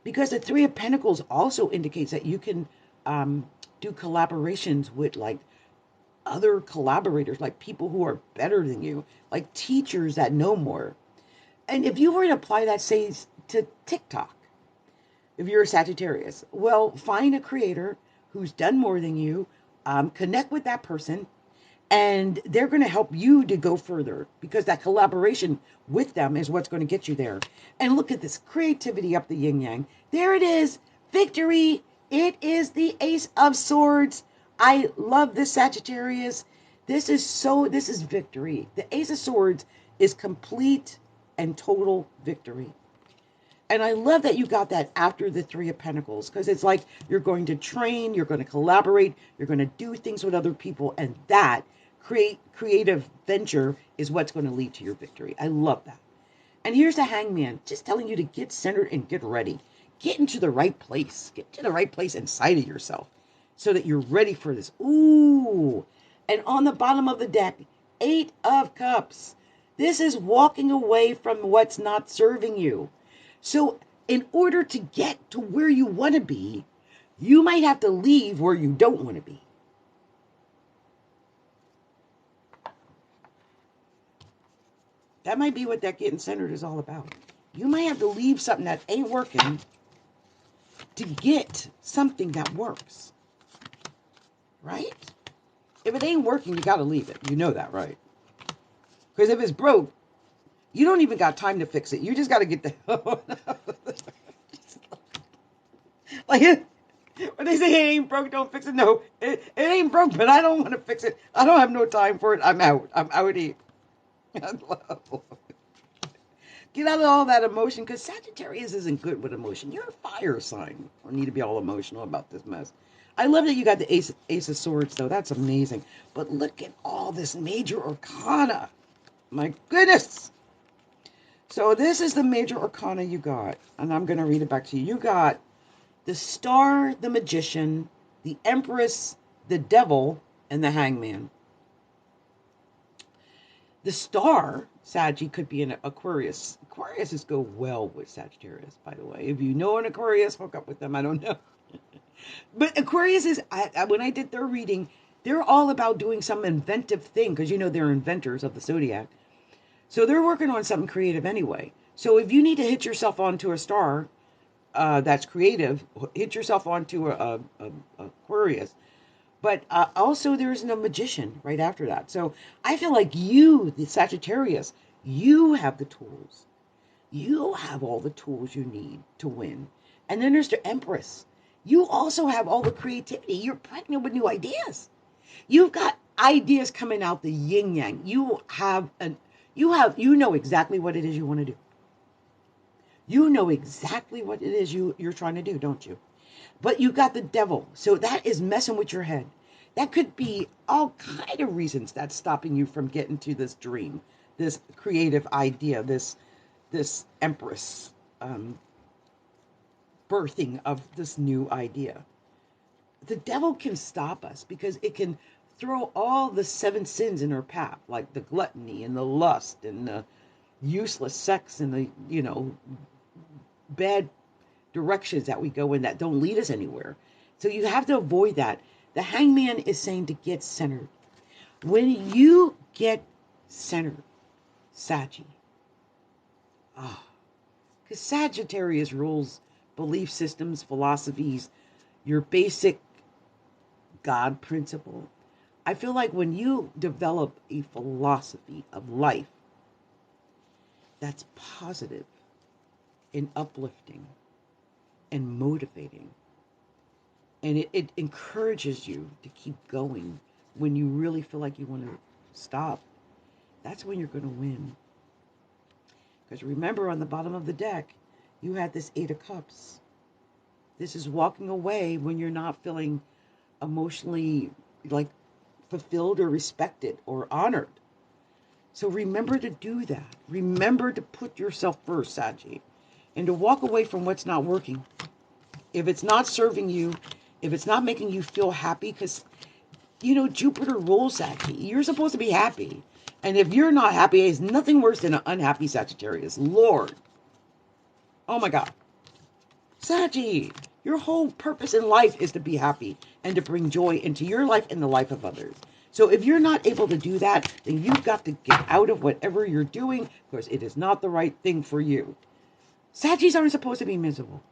Because the Three of Pentacles also indicates that you can do collaborations with like other collaborators, like people who are better than you, like teachers that know more. And if you were to apply that, say, to TikTok, if you're a Sagittarius, well, find a creator who's done more than you, connect with that person, and they're going to help you to go further because that collaboration with them is what's going to get you there. And look at this creativity up the yin yang. There it is. Victory. It is the Ace of Swords. I love this, Sagittarius. This is victory. The Ace of Swords is complete and total victory. And I love that you got that after the Three of Pentacles because it's like you're going to train, you're going to collaborate, you're going to do things with other people, and that creative venture is what's going to lead to your victory. I love that. And here's the Hangman, just telling you to get centered and get ready. Get into the right place. Get to the right place inside of yourself so that you're ready for this. Ooh. And on the bottom of the deck, Eight of Cups. This is walking away from what's not serving you. So in order to get to where you want to be, you might have to leave where you don't want to be. That might be what that getting centered is all about. You might have to leave something that ain't working to get something that works. Right? If it ain't working, you got to leave it. You know that, right? Because if it's broke, You don't even got time to fix it. You just got to get the hell like when they say it ain't broke, don't fix it. No, it ain't broke, but I don't want to fix it. I don't have no time for it. I'm out. I'm outie. Get out of all that emotion, because Sagittarius isn't good with emotion. You're a fire sign. I need to be all emotional about this mess. I love that you got the Ace of Swords, though. That's amazing. But look at all this major arcana. My goodness. So this is the major arcana you got. And I'm going to read it back to you. You got the Star, the Magician, the Empress, the Devil, and the Hangman. The Star, Saggy, could be an Aquarius. Aquariuses go well with Sagittarius, by the way. If you know an Aquarius, hook up with them. I don't know. But Aquarius is, when I did their reading, they're all about doing some inventive thing, because you know they're inventors of the Zodiac. So they're working on something creative anyway. So if you need to hit yourself onto a star that's creative, hit yourself onto a Aquarius. But also there's no magician right after that. So I feel like you, the Sagittarius, you have the tools. You have all the tools you need to win. And then there's the Empress. You also have all the creativity. You're pregnant with new ideas. You've got ideas coming out the yin yang. You know exactly what it is you want to do. You know exactly what it is you're trying to do, don't you? But you got the Devil. So that is messing with your head. That could be all kind of reasons that's stopping you from getting to this dream, this creative idea, this Empress birthing of this new idea. The Devil can stop us because it can throw all the 7 sins in our path, like the gluttony and the lust and the useless sex and the, bad directions that we go in that don't lead us anywhere. So you have to avoid that. The Hangman is saying to get centered. When you get centered, Saggy, because Sagittarius rules belief systems, philosophies, your basic God principle. I feel like when you develop a philosophy of life that's positive and uplifting and motivating, and it encourages you to keep going when you really feel like you want to stop, that's when you're going to win. Because remember, on the bottom of the deck, you had this 8 of Cups. This is walking away when you're not feeling emotionally like fulfilled or respected or honored. So remember to do that. Remember to put yourself first, Saggy, and to walk away from what's not working. If it's not serving you, if it's not making you feel happy, because, Jupiter rules Saggy. You're supposed to be happy. And if you're not happy, there's nothing worse than an unhappy Sagittarius. Lord. Oh my God. Saggy, your whole purpose in life is to be happy and to bring joy into your life and the life of others. So if you're not able to do that, then you've got to get out of whatever you're doing, because it is not the right thing for you. Saggies aren't supposed to be miserable.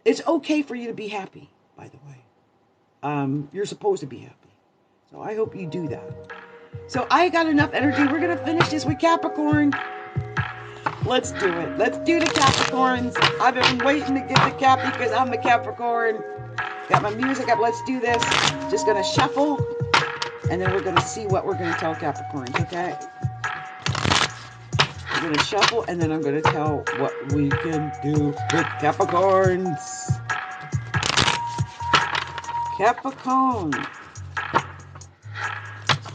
It's okay for you to be happy, by the way. You're supposed to be happy. So I hope you do that. So I got enough energy. We're going to finish this with Capricorn. Let's do it. Let's do the Capricorns. I've been waiting to get the Cappy because I'm a Capricorn. Got my music up. Let's do this. Just going to shuffle. And then we're going to see what we're going to tell Capricorns, okay? We're going to shuffle, and then I'm going to tell what we can do with Capricorns. Capricorn.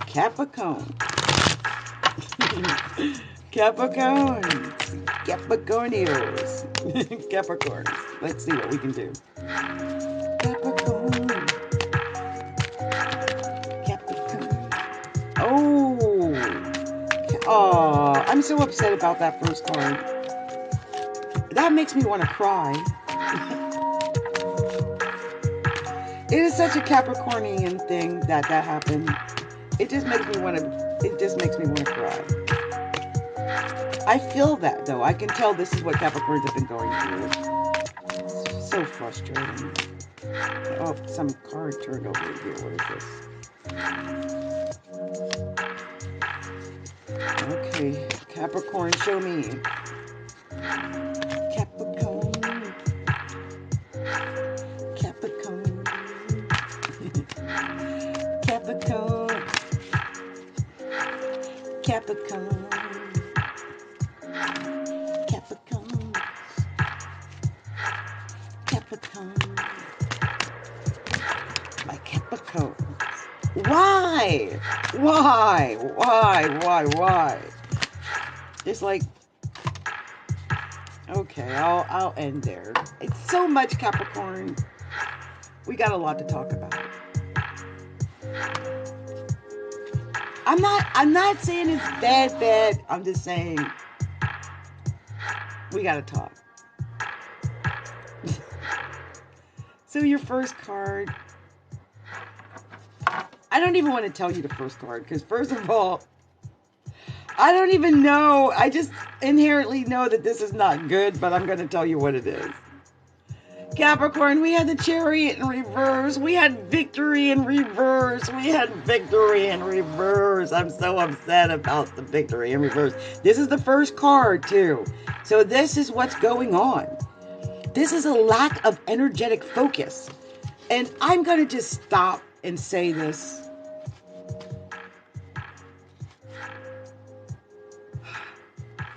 Capricorn. Capricorn. Capricornios. Capricorns. Let's see what we can do. Capricorn. Capricorn. Oh, I'm so upset about that first card. That makes me want to cry. It is such a Capricornian thing that happened. It just makes me want to cry. I feel that, though. I can tell this is what Capricorns have been going through. It's so frustrating. Oh, some card turned over here. What is this? Okay. Capricorn, show me. Capricorn. Capricorn. Capricorn. Capricorn. Capricorn. Capricorn. My Capricorn. Why? Why? It's like, okay, I'll end there. It's so much Capricorn. We got a lot to talk about. I'm not saying it's bad. I'm just saying we gotta talk. So your first card, I don't even want to tell you the first card, because first of all, I don't even know. I just inherently know that this is not good, but I'm going to tell you what it is. Capricorn, we had the Chariot in reverse. We had victory in reverse. I'm so upset about the victory in reverse. This is the first card, too. So this is what's going on. This is a lack of energetic focus. And I'm going to just stop and say this.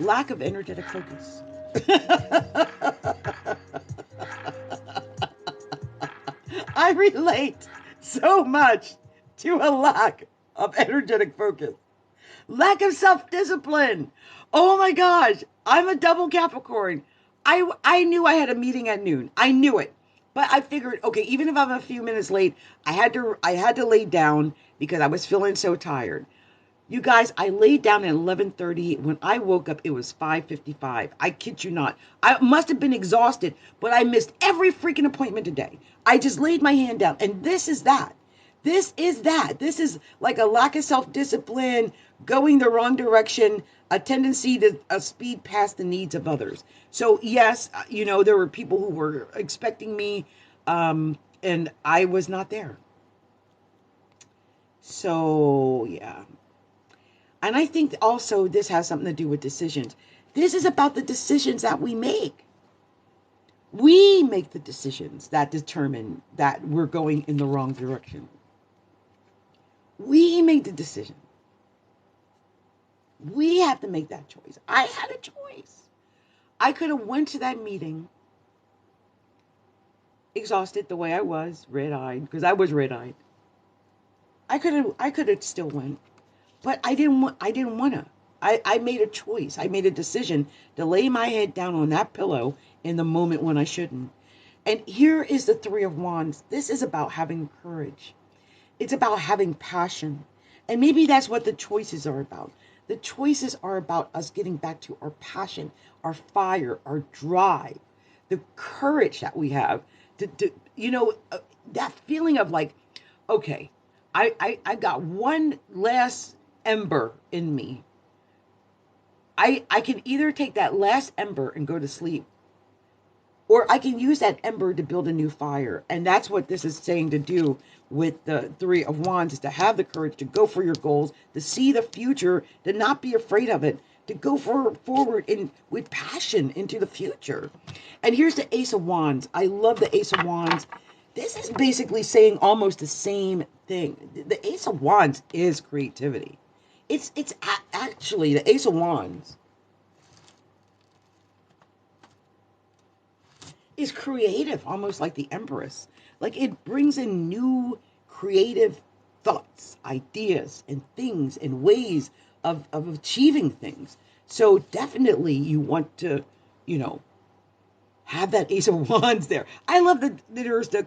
Lack of energetic focus. I relate so much to a lack of energetic focus. Lack of self-discipline. Oh my gosh, I'm a double Capricorn. I knew I had a meeting at noon. I knew it. But I figured, okay, even if I'm a few minutes late, I had to lay down because I was feeling so tired. You guys, I laid down at 11:30. When I woke up, it was 5:55. I kid you not. I must have been exhausted, but I missed every freaking appointment today. I just laid my hand down, and this is that. This is that. This is like a lack of self-discipline, going the wrong direction, a tendency to speed past the needs of others. So yes, there were people who were expecting me, and I was not there. So yeah. And I think also this has something to do with decisions. This is about the decisions that we make. We make the decisions that determine that we're going in the wrong direction. We made the decision. We have to make that choice. I had a choice. I could have went to that meeting exhausted the way I was, red-eyed, because I was red-eyed. I could have still went. But I didn't want to. I made a choice. I made a decision to lay my head down on that pillow in the moment when I shouldn't. And here is the Three of Wands. This is about having courage. It's about having passion. And maybe that's what the choices are about. The choices are about us getting back to our passion, our fire, our drive, the courage that we have to that feeling of like, okay, I got one last ember in me. I can either take that last ember and go to sleep, or I can use that ember to build a new fire. And that's what this is saying to do with the Three of Wands, is to have the courage to go for your goals, to see the future, to not be afraid of it, to go forward with passion into the future. And here's the Ace of Wands. I love the Ace of Wands. This is basically saying almost the same thing. The Ace of Wands is creativity. It's actually the Ace of Wands is creative, almost like the Empress. Like it brings in new creative thoughts, ideas, and things and ways of achieving things. So definitely you want to, have that Ace of Wands there. I love that there's the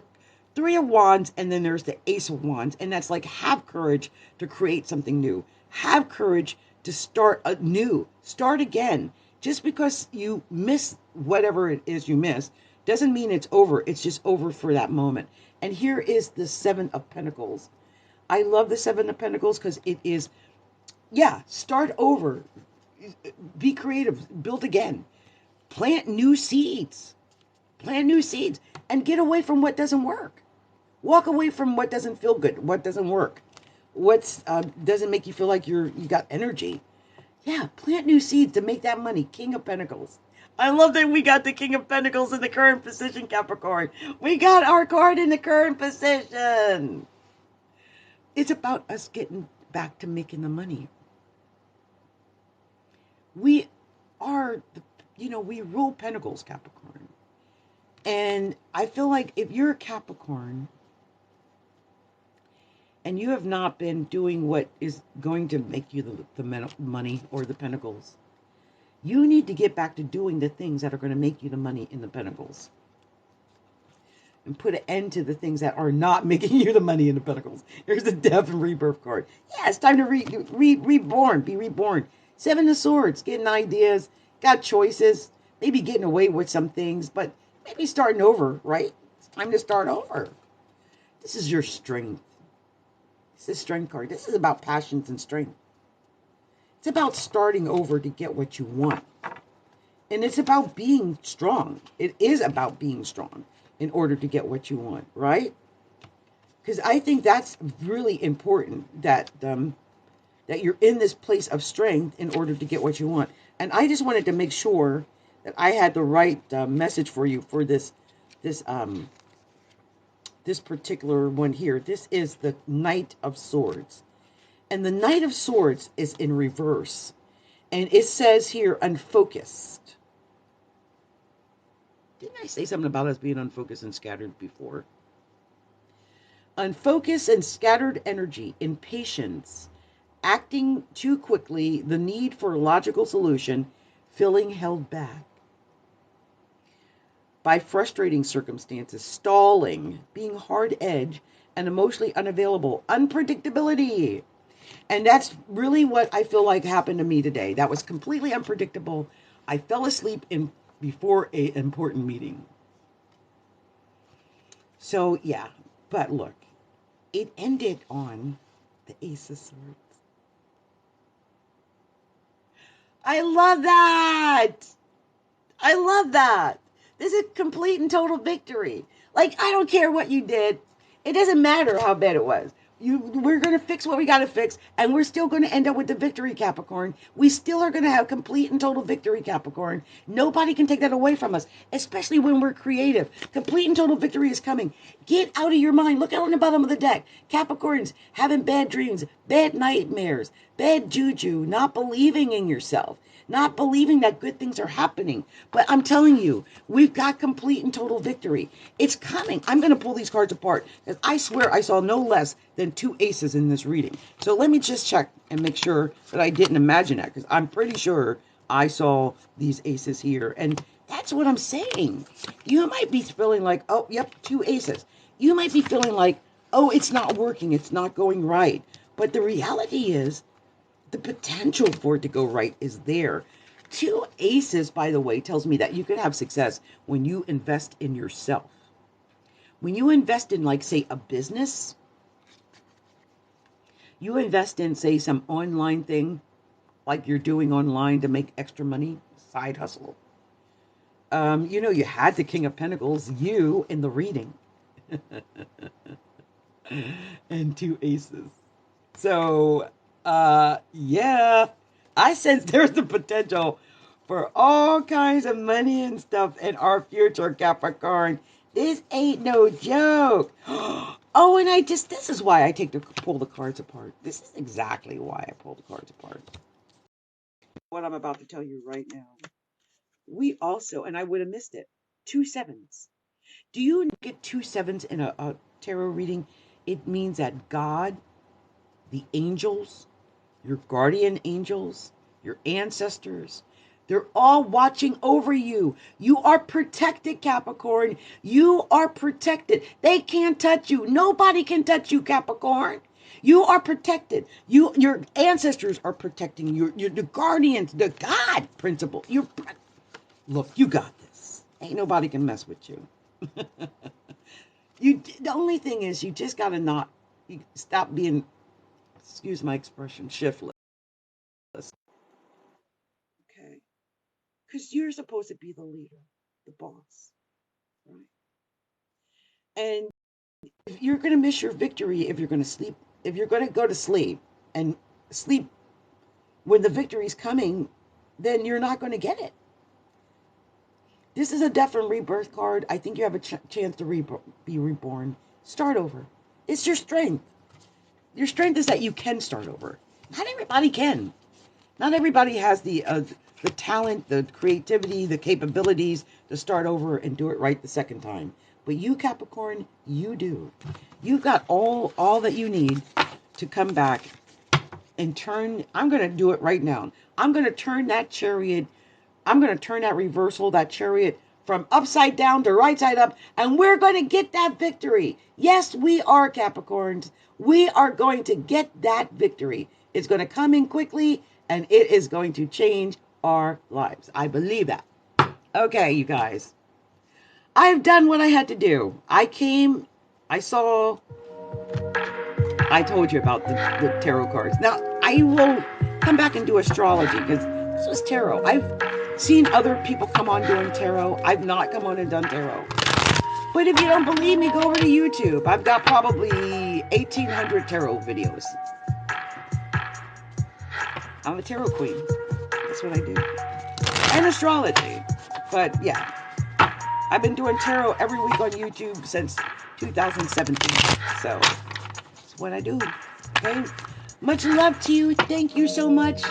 Three of Wands and then there's the Ace of Wands. And that's like, have courage to create something new. Have courage to start anew. Start again. Just because you miss whatever it is you miss doesn't mean it's over. It's just over for that moment. And here is the Seven of Pentacles. I love the Seven of Pentacles because it is, start over. Be creative. Build again. Plant new seeds. Plant new seeds. And get away from what doesn't work. Walk away from what doesn't feel good. What doesn't work. What doesn't make you feel like you got energy. Yeah, plant new seeds to make that money. King of Pentacles. I love that we got the King of Pentacles in the current position, Capricorn. We got our card in the current position. It's about us getting back to making the money. We are, we rule Pentacles, Capricorn. And I feel like if you're a Capricorn and you have not been doing what is going to make you the money or the Pentacles, you need to get back to doing the things that are going to make you the money in the Pentacles. And put an end to the things that are not making you the money in the Pentacles. Here's the Death and Rebirth card. Yeah, it's time to reborn, be reborn. Seven of Swords, getting ideas, got choices, maybe getting away with some things, but maybe starting over, right? It's time to start over. This is your strength. This is strength card. This is about passions and strength. It's about starting over to get what you want. And it's about being strong. It is about being strong in order to get what you want, right? Because I think that's really important that that you're in this place of strength in order to get what you want. And I just wanted to make sure that I had the right message for you for this particular one here. This is the Knight of Swords. And the Knight of Swords is in reverse. And it says here, unfocused. Didn't I say something about us being unfocused and scattered before? Unfocused and scattered energy, impatience, acting too quickly, the need for a logical solution, feeling held back by frustrating circumstances, stalling, being hard-edged, and emotionally unavailable, unpredictability. And that's really what I feel like happened to me today. That was completely unpredictable. I fell asleep before an important meeting. So, yeah. But look, it ended on the Ace of Swords. I love that. I love that. This is complete and total victory. Like, I don't care what you did. It doesn't matter how bad it was. We're going to fix what we got to fix, and we're still going to end up with the victory, Capricorn. We still are going to have complete and total victory, Capricorn. Nobody can take that away from us, especially when we're creative. Complete and total victory is coming. Get out of your mind. Look out on the bottom of the deck. Capricorns having bad dreams, bad nightmares, bad juju, not believing in yourself, not believing that good things are happening. But I'm telling you, we've got complete and total victory. It's coming. I'm going to pull these cards apart because I swear I saw no less than 2 aces in this reading. So let me just check and make sure that I didn't imagine that, because I'm pretty sure I saw these aces here. And that's what I'm saying. You might be feeling like, oh, yep, 2 aces. You might be feeling like, oh, it's not working. It's not going right. But the reality is, the potential for it to go right is there. 2 aces, by the way, tells me that you can have success when you invest in yourself. When you invest in, like, say, a business, you invest in, say, some online thing, like you're doing online to make extra money, side hustle. You had the King of Pentacles, you in the reading, and 2 aces. So, yeah, I sense there's the potential for all kinds of money and stuff in our future, Capricorn. This ain't no joke. Oh, and this is why I pull the cards apart. This is exactly why I pull the cards apart. What I'm about to tell you right now. We also, and I would have missed it, 2 sevens. Do you get 2 sevens in a tarot reading? It means that God, the angels, your guardian angels, your ancestors, they're all watching over you. You are protected, Capricorn. You are protected. They can't touch you. Nobody can touch you, Capricorn. You are protected. Your ancestors are protecting you. You're the guardians, the God principle. Look, you got this. Ain't nobody can mess with you. The only thing is, you just gotta stop being, excuse my expression, shiftless. Okay. Because you're supposed to be the leader, the boss, right? And if you're going to miss your victory, if you're going to sleep, if you're going to go to sleep and sleep when the victory's coming, then you're not going to get it. This is a death and rebirth card. I think you have a chance to be reborn. Start over. It's your strength. Your strength is that you can start over. Not everybody can. Not everybody has the talent, the creativity, the capabilities to start over and do it right the second time. But you, Capricorn, you do. You've got all that you need to come back and turn. I'm going to do it right now. I'm going to turn that chariot. I'm going to turn that reversal, that chariot, from upside down to right side up. And we're going to get that victory. Yes, we are, Capricorns. We are going to get that victory. It's going to come in quickly, and it is going to change our lives. I believe that. Okay, you guys. I've done what I had to do. I came, I saw, I told you about the tarot cards. Now, I will come back and do astrology because this was tarot. I've seen other people come on doing tarot. I've not come on and done tarot. But if you don't believe me, go over to YouTube. I've got probably 1,800 tarot videos. I'm a tarot queen. That's what I do. And astrology. But yeah, I've been doing tarot every week on YouTube since 2017. So that's what I do. Okay. Much love to you. Thank you so much.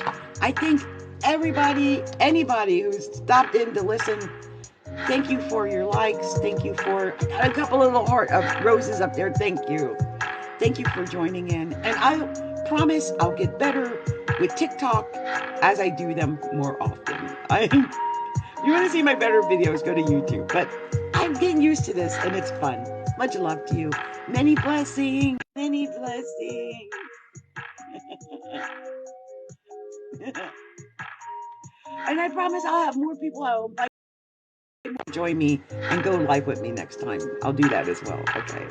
I thank everybody, anybody who's stopped in to listen. Thank you for your likes. Thank you for, I got a couple of little heart of roses up there. Thank you. Thank you for joining in. And I promise I'll get better with TikTok as I do them more often. You want to see my better videos, go to YouTube. But I'm getting used to this and it's fun. Much love to you. Many blessings. Many blessings. And I promise I'll have more people I'll invite to join me and go live with me next time. I'll do that as well. Okay.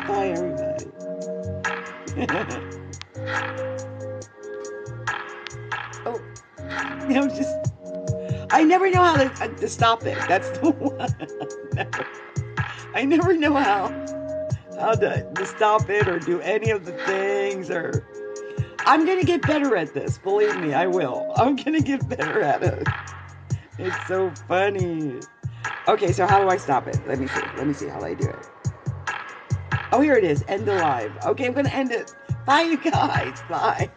Bye, everybody. Oh, I never know how to stop it. That's the one. I never know how to stop it or do any of the things. Or I'm going to get better at this. Believe me, I will. I'm going to get better at it. It's so funny. Okay, so how do I stop it? Let me see. Let me see how I do it. Oh, here it is. End the live. Okay, I'm going to end it. Bye, you guys. Bye.